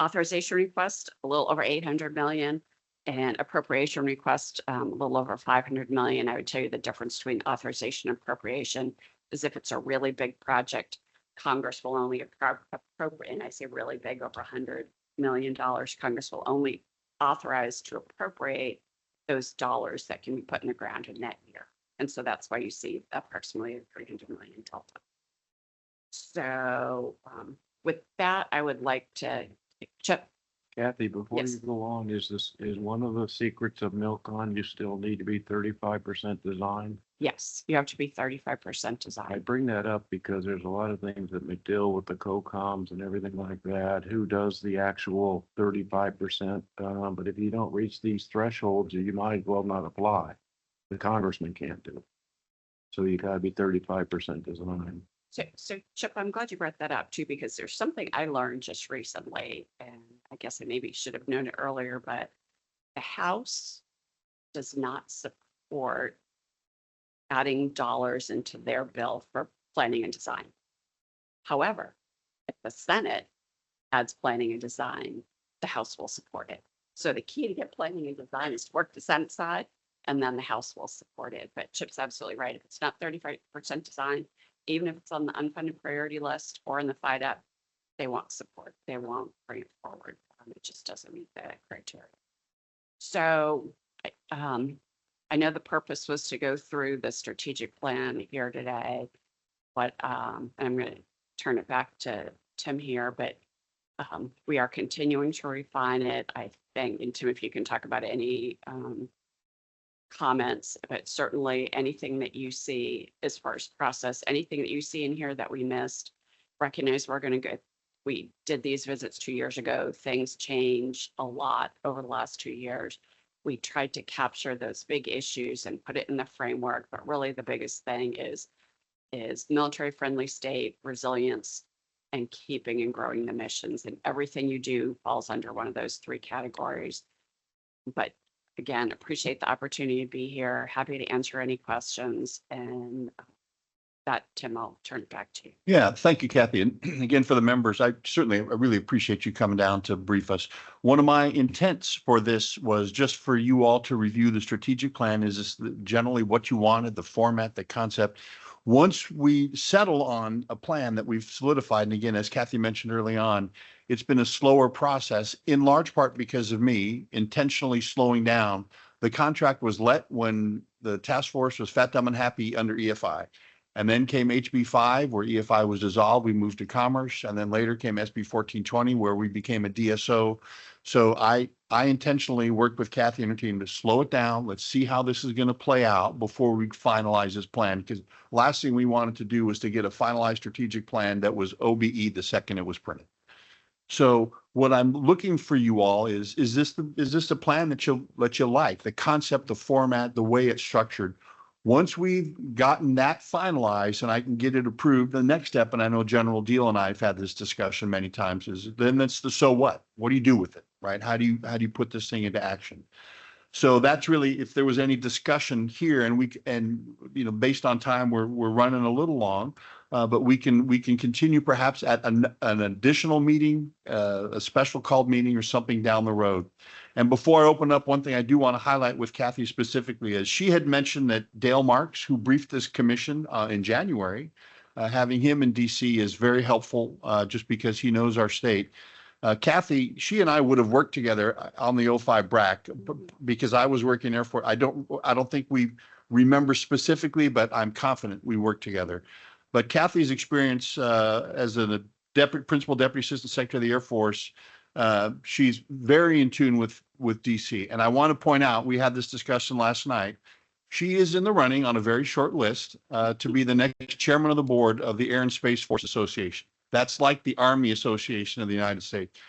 Authorization request, a little over 800 million. And appropriation request, a little over 500 million. I would tell you the difference between authorization and appropriation is if it's a really big project, Congress will only appropriate, and I say really big, over $100 million, Congress will only authorize to appropriate those dollars that can be put in the ground in that year. And so that's why you see approximately 300 million delta. So with that, I would like to, Chip. Kathy, before Yes. you go on, is one of the secrets of Milcon, you still need to be 35% design? Yes, you have to be 35% I design. bring that up because there's a lot of things that may deal with the COCOMs and everything like that. Who does the actual 35%? But if you don't reach these thresholds, you might as well not apply. The congressman can't do it. So you gotta be 35% design. So Chip, I'm glad you brought that up too, because there's something I learned just recently, and I guess I maybe should have known it earlier, but the House does not support adding dollars into their bill for planning and design. However, if the Senate adds planning and design, the House will support it. So the key to get planning and design is to work the Senate side, and then the House will support it. But Chip's absolutely right. If it's not 35% design, even if it's on the unfunded priority list or in the FIDAP, they won't support. They won't bring it forward. It just doesn't meet the criteria. So I know the purpose was to go through the strategic plan here today, but I'm going to turn it back to Tim here, but we are continuing to refine it. I think, and Tim, if you can talk about any comments, but certainly anything that you see as far as process, anything that you see in here that we missed, recognize we're going to go. We did these visits 2 years ago. Things change a lot over the last 2 years. We tried to capture those big issues and put it in the framework, but really the biggest thing is military friendly state, resilience, and keeping and growing the missions. And everything you do falls under one of those three categories. But again, appreciate the opportunity to be here. Happy to answer any questions. And that, Tim, I'll turn it back to you. Yeah, thank you, Kathy. And again, for the members, I really appreciate you coming down to brief us. One of my intents for this was just for you all to review the strategic plan. Is this generally what you wanted, the format, the concept? Once we settle on a plan that we've solidified, and again, as Kathy mentioned early on, it's been a slower process, in large part because of me intentionally slowing down. The contract was let when the task force was fat, dumb, and happy under EFI. And then came HB 5, where EFI was dissolved. We moved to Commerce, and then later came SB 1420, where we became a DSO. So I intentionally worked with Kathy and her team to slow it down. Let's see how this is going to play out before we finalize this plan. Because last thing we wanted to do was to get a finalized strategic plan that was OBE the second it was printed. So what I'm looking for you all is this the plan that you'll like, the concept, the format, the way it's structured? Once we've gotten that finalized and I can get it approved, the next step, and I know General Deal and I have had this discussion many times, is then that's the so what? What do you do with it, right? How do you put this thing into action? So that's really, if there was any discussion here, and based on time, we're running a little long, but we can continue perhaps at an additional meeting, a special called meeting or something down the road. And before I open up, one thing I do want to highlight with Kathy specifically is she had mentioned that Dale Marks, who briefed this commission in January, having him in DC is very helpful just because he knows our state. Kathy, she and I would have worked together on the 05 BRAC because I was working Air Force. I don't think we remember specifically, but I'm confident we worked together. But Kathy's experience as a principal deputy assistant secretary of the Air Force, she's very in tune with DC. And I want to point out, we had this discussion last night. She is in the running on a very short list to be the next chairman of the board of the Air and Space Force Association. That's like the Army Association of the United States.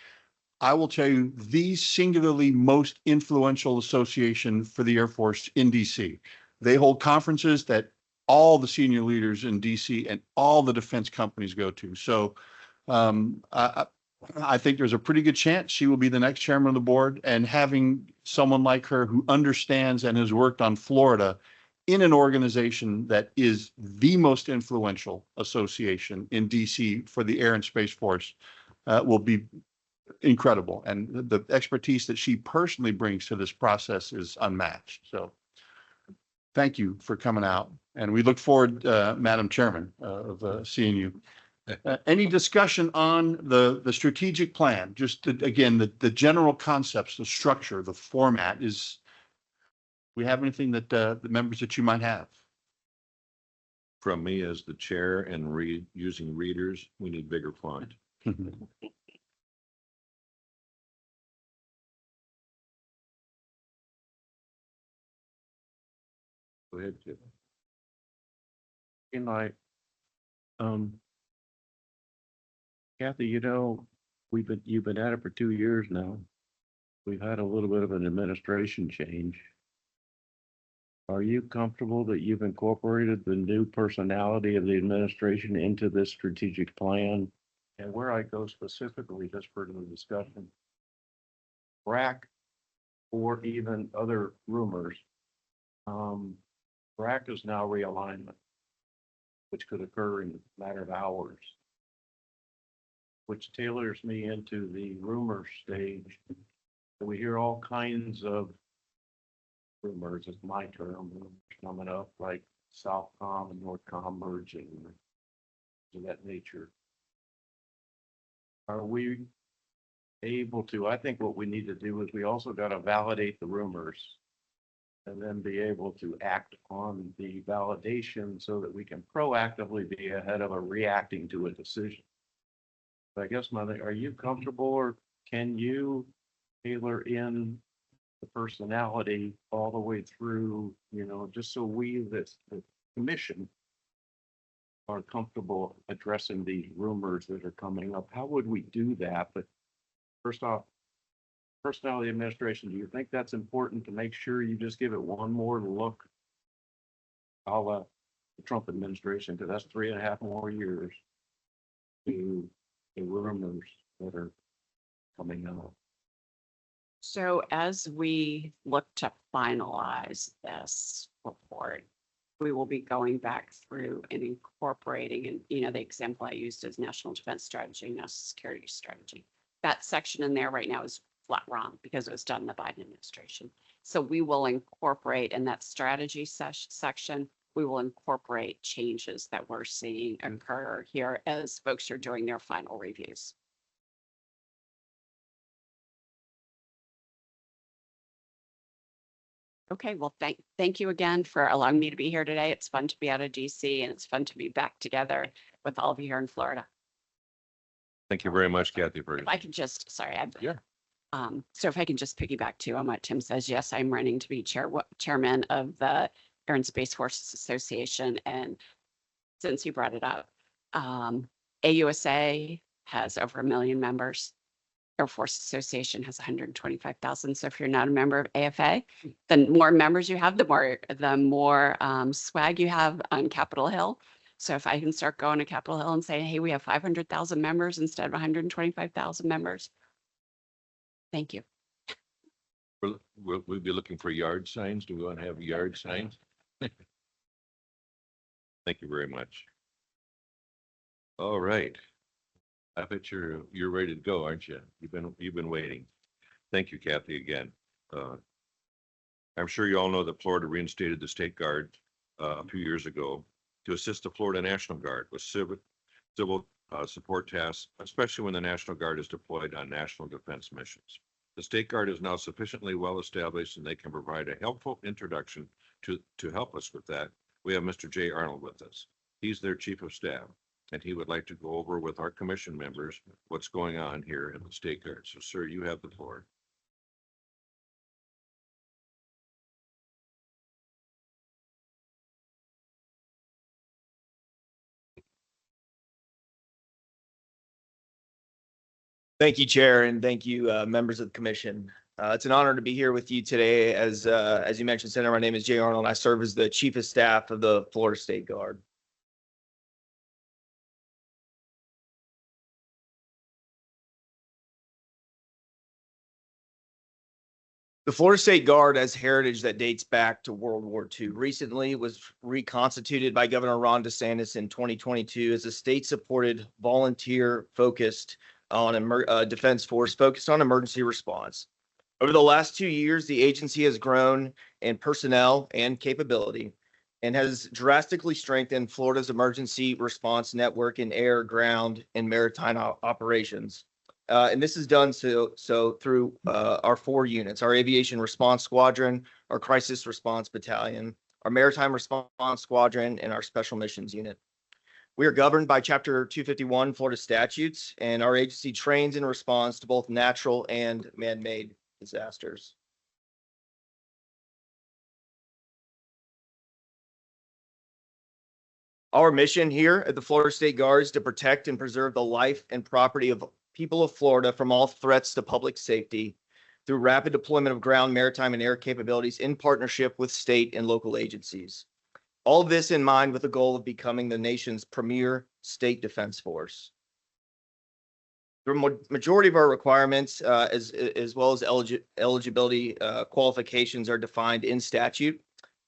I will tell you, the singularly most influential association for the Air Force in DC. They hold conferences that all the senior leaders in DC and all the defense companies go to. So I think there's a pretty good chance she will be the next chairman of the board, and having someone like her who understands and has worked on Florida in an organization that is the most influential association in DC for the Air and Space Force will be incredible. And the expertise that she personally brings to this process is unmatched. So thank you for coming out. And we look forward, Madam Chairman, of seeing you. Any discussion on the strategic plan? Just again, the general concepts, the structure, the format is. We have anything that the members that you might have? From me as the chair and using readers, we need bigger font. Go ahead, Jim. Kathy, you've been at it for 2 years now. We've had a little bit of an administration change. Are you comfortable that you've incorporated the new personality of the administration into this strategic plan? And where I go specifically, just for the discussion, BRAC or even other rumors, Iraq is now realignment, which could occur in a matter of hours, which tailors me into the rumor stage. We hear all kinds of rumors, it's my term, coming up, like Southcom and Northcom merging, of that nature. Are we able to, I think what we need to do is we also got to validate the rumors and then be able to act on the validation so that we can proactively be ahead of a reacting to a decision. So I guess are you comfortable, or can you tailor in the personality all the way through, just so we, the commission, are comfortable addressing the rumors that are coming up? How would we do that? But first off, personality administration, do you think that's important to make sure you just give it one more look, a la the Trump administration, because that's 3.5 more years to the rumors that are coming out? So as we look to finalize this report, we will be going back through and incorporating, and the example I used is national defense strategy, national security strategy. That section in there right now is flat wrong because it was done in the Biden administration. So we will incorporate in that strategy section, we will incorporate changes that we're seeing occur here as folks are doing their final reviews. Okay, well, thank you again for allowing me to be here today. It's fun to be out of DC, and it's fun to be back together with all of you here in Florida. Thank you very much, Kathy, for If I could just, sorry, Yeah. so if I can just piggyback too on what Tim says, yes, I'm running to be chairman of the Air and Space Forces Association. And since you brought it up, AUSA has over 1 million members. Air Force Association has 125,000. So if you're not a member of AFA, the more members you have, the more swag you have on Capitol Hill. So if I can start going to Capitol Hill and say, hey, we have 500,000 members instead of 125,000 members. Thank you. We'll be looking for yard signs. Do we want to have yard signs? Thank you very much. All right. I bet you're ready to go, aren't you? You've been waiting. Thank you, Kathy, again. I'm sure you all know that Florida reinstated the State Guard a few years ago to assist the Florida National Guard with civil support tasks, especially when the National Guard is deployed on national defense missions. The State Guard is now sufficiently well established and they can provide a helpful introduction to help us with that. We have Mr. Jay Arnold with us. He's their Chief of Staff, and he would like to go over with our commission members what's going on here in the State Guard. So, sir, you have the floor. Thank you, Chair, and thank you, members of the commission. It's an honor to be here with you today. As you mentioned, Senator, my name is Jay Arnold, and I serve as the Chief of Staff of the Florida State Guard. The Florida State Guard has heritage that dates back to World War II. Recently, it was reconstituted by Governor Ron DeSantis in 2022 as a state-supported, volunteer-focused defense force focused on emergency response. Over the last 2 years, the agency has grown in personnel and capability and has drastically strengthened Florida's emergency response network in air, ground, and maritime operations. And this is done so through our 4 units: our Aviation Response Squadron, our Crisis Response Battalion, our Maritime Response Squadron, and our Special Missions Unit. We are governed by Chapter 251 Florida statutes, and our agency trains in response to both natural and man-made disasters. Our mission here at the Florida State Guard is to protect and preserve the life and property of people of Florida from all threats to public safety through rapid deployment of ground, maritime, and air capabilities in partnership with state and local agencies. All of this in mind with the goal of becoming the nation's premier state defense force. The majority of our requirements, as well as eligibility qualifications, are defined in statute.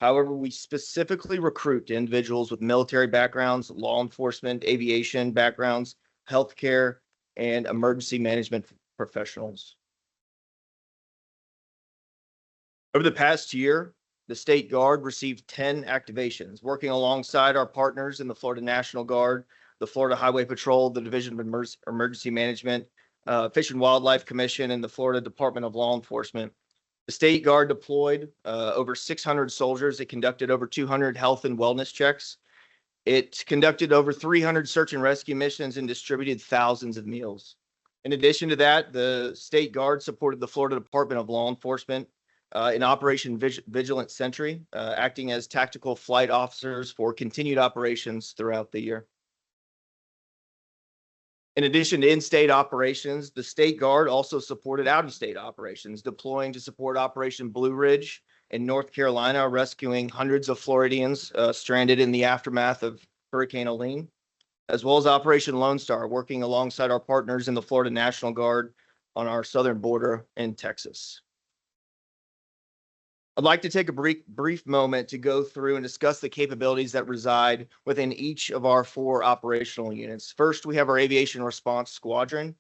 However, we specifically recruit individuals with military backgrounds, law enforcement, aviation backgrounds, healthcare, and emergency management professionals. Over the past year, the State Guard received 10 activations, working alongside our partners in the Florida National Guard, the Florida Highway Patrol, the Division of Emergency Management, Fish and Wildlife Commission, and the Florida Department of Law Enforcement. The State Guard deployed over 600 soldiers. It conducted over 200 health and wellness checks. It conducted over 300 search and rescue missions and distributed thousands of meals. In addition to that, the State Guard supported the Florida Department of Law Enforcement in Operation Vigilant Sentry, acting as tactical flight officers for continued operations throughout the year. In addition to in-state operations, the State Guard also supported out-of-state operations, deploying to support Operation Blue Ridge in North Carolina, rescuing hundreds of Floridians stranded in the aftermath of Hurricane Helene, as well as Operation Lone Star, working alongside our partners in the Florida National Guard on our southern border in Texas. I'd like to take a brief moment to go through and discuss the capabilities that reside within each of our 4 operational units. First, we have our Aviation Response Squadron,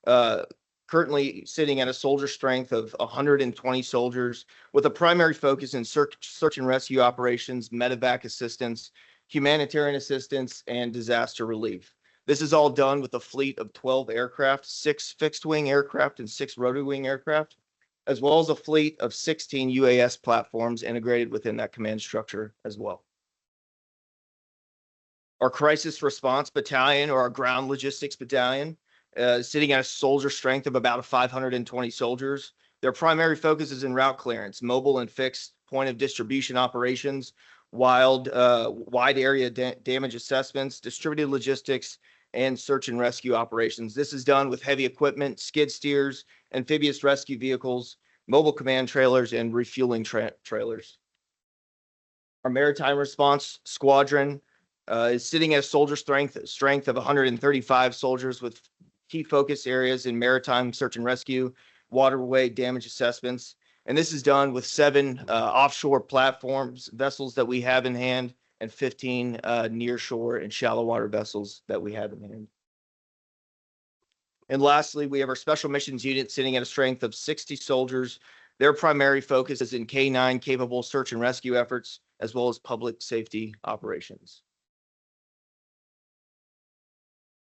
currently sitting at a soldier strength of 120 soldiers, with a primary focus in search and rescue operations, medevac assistance, humanitarian assistance, and disaster relief. This is all done with a fleet of 12 aircraft, 6 fixed-wing aircraft and 6 rotary-wing aircraft, as well as a fleet of 16 UAS platforms integrated within that command structure as well. Our Crisis Response Battalion, or our Ground Logistics Battalion, sitting at a soldier strength of about 520 soldiers. Their primary focus is in route clearance, mobile and fixed point of distribution operations, wide area damage assessments, distributed logistics, and search and rescue operations. This is done with heavy equipment, skid steers, amphibious rescue vehicles, mobile command trailers, and refueling trailers. Our Maritime Response Squadron is sitting at a soldier strength of 135 soldiers, with key focus areas in maritime search and rescue, waterway damage assessments. And this is done with 7 offshore platforms, vessels that we have in hand, and 15 nearshore and shallow water vessels that we have in hand. And lastly, we have our Special Missions Unit sitting at a strength of 60 soldiers. Their primary focus is in K-9 capable search and rescue efforts, as well as public safety operations.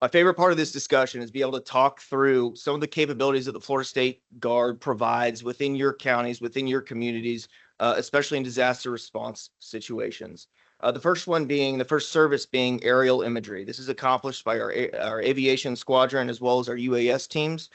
My favorite part of this discussion is be able to talk through some of the capabilities that the Florida State Guard provides within your counties, within your communities, especially in disaster response situations. The first service being aerial imagery. This is accomplished by our aviation squadron as well as our UAS teams.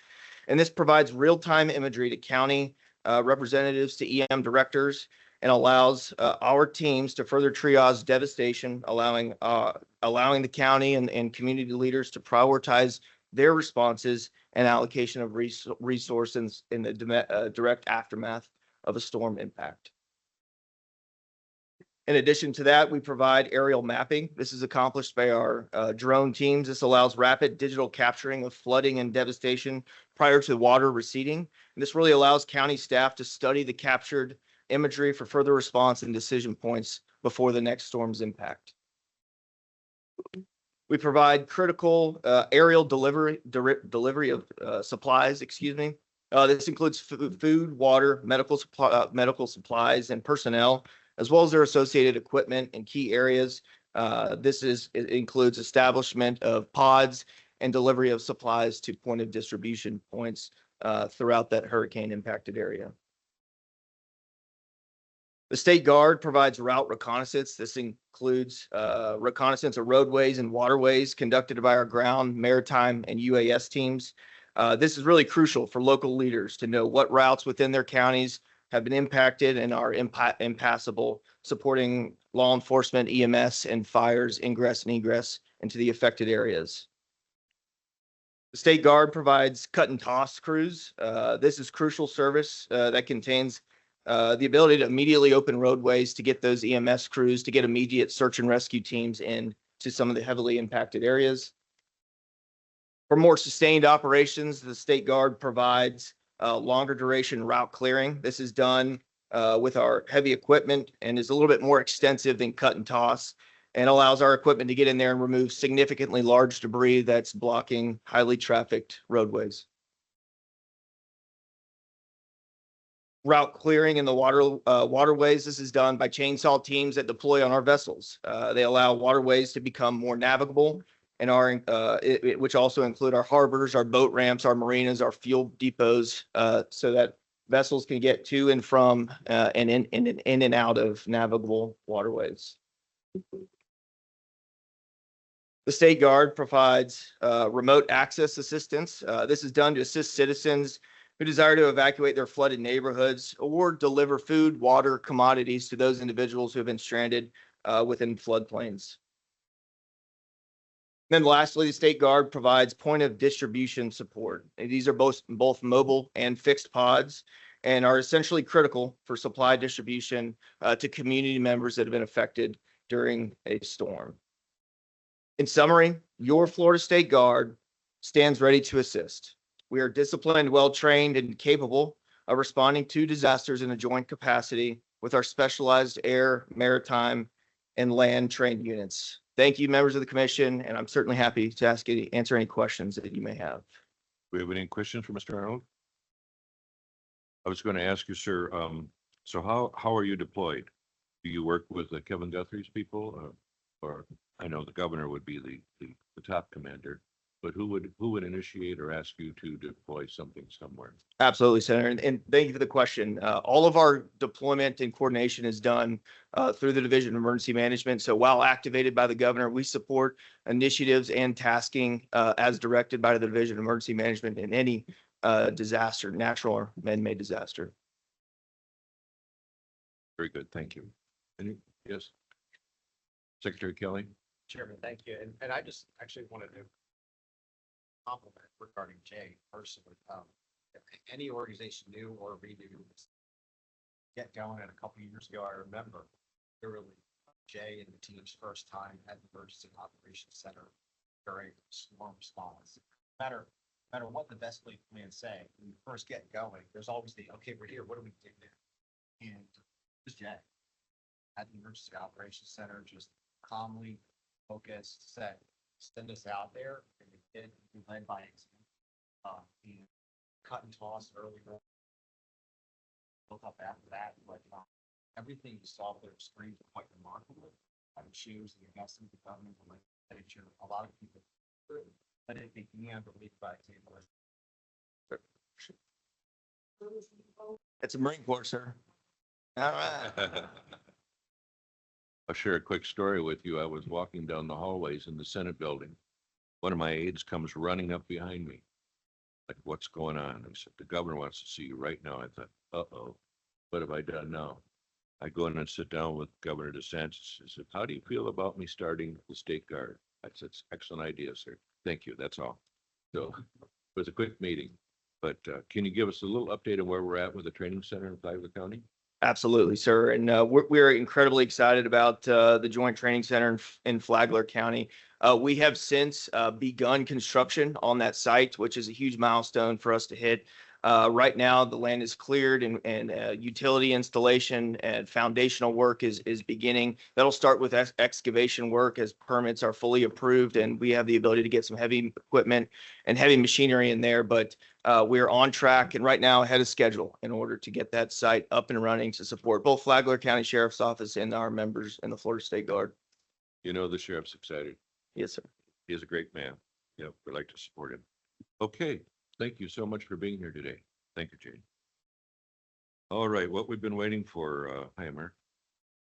And this provides real-time imagery to county representatives, to EM directors, and allows our teams to further triage devastation, allowing the county and community leaders to prioritize their responses and allocation of resources in the direct aftermath of a storm impact. In addition to that, we provide aerial mapping. This is accomplished by our drone teams. This allows rapid digital capturing of flooding and devastation prior to water receding. And this really allows county staff to study the captured imagery for further response and decision points before the next storm's impact. We provide critical aerial delivery of supplies, This includes food, water, medical supplies, and personnel, as well as their associated equipment in key areas. It includes establishment of pods and delivery of supplies to point of distribution points throughout that hurricane impacted area. The State Guard provides route reconnaissance. This includes reconnaissance of roadways and waterways conducted by our ground, maritime, and UAS teams. This is really crucial for local leaders to know what routes within their counties have been impacted and are impassable, supporting law enforcement, EMS, and fires ingress and egress into the affected areas. The State Guard provides cut and toss crews. This is crucial service that contains the ability to immediately open roadways to get those EMS crews to get immediate search and rescue teams in to some of the heavily impacted areas. For more sustained operations, the State Guard provides longer duration route clearing. This is done with our heavy equipment and is a little bit more extensive than cut and toss and allows our equipment to get in there and remove significantly large debris that's blocking highly trafficked roadways. Route clearing in the waterways. This is done by chainsaw teams that deploy on our vessels. They allow waterways to become more navigable and which also include our harbors, our boat ramps, our marinas, our fuel depots, so that vessels can get to and from and in and out of navigable waterways. The State Guard provides remote access assistance. This is done to assist citizens who desire to evacuate their flooded neighborhoods or deliver food, water, commodities to those individuals who have been stranded within floodplains. Then lastly, the State Guard provides point of distribution support. And these are both mobile and fixed pods and are essentially critical for supply distribution to community members that have been affected during a storm. In summary, your Florida State Guard stands ready to assist. We are disciplined, well-trained, and capable of responding to disasters in a joint capacity with our specialized air, maritime, and land trained units. Thank you, members of the commission, and I'm certainly happy to answer any questions that you may have. Do we have any questions for Mr. Arnold? I was going to ask you, sir, so how are you deployed? Do you work with the Kevin Guthrie's people? Or I know the governor would be the top commander, but who would initiate or ask you to deploy something somewhere? Absolutely, Senator. And thank you for the question. All of our deployment and coordination is done through the Division of Emergency Management. So while activated by the governor, we support initiatives and tasking as directed by the Division of Emergency Management in any disaster, natural or man-made disaster. Very good. Thank you. Yes. Secretary Kelly. Chairman, thank you. And I just actually wanted to compliment regarding Jay personally. Any organization new or renewed get going, and a couple of years ago, I remember literally Jay and the team's first time at the Emergency Operations Center during storm response. No matter what the best laid plans say, when you first get going, there's always okay, we're here, what do we do now? And just Jay at the Emergency Operations Center, just calmly focused, said, send us out there, and they did, we led by example. And cut and toss early, built up after that, but everything you saw there was screen quite remarkable. It shows the investment, the government, the legislature, a lot of people, but it began to lead by example. It's a Marine Corps, sir. All right. I'll share a quick story with you. I was walking down the hallways in the Senate building. One of my aides comes running up behind me. Like, what's going on? I said, the governor wants to see you right now. I thought, uh-oh, what have I done now? I go in and sit down with Governor DeSantis. I said, how do you feel about me starting the State Guard? I said, excellent idea, sir. Thank you. That's all. So it was a quick meeting, but can you give us a little update on where we're at with the training center in Flagler County? Absolutely, sir. And we're incredibly excited about the Joint Training Center in Flagler County. We have since begun construction on that site, which is a huge milestone for us to hit. Right now, the land is cleared and utility installation and foundational work is beginning. That'll start with excavation work as permits are fully approved, and we have the ability to get some heavy equipment and heavy machinery in there. But we're on track and right now ahead of schedule in order to get that site up and running to support both Flagler County Sheriff's Office and our members in the Florida State Guard. You know, the sheriff's excited. Yes, sir. He is a great man. Yep, we'd like to support him. Okay, thank you so much for being here today. Thank you, Jane. All right, what we've been waiting for, Heimer.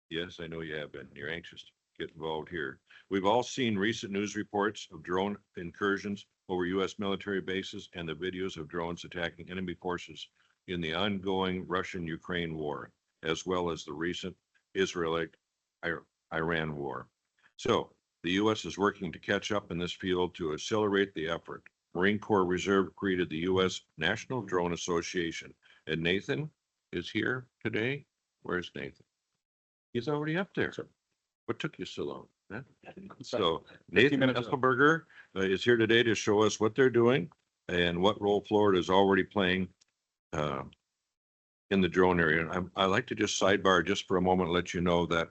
Yes, I know you have been. You're anxious to get involved here. We've all seen recent news reports of drone incursions over U.S. military bases and the videos of drones attacking enemy forces in the ongoing Russian-Ukraine war, as well as the recent Israel-Iran war. So the U.S. is working to catch up in this field to accelerate the effort. Marine Corps Reserve created the U.S. National Drone Association, and Nathan is here today. Where's Nathan? He's already up there. What took you so long? Huh? So Nathan Esselberger is here today to show us what they're doing and what role Florida is already playing in the drone area. And I like to just sidebar just for a moment, let you know that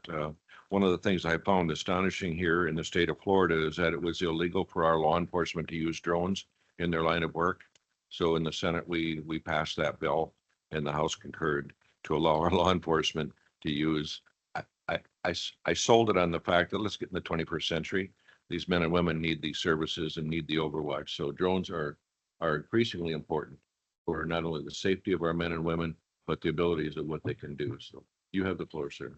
one of the things I found astonishing here in the state of Florida is that it was illegal for our law enforcement to use drones in their line of work. So in the Senate, we passed that bill and the House concurred to allow our law enforcement to use. I sold it on the fact that let's get in the 21st century. These men and women need these services and need the overwatch. So drones are increasingly important for not only the safety of our men and women, but the abilities of what they can do. So you have the floor, sir.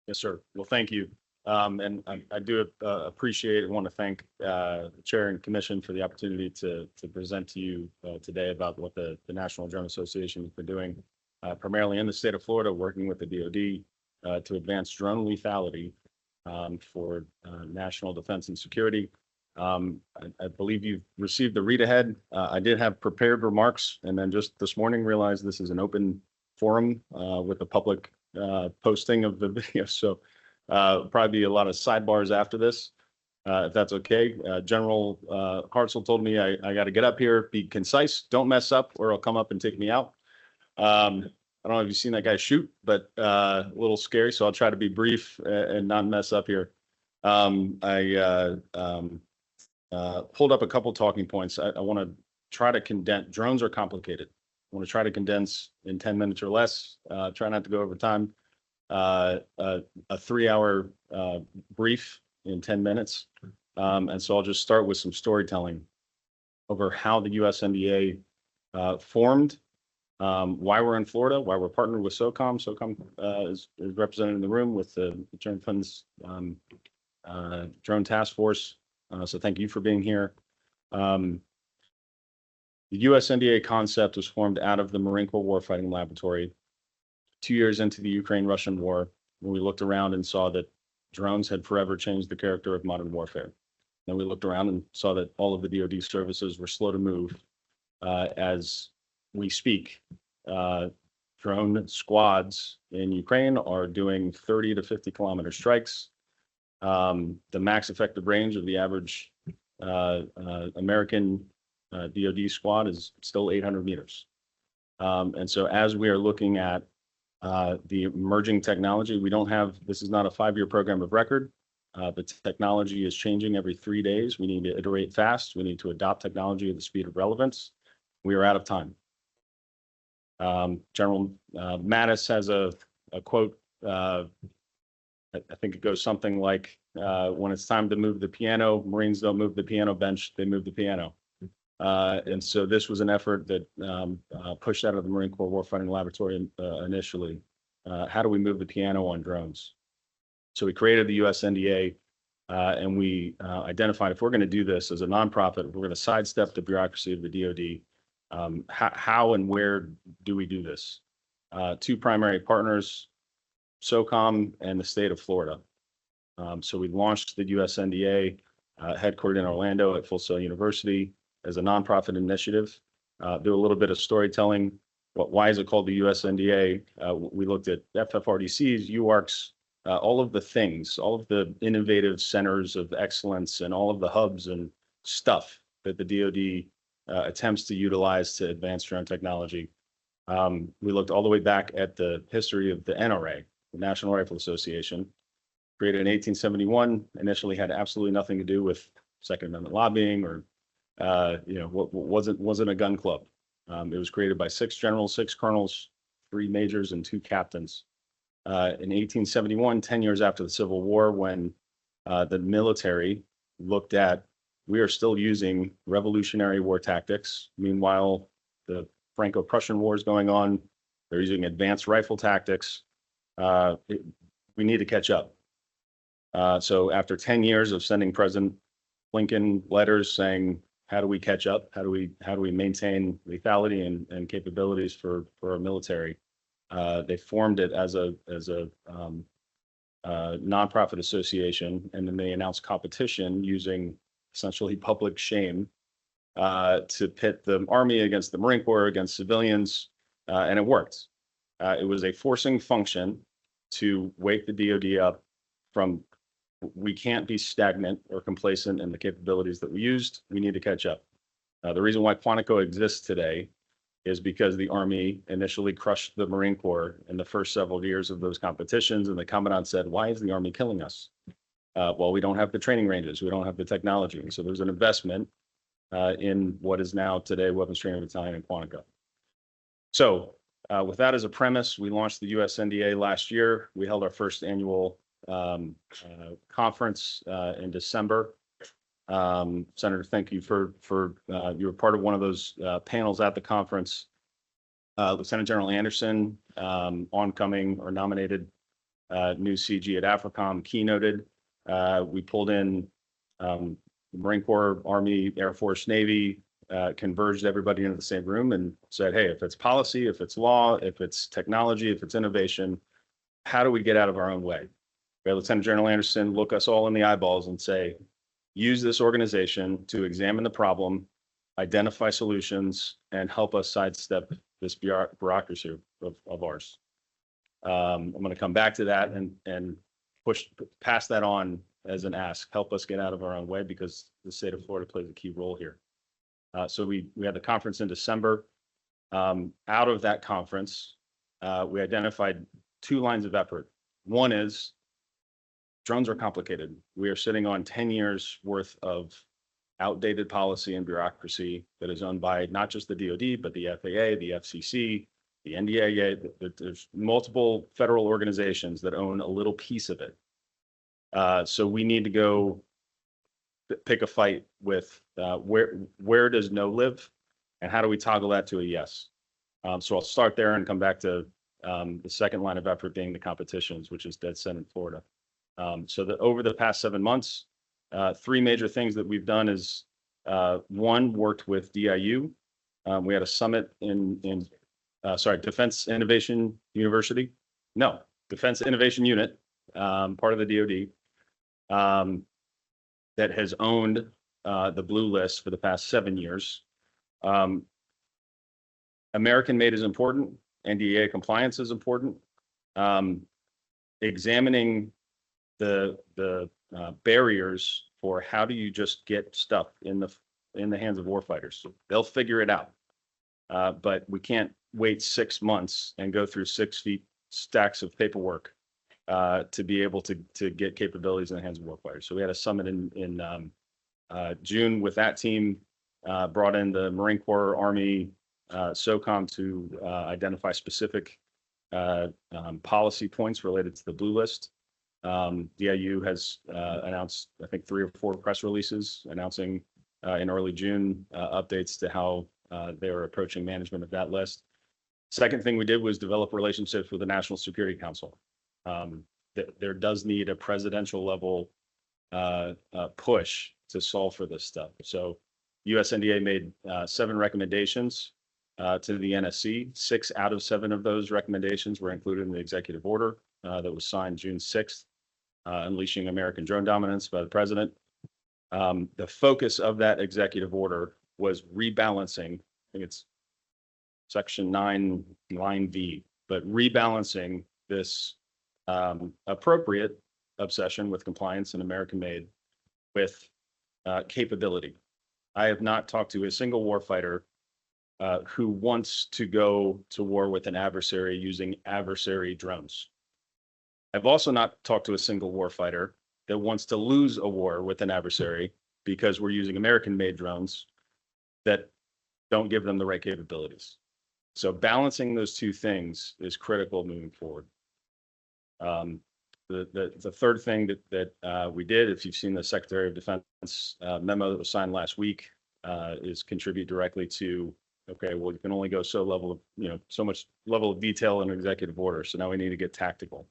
Yes, sir. Well, thank you. And I do appreciate and want to thank the Chair and Commission for the opportunity to present to you today about what the National Drone Association has been doing, primarily in the state of Florida, working with the DoD to advance drone lethality for national defense and security. I believe you've received the read ahead. I did have prepared remarks and then just this morning realized this is an open forum with a public posting of the video. So probably be a lot of sidebars after this, if that's okay. General Hartzell told me I got to get up here, be concise, don't mess up or he'll come up and take me out. I don't know if you've seen that guy shoot, but a little scary. So I'll try to be brief and not mess up here. I pulled up a couple talking points. I want to try to condense. Drones are complicated. I want to try to condense in 10 minutes or less. Try not to go over time. A 3-hour brief in 10 minutes. And so I'll just start with some storytelling over how the USNDA formed, why we're in Florida, why we're partnered with SOCOM. SOCOM is represented in the room with the Drone Funds Drone Task Force. So thank you for being here. The USNDA concept was formed out of the Marine Corps Warfighting Laboratory 2 years into the Ukraine-Russian war, when we looked around and saw that drones had forever changed the character of modern warfare. Then we looked around and saw that all of the DoD services were slow to move. As we speak, drone squads in Ukraine are doing 30 to 50 kilometer strikes. The max effective range of the average American DoD squad is still 800 meters. And so as we are looking at the emerging technology, this is not a 5-year program of record. The technology is changing every 3 days. We need to iterate fast. We need to adopt technology at the speed of relevance. We are out of time. General Mattis has a quote, I think it goes something like, when it's time to move the piano, Marines don't move the piano bench, they move the piano. And so this was an effort that pushed out of the Marine Corps Warfighting Laboratory initially. How do we move the piano on drones? So we created the USNDA and we identified if we're going to do this as a nonprofit, we're going to sidestep the bureaucracy of the DoD. How and where do we do this? 2 primary partners, SOCOM and the state of Florida. So we launched the USNDA headquartered in Orlando at Full Sail University as a nonprofit initiative. Do a little bit of storytelling. Why is it called the USNDA? We looked at FFRDCs, UARCs, all of the things, all of the innovative centers of excellence and all of the hubs and stuff that the DoD attempts to utilize to advance drone technology. We looked all the way back at the history of the NRA, the National Rifle Association, created in 1871, initially had absolutely nothing to do with Second Amendment lobbying or wasn't a gun club. It was created by 6 generals, 6 colonels, 3 majors, and 2 captains. In 1871, 10 years after the Civil War, when the military looked at, we are still using Revolutionary War tactics. Meanwhile, the Franco-Prussian War is going on. They're using advanced rifle tactics. We need to catch up. So after 10 years of sending President Lincoln letters saying, how do we catch up? How do we maintain lethality and capabilities for our military? They formed it as a nonprofit association, and then they announced competition using essentially public shame to pit the Army against the Marine Corps, against civilians, and it worked. It was a forcing function to wake the DoD up from, we can't be stagnant or complacent in the capabilities that we used. We need to catch up. The reason why Quantico exists today is because the Army initially crushed the Marine Corps in the first several years of those competitions. And the commandant said, why is the Army killing us? Well, we don't have the training ranges. We don't have the technology. And so there's an investment in what is now today Weapons Training Battalion in Quantico. So with that as a premise, we launched the USNDA last year. We held our first annual conference in December. Senator, thank you for you were part of one of those panels at the conference. Lieutenant General Anderson, oncoming or nominated new CG at AFRICOM, keynoted. We pulled in Marine Corps, Army, Air Force, Navy, converged everybody into the same room and said, hey, if it's policy, if it's law, if it's technology, if it's innovation, how do we get out of our own way? We had Lieutenant General Anderson look us all in the eyeballs and say, use this organization to examine the problem, identify solutions, and help us sidestep this bureaucracy of ours. I'm going to come back to that and pass that on as an ask. Help us get out of our own way, because the state of Florida plays a key role here. So we had the conference in December. Out of that conference, we identified 2 lines of effort. One is drones are complicated. We are sitting on 10 years worth of outdated policy and bureaucracy that is owned by not just the DoD, but the FAA, the FCC, the NDAA. There's multiple federal organizations that own a little piece of it. So we need to go pick a fight with where does no live, and how do we toggle that to a yes? So I'll start there and come back to the second line of effort being the competitions, which is dead center in Florida. So over the past 7 months, 3 major things that we've done is, one, worked with DIU. We had a summit in Defense Innovation University. No, Defense Innovation Unit, part of the DoD, that has owned the Blue List for the past 7 years. American made is important. NDAA compliance is important. Examining the barriers for how do you just get stuff in the hands of warfighters. They'll figure it out. But we can't wait 6 months and go through 6 feet stacks of paperwork to be able to get capabilities in the hands of warfighters. So we had a summit in June with that team, brought in the Marine Corps, Army, SOCOM to identify specific policy points related to the Blue List. DIU has announced, I think, 3 or 4 press releases announcing in early June updates to how they are approaching management of that list. Second thing we did was develop relationships with the National Security Council. There does need a presidential level push to solve for this stuff. So USNDA made 7 recommendations to the NSC. 6 out of 7 of those recommendations were included in the executive order that was signed June 6th, unleashing American drone dominance by the president. The focus of that executive order was rebalancing, I think it's section 9, line V, but rebalancing this appropriate obsession with compliance and American made with capability. I have not talked to a single warfighter who wants to go to war with an adversary using adversary drones. I've also not talked to a single warfighter that wants to lose a war with an adversary because we're using American-made drones that don't give them the right capabilities. So balancing those 2 things is critical moving forward. The third thing that we did, if you've seen the Secretary of Defense memo that was signed last week, is contribute directly to, okay, well, you can only go so much level of detail in an executive order. So now we need to get tactical.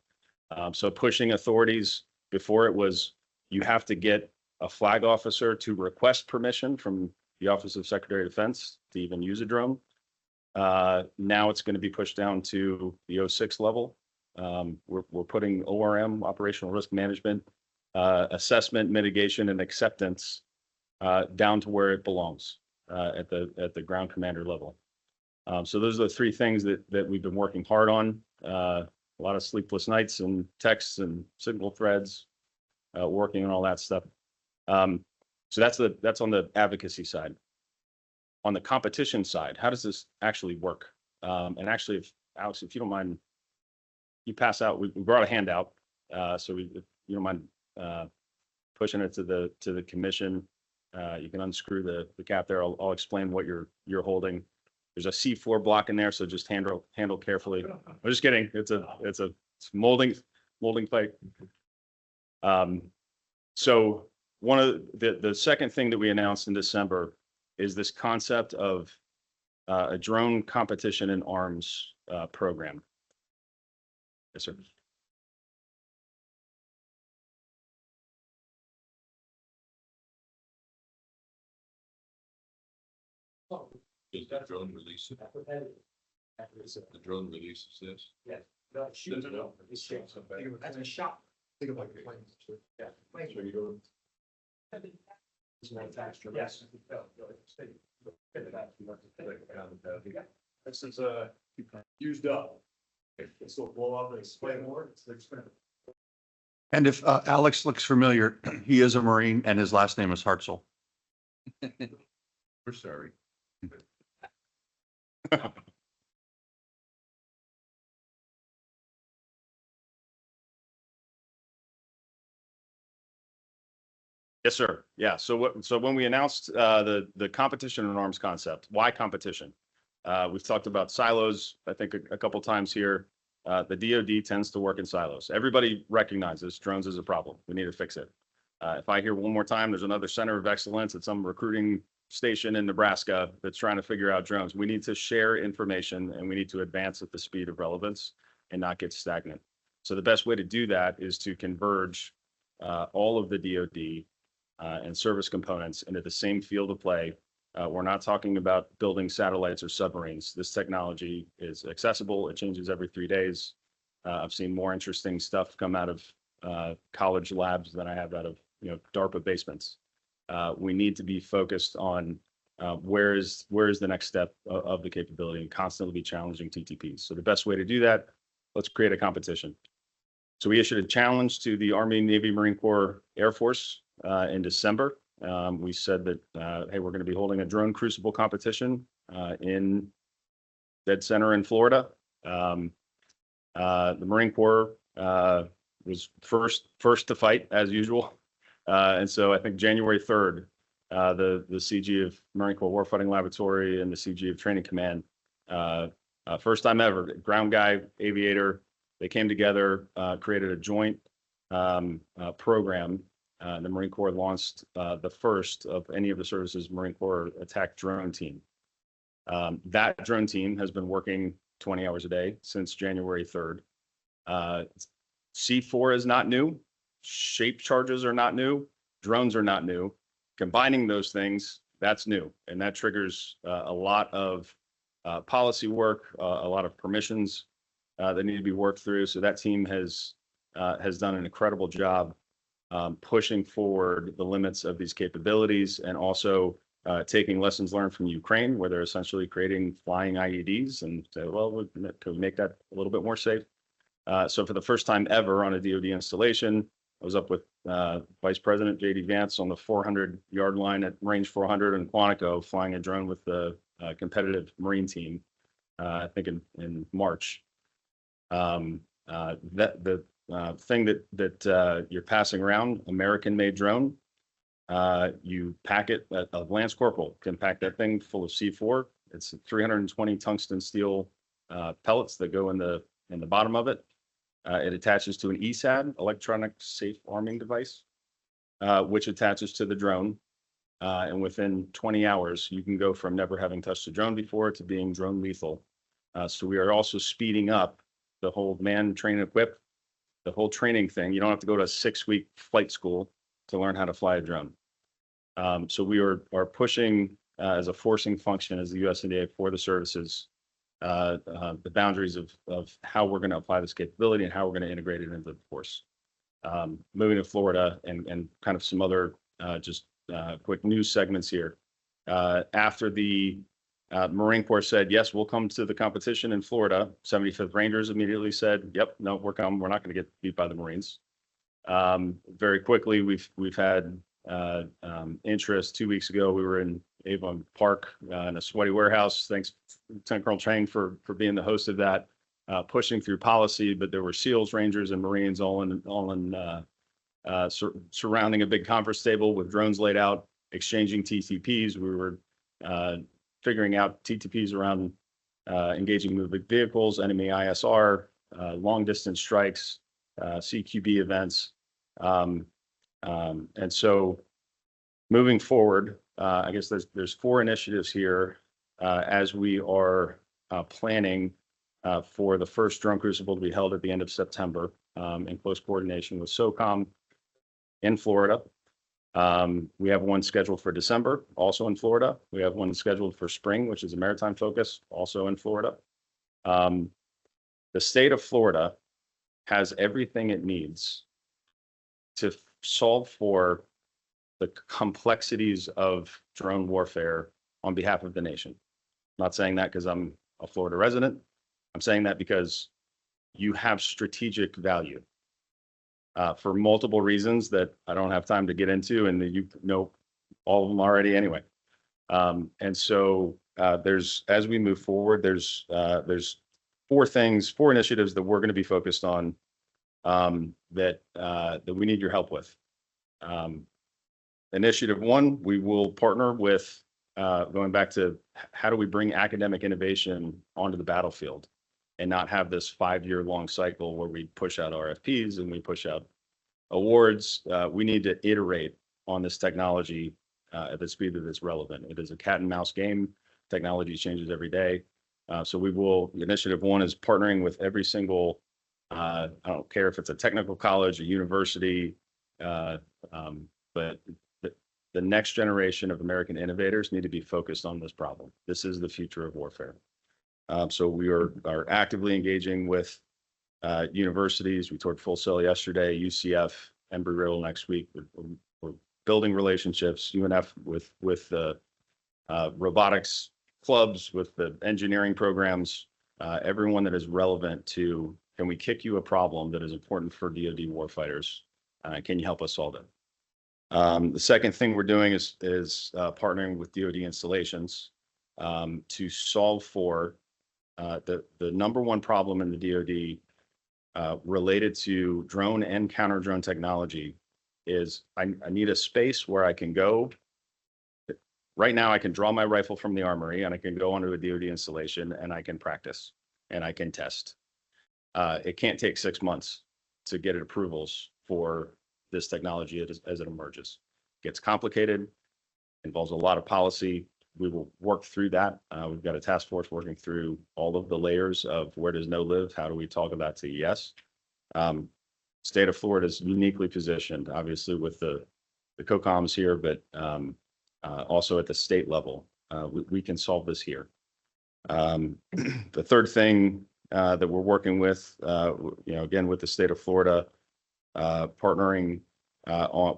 So pushing authorities, before it was, you have to get a flag officer to request permission from the Office of Secretary of Defense to even use a drone. Now it's going to be pushed down to the 06 level. We're putting ORM, operational risk management, assessment, mitigation, and acceptance down to where it belongs at the ground commander level. So those are the 3 things that we've been working hard on. A lot of sleepless nights and texts and signal threads, working on all that stuff. So that's on the advocacy side. on the competition side, how does this actually work? And actually, if Alex, if you don't mind, you pass out, we brought a handout. So if you don't mind pushing it to the commission, you can unscrew the cap there. I'll explain what you're holding. There's a C4 block in there, so just handle carefully. I'm just kidding. It's molding plate. So one of the second thing that we announced in December is this concept of a drone competition in arms program. Yes, sir. Is that drone release? The drone releases this? Yes. No, shoot, no, it's shot. That's a shot. Think about your planes. Yeah. So you don't. It's not faster. Yes. This is used up. This will blow up and explain more. It's expensive. And if Alex looks familiar, he is a Marine and his last name is Hartzell. We're sorry. Yes, sir. Yeah. So when we announced the competition in arms concept, why competition? We've talked about silos, I think a couple times here. The DoD tends to work in silos. Everybody recognizes drones is a problem. We need to fix it. If I hear one more time, there's another center of excellence at some recruiting station in Nebraska that's trying to figure out drones. We need to share information and we need to advance at the speed of relevance and not get stagnant. So the best way to do that is to converge all of the DoD and service components into the same field of play. We're not talking about building satellites or submarines. This technology is accessible. It changes every 3 days. I've seen more interesting stuff come out of college labs than I have out of DARPA basements. We need to be focused on where is the next step of the capability and constantly be challenging TTPs. So the best way to do that, let's create a competition. So we issued a challenge to the Army, Navy, Marine Corps, Air Force in December. We said that, hey, we're going to be holding a drone crucible competition in Dead Center in Florida. The Marine Corps was first to fight as usual. And so I think January 3rd, the CG of Marine Corps Warfighting Laboratory and the CG of Training Command, first time ever, ground guy, aviator, they came together, created a joint program. The Marine Corps launched the first of any of the services Marine Corps attack drone team. That drone team has been working 20 hours a day since January 3rd. C4 is not new. Shape charges are not new. Drones are not new. Combining those things, that's new. And that triggers a lot of policy work, a lot of permissions that need to be worked through. So that team has done an incredible job pushing forward the limits of these capabilities and also taking lessons learned from Ukraine, where they're essentially creating flying IEDs and say, well, we could make that a little bit more safe. So for the first time ever on a DoD installation, I was up with Vice President J.D. Vance on the 400-yard line at Range 400 in Quantico, flying a drone with the competitive Marine team, I think in March. The thing that you're passing around, American-made drone, you pack it, a Lance Corporal can pack that thing full of C4. It's 320 tungsten steel pellets that go in the bottom of it. It attaches to an ESAD, electronic safe arming device, which attaches to the drone. And within 20 hours, you can go from never having touched a drone before to being drone lethal. So we are also speeding up the whole man, train, equip, the whole training thing. You don't have to go to a 6-week flight school to learn how to fly a drone. So we are pushing as a forcing function as the USNDA for the services, the boundaries of how we're going to apply this capability and how we're going to integrate it into the force. Moving to Florida and kind of some other just quick news segments here. After the Marine Corps said, yes, we'll come to the competition in Florida, 75th Rangers immediately said, yep, no, we're coming. We're not going to get beat by the Marines. Very quickly, we've had interest. 2 weeks ago, we were in Avon Park in a sweaty warehouse. Thanks, Lieutenant Colonel Chang, for being the host of that, pushing through policy. But there were SEALs, Rangers, and Marines surrounding a big conference table with drones laid out, exchanging TTPs. We were figuring out TTPs around engaging moving vehicles, enemy ISR, long distance strikes, CQB events. And so moving forward, I guess there's 4 initiatives here as we are planning for the first Drone Crucible to be held at the end of September in close coordination with SOCOM in Florida. We have one scheduled for December, also in Florida. We have one scheduled for spring, which is a maritime focus, also in Florida. The state of Florida has everything it needs to solve for the complexities of drone warfare on behalf of the nation. I'm not saying that because I'm a Florida resident. I'm saying that because you have strategic value for multiple reasons that I don't have time to get into, and you know all of them already anyway. And so as we move forward, there's 4 initiatives that we're going to be focused on that we need your help with. Initiative 1, we will partner with, going back to how do we bring academic innovation onto the battlefield and not have this 5-year long cycle where we push out RFPs and we push out awards. We need to iterate on this technology at the speed that it's relevant. It is a cat and mouse game. Technology changes every day. So initiative 1 is partnering with every single, I don't care if it's a technical college, a university, but the next generation of American innovators need to be focused on this problem. This is the future of warfare. So we are actively engaging with universities. We toured Full Sail yesterday, UCF, Embry-Riddle next week. We're building relationships, UNF with the robotics clubs, with the engineering programs, everyone that is relevant to, can we kick you a problem that is important for DoD warfighters? Can you help us solve it? The second thing we're doing is partnering with DoD installations to solve for the number one problem in the DoD related to drone and counter drone technology is I need a space where I can go. Right now, I can draw my rifle from the armory and I can go onto a DoD installation and I can practice and I can test. It can't take 6 months to get approvals for this technology as it emerges. It gets complicated, involves a lot of policy. We will work through that. We've got a task force working through all of the layers of where does no live? How do we talk about CES? State of Florida is uniquely positioned, obviously with the COCOMs here, but also at the state level. We can solve this here. The third thing that we're working with, again, with the state of Florida, partnering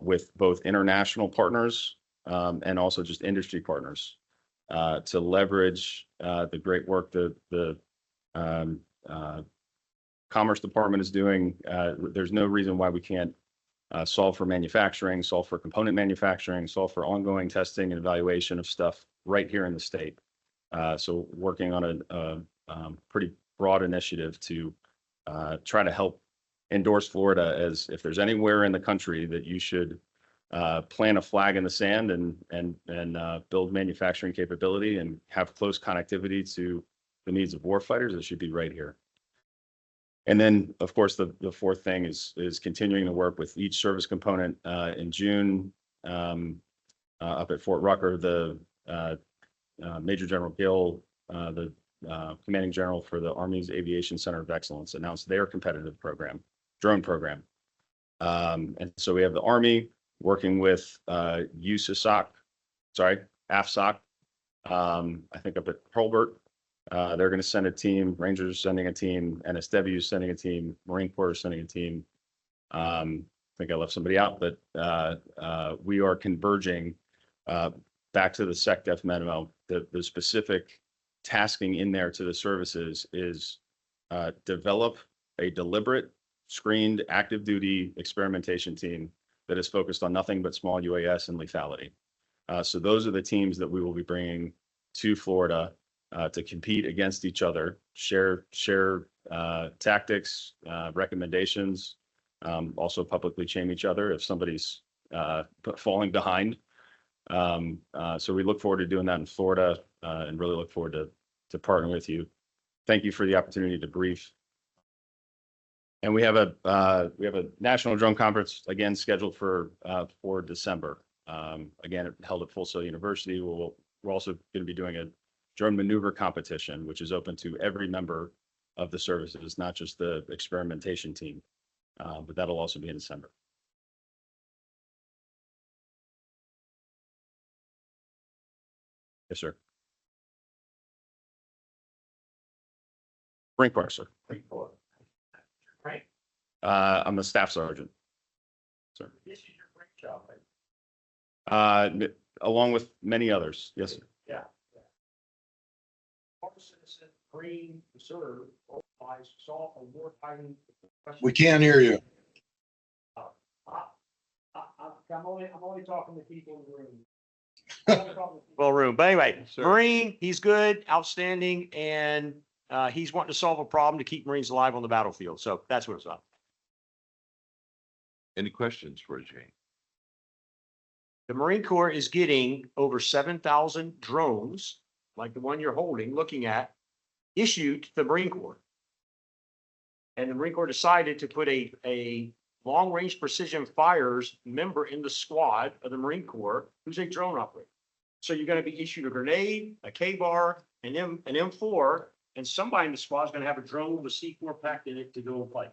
with both international partners and also just industry partners to leverage the great work the Commerce Department is doing. There's no reason why we can't solve for manufacturing, solve for component manufacturing, solve for ongoing testing and evaluation of stuff right here in the state. So working on a pretty broad initiative to try to help endorse Florida as if there's anywhere in the country that you should plant a flag in the sand and build manufacturing capability and have close connectivity to the needs of warfighters, it should be right here. And then, of course, the fourth thing is continuing to work with each service component. In June, up at Fort Rucker, the Major General Gill, the commanding general for the Army's Aviation Center of Excellence, announced their competitive drone program. And so we have the Army working with AFSOC, I think up at Hurlburt. They're going to send a team, Rangers sending a team, NSW sending a team, Marine Corps sending a team. I think I left somebody out, but we are converging back to the SecDef memo. The specific tasking in there to the services is develop a deliberate, screened, active duty experimentation team that is focused on nothing but small UAS and lethality. So those are the teams that we will be bringing to Florida to compete against each other, share tactics, recommendations, also publicly shame each other if somebody's falling behind. So we look forward to doing that in Florida and really look forward to partnering with you. Thank you for the opportunity to brief. And we have a national drone conference again scheduled for December. Again, held at Full Sail University. We're also going to be doing a drone maneuver competition, which is open to every member of the services, not just the experimentation team. But that'll also be in December. Yes, sir. Rank bar, sir. Right. I'm a staff sergeant. Sir. This is your great job. Right? Along with many others. Yes, sir. Yeah. Citizen, Green, Reserve, otherwise, saw a war fighting. We can't hear you. I'm only talking to people in the room. Well, room, but anyway, Marine, he's good, outstanding, and he's wanting to solve a problem to keep Marines alive on the battlefield. So that's what it's about. Any questions for Jane? The Marine Corps is getting over 7,000 drones, like the one you're holding, looking at, issued to the Marine Corps. And the Marine Corps decided to put a long-range precision fires member in the squad of the Marine Corps who's a drone operator. So you're going to be issued a grenade, a K-bar, an M4, and somebody in the squad is going to have a drone with C4 packed in it to go and fight.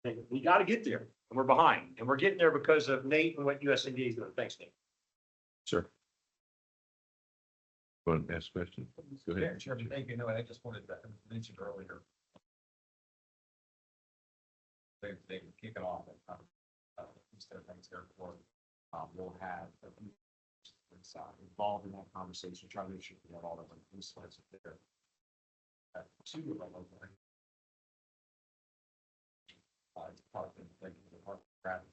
And we got to get there, and we're behind, and we're getting there because of Nate and what USND is doing. Thanks, Nate. Sir. Want to ask a question? Go ahead. Chairman, thank you. No, I just wanted to mention earlier. They were kicking off instead of things airport. We'll have involved in that conversation, try to make sure we have all of them resources there. Two of them. Department, thank you, Department of Traffic.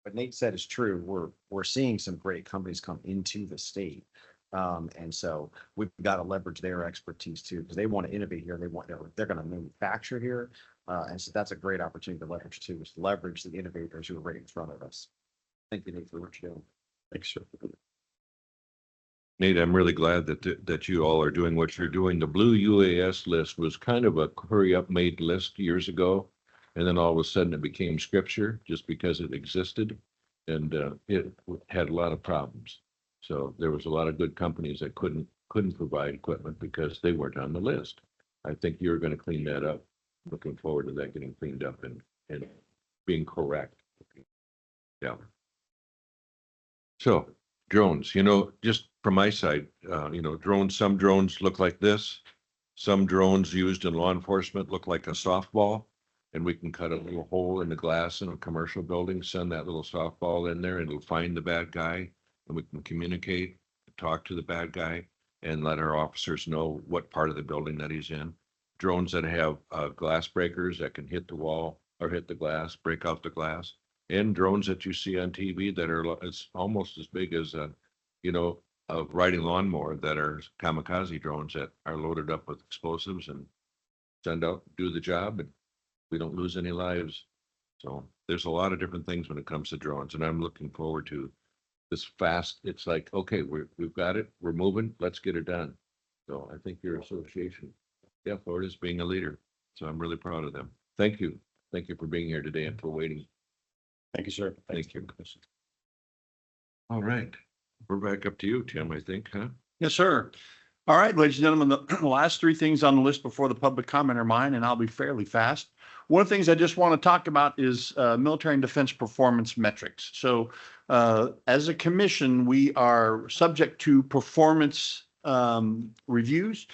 What Nate said is true. We're seeing some great companies come into the state. And so we've got to leverage their expertise too, because they want to innovate here. They're going to manufacture here. And so that's a great opportunity to leverage too, is leverage the innovators who are right in front of us. Thank you, Nate, for what you're doing. Thanks, sir. Nate, I'm really glad that you all are doing what you're doing. The Blue UAS list was kind of a hurry-up made list years ago. And then all of a sudden it became scripture just because it existed. And it had a lot of problems. So there was a lot of good companies that couldn't provide equipment because they weren't on the list. I think you're going to clean that up. Looking forward to that getting cleaned up and being correct. Yeah. So drones, just from my side, drones, some drones look like this. Some drones used in law enforcement look like a softball. And we can cut a little hole in the glass in a commercial building, send that little softball in there, and it'll find the bad guy. And we can communicate, talk to the bad guy, and let our officers know what part of the building that he's in. Drones that have glass breakers that can hit the wall or hit the glass, break out the glass. And drones that you see on TV that are it's almost as big as a riding lawnmower, that are kamikaze drones that are loaded up with explosives and send out, do the job, and we don't lose any lives. So there's a lot of different things when it comes to drones, and I'm looking forward to this fast. It's like, okay, we've got it, we're moving, let's get it done. So I think your association, Florida's being a leader. So I'm really proud of them. Thank you. Thank you for being here today and for waiting. Thank you, sir. Thank you. All right. We're back up to you, Tim, I think, huh? Yes, sir. All right, ladies and gentlemen, the last three things on the list before the public comment are mine, and I'll be fairly fast. One of the things I just want to talk about is military and defense performance metrics. So as a commission, we are subject to performance reviews.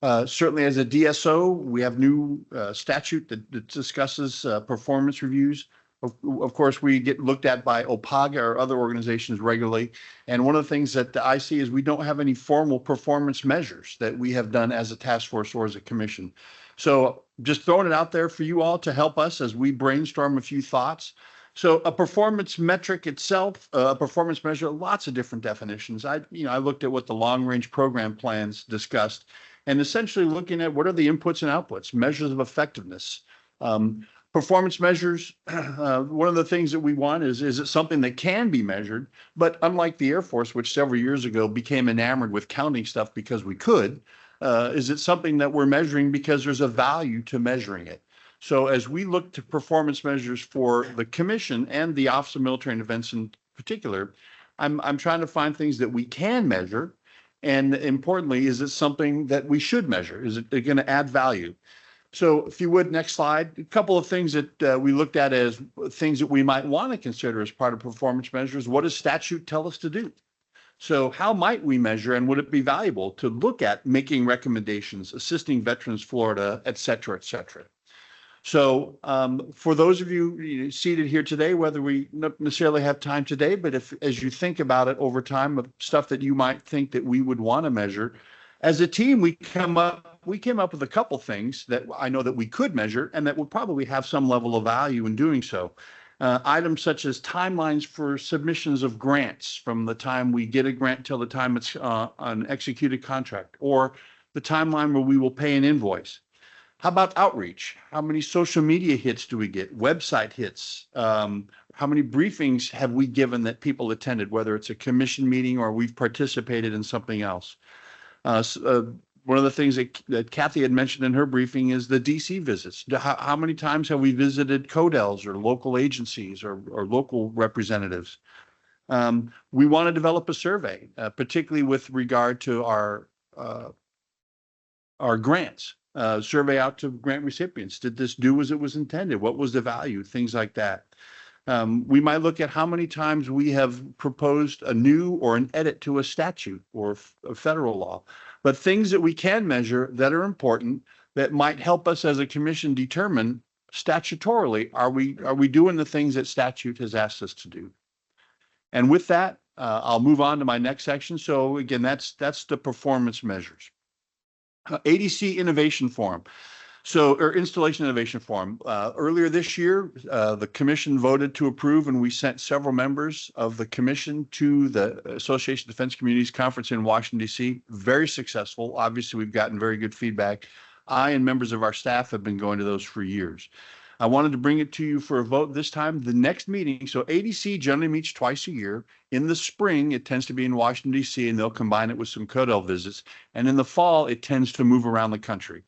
Certainly as a DSO, we have new statute that discusses performance reviews. Of course, we get looked at by OPAGA or other organizations regularly. And one of the things that I see is we don't have any formal performance measures that we have done as a task force or as a commission. So just throwing it out there for you all to help us as we brainstorm a few thoughts. So a performance metric itself, a performance measure, lots of different definitions. I looked at what the long range program plans discussed and essentially looking at what are the inputs and outputs, measures of effectiveness. Performance measures, one of the things that we want is it something that can be measured? But unlike the Air Force, which several years ago became enamored with counting stuff because we could, is it something that we're measuring because there's a value to measuring it? So as we look to performance measures for the commission and the Office of Military and Events in particular, I'm trying to find things that we can measure. And importantly, is it something that we should measure? Is it going to add value? So if you would, next slide, a couple of things that we looked at as things that we might want to consider as part of performance measures. What does statute tell us to do? So how might we measure, and would it be valuable to look at making recommendations, assisting Veterans Florida, et cetera, et cetera? So for those of you seated here today, whether we not necessarily have time today, but if as you think about it over time of stuff that you might think that we would want to measure, as a team, we came up with a couple things that I know that we could measure and that would probably have some level of value in doing so. Items such as timelines for submissions of grants from the time we get a grant till the time it's an executed contract, or the timeline where we will pay an invoice. How about outreach? How many social media hits do we get? Website hits? How many briefings have we given that people attended, whether it's a commission meeting or we've participated in something else? One of the things that Kathy had mentioned in her briefing is the DC visits. How many times have we visited CODELs or local agencies or local representatives? We want to develop a survey, particularly with regard to our grants. Survey out to grant recipients. Did this do as it was intended? What was the value? Things like that. We might look at how many times we have proposed a new or an edit to a statute or a federal law, but things that we can measure that are important that might help us as a commission determine statutorily, are we doing the things that statute has asked us to do? And with that, I'll move on to my next section. So again, that's the performance measures. ADC Innovation Forum. Or Installation Innovation Forum. Earlier this year, the commission voted to approve, and we sent several members of the commission to the Association of Defense Communities Conference in Washington, D.C. Very successful. Obviously, we've gotten very good feedback. I and members of our staff have been going to those for years. I wanted to bring it to you for a vote this time. The next meeting, so ADC generally meets twice a year. In the spring, it tends to be in Washington, D.C., and they'll combine it with some CODEL visits. And in the fall, it tends to move around the country.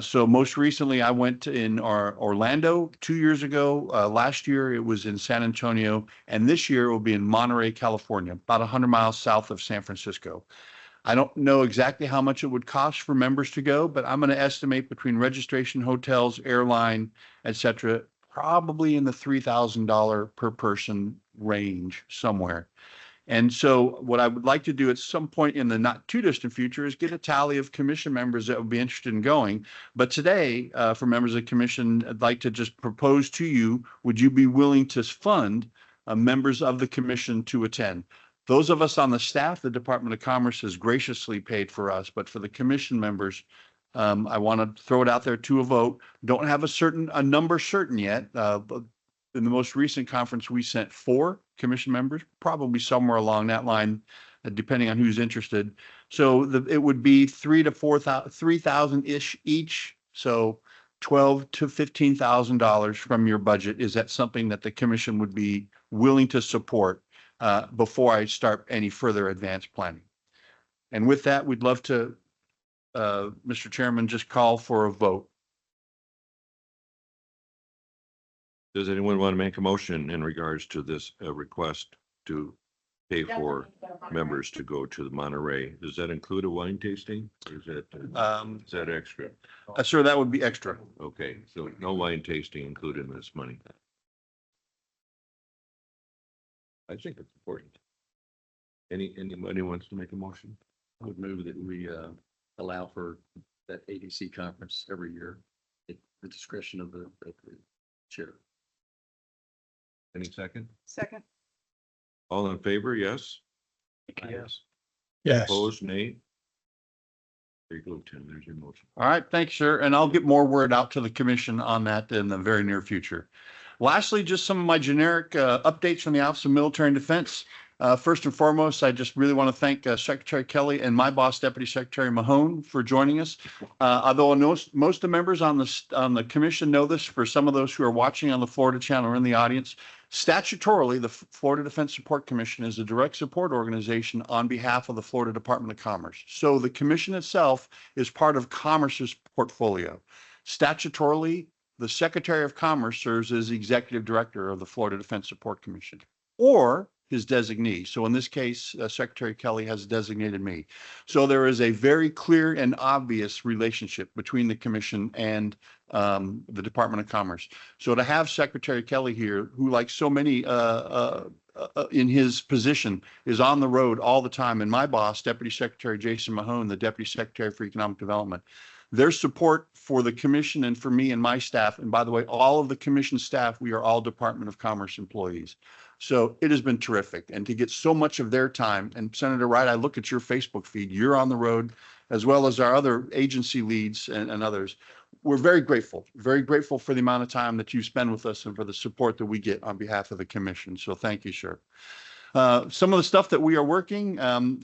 So most recently, I went in Orlando 2 years ago. Last year, it was in San Antonio. And this year, it will be in Monterey, California, about 100 miles south of San Francisco. I don't know exactly how much it would cost for members to go, but I'm going to estimate between registration, hotels, airline, et cetera, probably in the $3,000 per person range somewhere. And so what I would like to do at some point in the not too distant future is get a tally of commission members that would be interested in going. But today, for members of the commission, I'd like to just propose to you, would you be willing to fund members of the commission to attend? Those of us on the staff, the Department of Commerce has graciously paid for us, but for the commission members, I want to throw it out there to a vote. Don't have a number certain yet. But in the most recent conference, we sent 4 commission members, probably somewhere along that line, depending on who's interested. So it would be $3,000-ish each. So $12,000 to $15,000 from your budget. Is that something that the commission would be willing to support before I start any further advanced planning? And with that, we'd love to, Mr. Chairman, just call for a vote. Does anyone want to make a motion in regards to this request to pay for members to go to the Monterey? Does that include a wine tasting? Or is that extra? Sir, that would be extra. Okay, so no wine tasting included in this money. I think it's important. Anybody wants to make a motion? I would move that we allow for that ADC conference every year at the discretion of the chair. Any second? Second. All in favor? Yes. Yes. Yes. Opposed? Nay. There you go, Tim. There's your motion. All right, thanks, sir. And I'll get more word out to the commission on that in the very near future. Lastly, just some of my generic updates from the Office of Military and Defense. First and foremost, I just really want to thank Secretary Kelly and my boss, Deputy Secretary Mahone, for joining us. Although most of the members on the commission know this, for some of those who are watching on the Florida Channel or in the audience, statutorily, the Florida Defense Support Commission is a direct support organization on behalf of the Florida Department of Commerce. So the commission itself is part of Commerce's portfolio. Statutorily, the Secretary of Commerce serves as the executive director of the Florida Defense Support Commission, or his designee. So in this case, Secretary Kelly has designated me. So there is a very clear and obvious relationship between the commission and the Department of Commerce. So to have Secretary Kelly here, who like so many in his position is on the road all the time, and my boss, Deputy Secretary Jason Mahone, the Deputy Secretary for Economic Development, their support for the commission and for me and my staff, and by the way, all of the commission staff, we are all Department of Commerce employees. So it has been terrific. And to get so much of their time, and Senator Wright, I look at your Facebook feed, you're on the road, as well as our other agency leads and others. We're very grateful for the amount of time that you spend with us and for the support that we get on behalf of the commission. So thank you, sir. Some of the stuff that we are working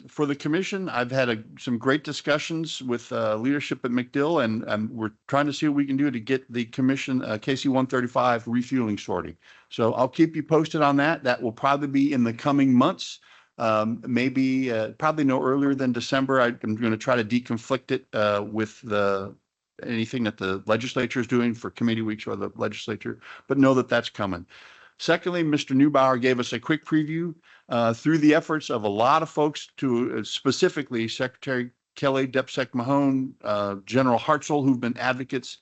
for the commission, I've had some great discussions with leadership at McDill, and we're trying to see what we can do to get the commission KC 135 refueling sorting. So I'll keep you posted on that. That will probably be in the coming months. Maybe probably no earlier than December. I'm going to try to deconflict it with anything that the legislature is doing for committee weeks or the legislature, but know that that's coming. Secondly, Mr. Neubauer gave us a quick preview through the efforts of a lot of folks, to specifically Secretary Kelly, DepSec Mahone, General Hartzell, who've been advocates.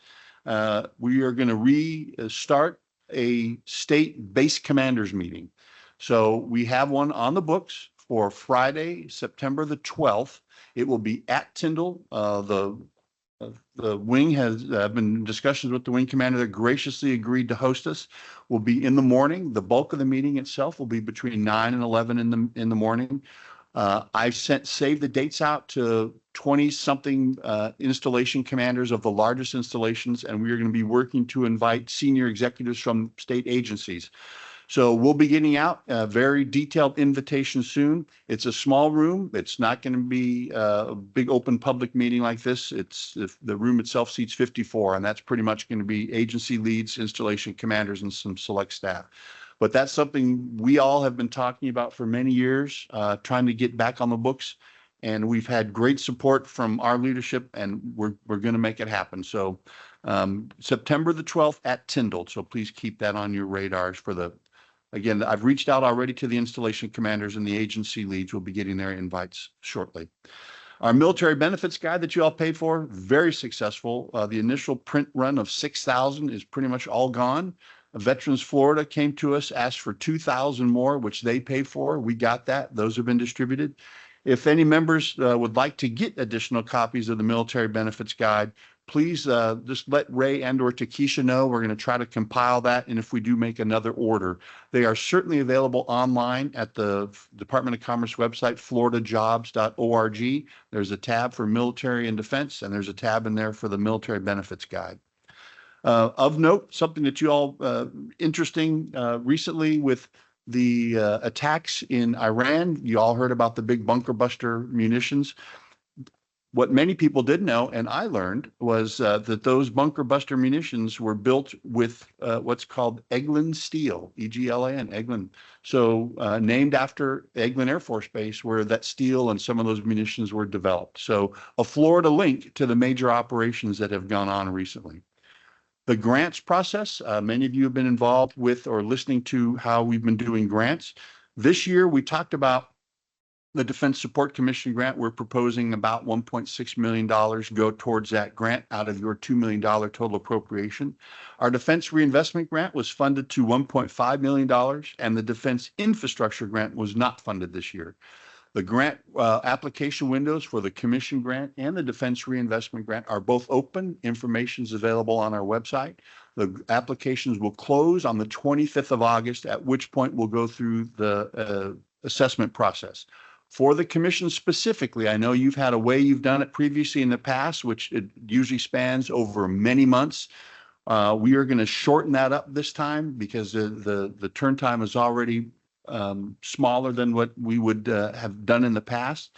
We are going to restart a state base commanders meeting. So we have one on the books for Friday, September the 12th. It will be at Tyndall. The wing has been in discussions with the wing commander that graciously agreed to host us. Will be in the morning. The bulk of the meeting itself will be between 9 and 11 in the morning. I've saved the dates out to 20-something installation commanders of the largest installations, and we are going to be working to invite senior executives from state agencies. So we'll be getting out a very detailed invitation soon. It's a small room. It's not going to be a big open public meeting like this. The room itself seats 54, and that's pretty much going to be agency leads, installation commanders, and some select staff. But that's something we all have been talking about for many years, trying to get back on the books. And we've had great support from our leadership, and we're going to make it happen. So September the 12th at Tyndall. So please keep that on your radars for again, I've reached out already to the installation commanders, and the agency leads will be getting their invites shortly. Our military benefits guide that you all paid for, very successful. The initial print run of 6,000 is pretty much all gone. Veterans Florida came to us, asked for 2,000 more, which they paid for. We got that. Those have been distributed. If any members would like to get additional copies of the military benefits guide, please just let Ray and/or Takesha know. We're going to try to compile that, and if we do make another order, they are certainly available online at the Department of Commerce website, floridajobs.org. There's a tab for military and defense, and there's a tab in there for the military benefits guide. Of note, something that you all interesting recently with the attacks in Iran, you all heard about the big bunker buster munitions. What many people didn't know, and I learned, was that those bunker buster munitions were built with what's called Eglin steel, E-G-L-A-N, Eglin. So named after Eglin Air Force Base, where that steel and some of those munitions were developed. So a Florida link to the major operations that have gone on recently. The grants process, many of you have been involved with or listening to how we've been doing grants. This year, we talked about the Defense Support Commission grant. We're proposing about $1.6 million go towards that grant out of your $2 million total appropriation. Our Defense Reinvestment Grant was funded to $1.5 million, and the Defense Infrastructure Grant was not funded this year. The grant application windows for the Commission Grant and the Defense Reinvestment Grant are both open. Information is available on our website. The applications will close on the 25th of August, at which point we'll go through the assessment process. For the commission specifically, I know you've had a way you've done it previously in the past, which it usually spans over many months. We are going to shorten that up this time because the turn time is already smaller than what we would have done in the past.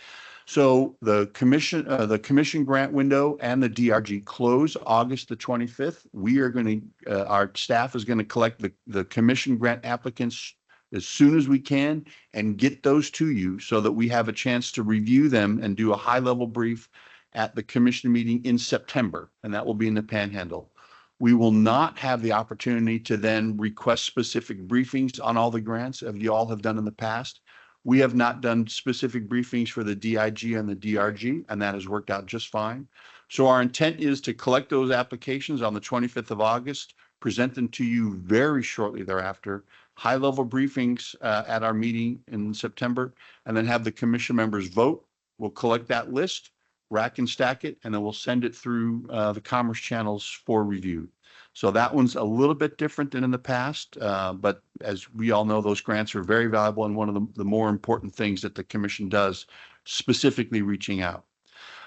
So the commission grant window and the DRG close August the 25th. We are going to, our staff is going to collect the commission grant applicants as soon as we can and get those to you so that we have a chance to review them and do a high-level brief at the commission meeting in September, and that will be in the Panhandle. We will not have the opportunity to then request specific briefings on all the grants as you all have done in the past. We have not done specific briefings for the DIG and the DRG, and that has worked out just fine. So our intent is to collect those applications on the 25th of August, present them to you very shortly thereafter, high-level briefings at our meeting in September, and then have the commission members vote. We'll collect that list, rack and stack it, and then we'll send it through the commerce channels for review. So that one's a little bit different than in the past, but as we all know, those grants are very valuable and one of the more important things that the commission does, specifically reaching out.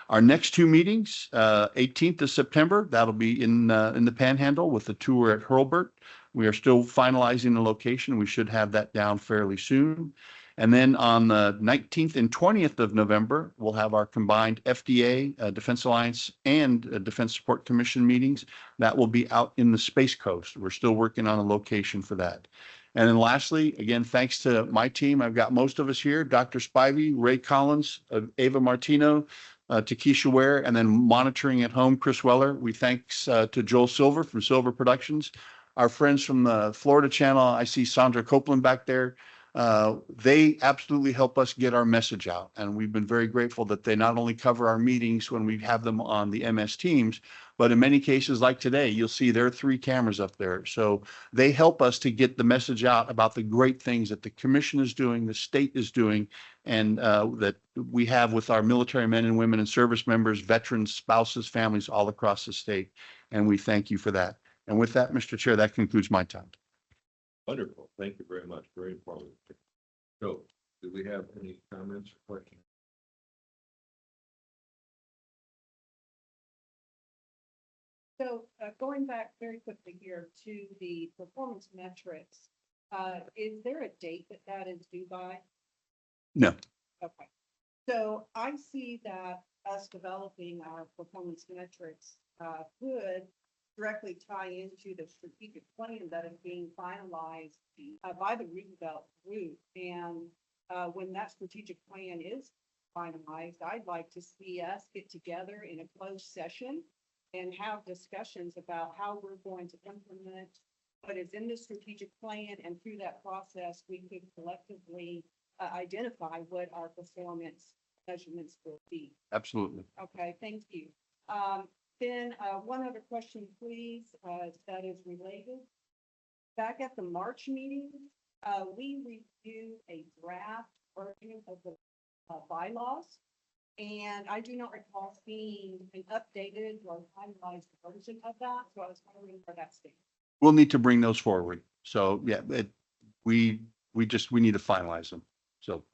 Our next two meetings, 18th of September, that'll be in the Panhandle with the tour at Hurlburt. We are still finalizing the location. We should have that down fairly soon. And then on the 19th and 20th of November, we'll have our combined FDA, Defense Alliance, and Defense Support Commission meetings. That will be out in the Space Coast. We're still working on a location for that. And then lastly, again, thanks to my team, I've got most of us here, Dr. Spivey, Ray Collins, Ava Martino, Takesha Ware, and then monitoring at home, Chris Weller. We thanks to Joel Silver from Silver Productions. Our friends from the Florida Channel, I see Sandra Copeland back there. They absolutely help us get our message out. And we've been very grateful that they not only cover our meetings when we have them on the MS Teams, but in many cases like today, you'll see there are 3 cameras up there. So they help us to get the message out about the great things that the commission is doing, the state is doing, and that we have with our military men and women and service members, veterans, spouses, families all across the state. And we thank you for that. And with that, Mr. Chair, that concludes my time. Wonderful. Thank you very much. Very informative. So, do we have any comments or questions? So going back very quickly here to the performance metrics, is there a date that that is due by? No. Okay. So I see that us developing our performance metrics could directly tie into the strategic plan that is being finalized by the Roosevelt Group. And when that strategic plan is finalized, I'd like to see us get together in a closed session and have discussions about how we're going to implement what is in the strategic plan. And through that process, we could collectively identify what our performance measurements will be. Absolutely. Okay, thank you. Then one other question, please, that is related. Back at the March meeting, we reviewed a draft version of the bylaws. And I do not recall seeing an updated or finalized version of that. So I was wondering where that stands. We'll need to bring those forward. So yeah, we need to finalize them. So.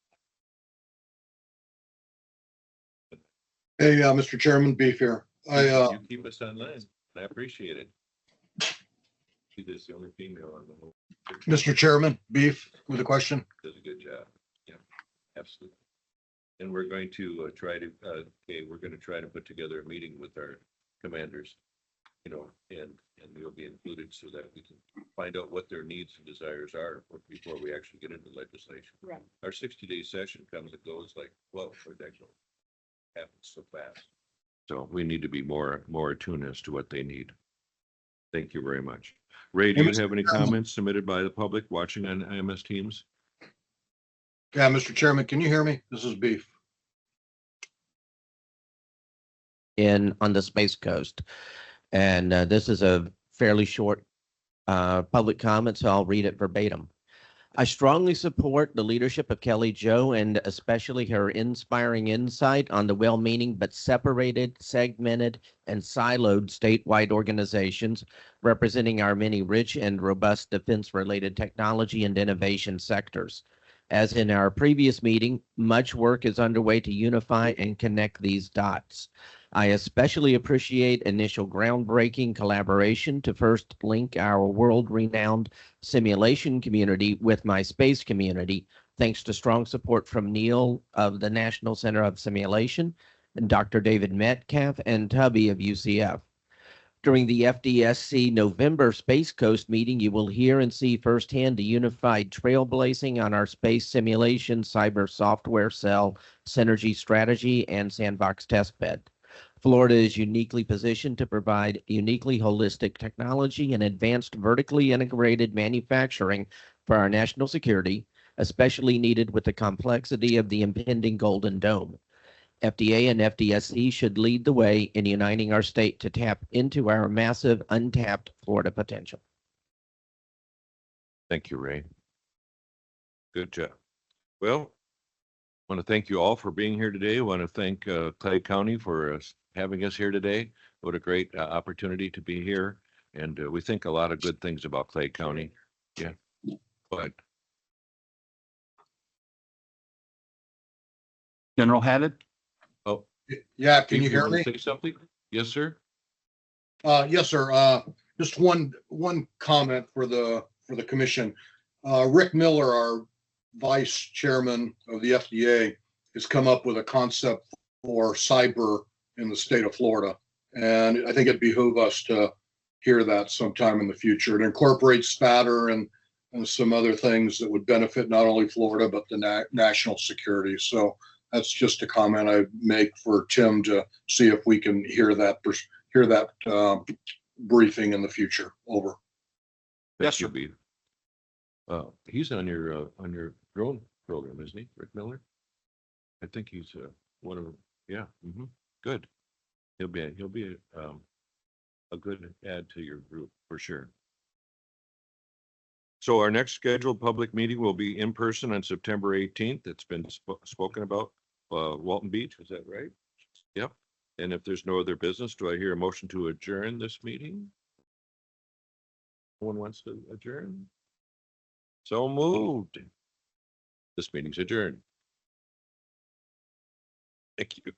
Hey, Mr. Chairman, Beef here. You keep us online. I appreciate it. She is the only female on the whole. Mr. Chairman, Beef with a question. Does a good job. Yeah, absolutely. And we're going to try to, we're going to try to put together a meeting with our commanders, and we'll be included so that we can find out what their needs and desires are before we actually get into legislation. Right. Our 60-day session comes and goes like, well, it happens so fast. So we need to be more attuned as to what they need. Thank you very much. Ray, do you have any comments submitted by the public watching on IMS Teams? Yeah, Mr. Chairman, can you hear me? This is Beef. On the Space Coast. And this is a fairly short public comment, so I'll read it verbatim. I strongly support the leadership of Kelly Jo and especially her inspiring insight on the well-meaning but separated, segmented, and siloed statewide organizations representing our many rich and robust defense-related technology and innovation sectors. As in our previous meeting, much work is underway to unify and connect these dots. I especially appreciate initial groundbreaking collaboration to first link our world-renowned simulation community with my space community, thanks to strong support from Neil of the National Center of Simulation and Dr. David Metcalf and Tubby of UCF. During the FDSC November Space Coast meeting, you will hear and see firsthand a unified trailblazing on our space simulation, cyber software cell, synergy strategy, and sandbox testbed. Florida is uniquely positioned to provide uniquely holistic technology and advanced vertically integrated manufacturing for our national security, especially needed with the complexity of the impending Golden Dome. FDA and FDSC should lead the way in uniting our state to tap into our massive untapped Florida potential. Thank you, Ray. Good job. Well, I want to thank you all for being here today. I want to thank Clay County for having us here today. What a great opportunity to be here. And we think a lot of good things about Clay County. Yeah. But General Haddad? oh, Yeah, can you Chief, hear wanna me? say something? Yes, sir. Yes, sir. Just one comment for the commission. Rick Miller, our vice chairman of the FDA, has come up with a concept for cyber in the state of Florida. And I think it'd behoove us to hear that sometime in the future. It incorporates spatter and some other things that would benefit not only Florida, but the national security. So that's just a comment I make for Tim to see if we can hear that briefing in the future. Over. Yes, sir. He's on your drone program, isn't he, Rick Miller? I think he's one of them. Yeah. Good. He'll be a good add to your group for sure. So our next scheduled public meeting will be in person on September 18th. It's been spoken about, Walton Beach. Is that right? Yep. And if there's no other business, do I hear a motion to adjourn this meeting? No one wants to adjourn? So moved. This meeting's adjourned. Thank you.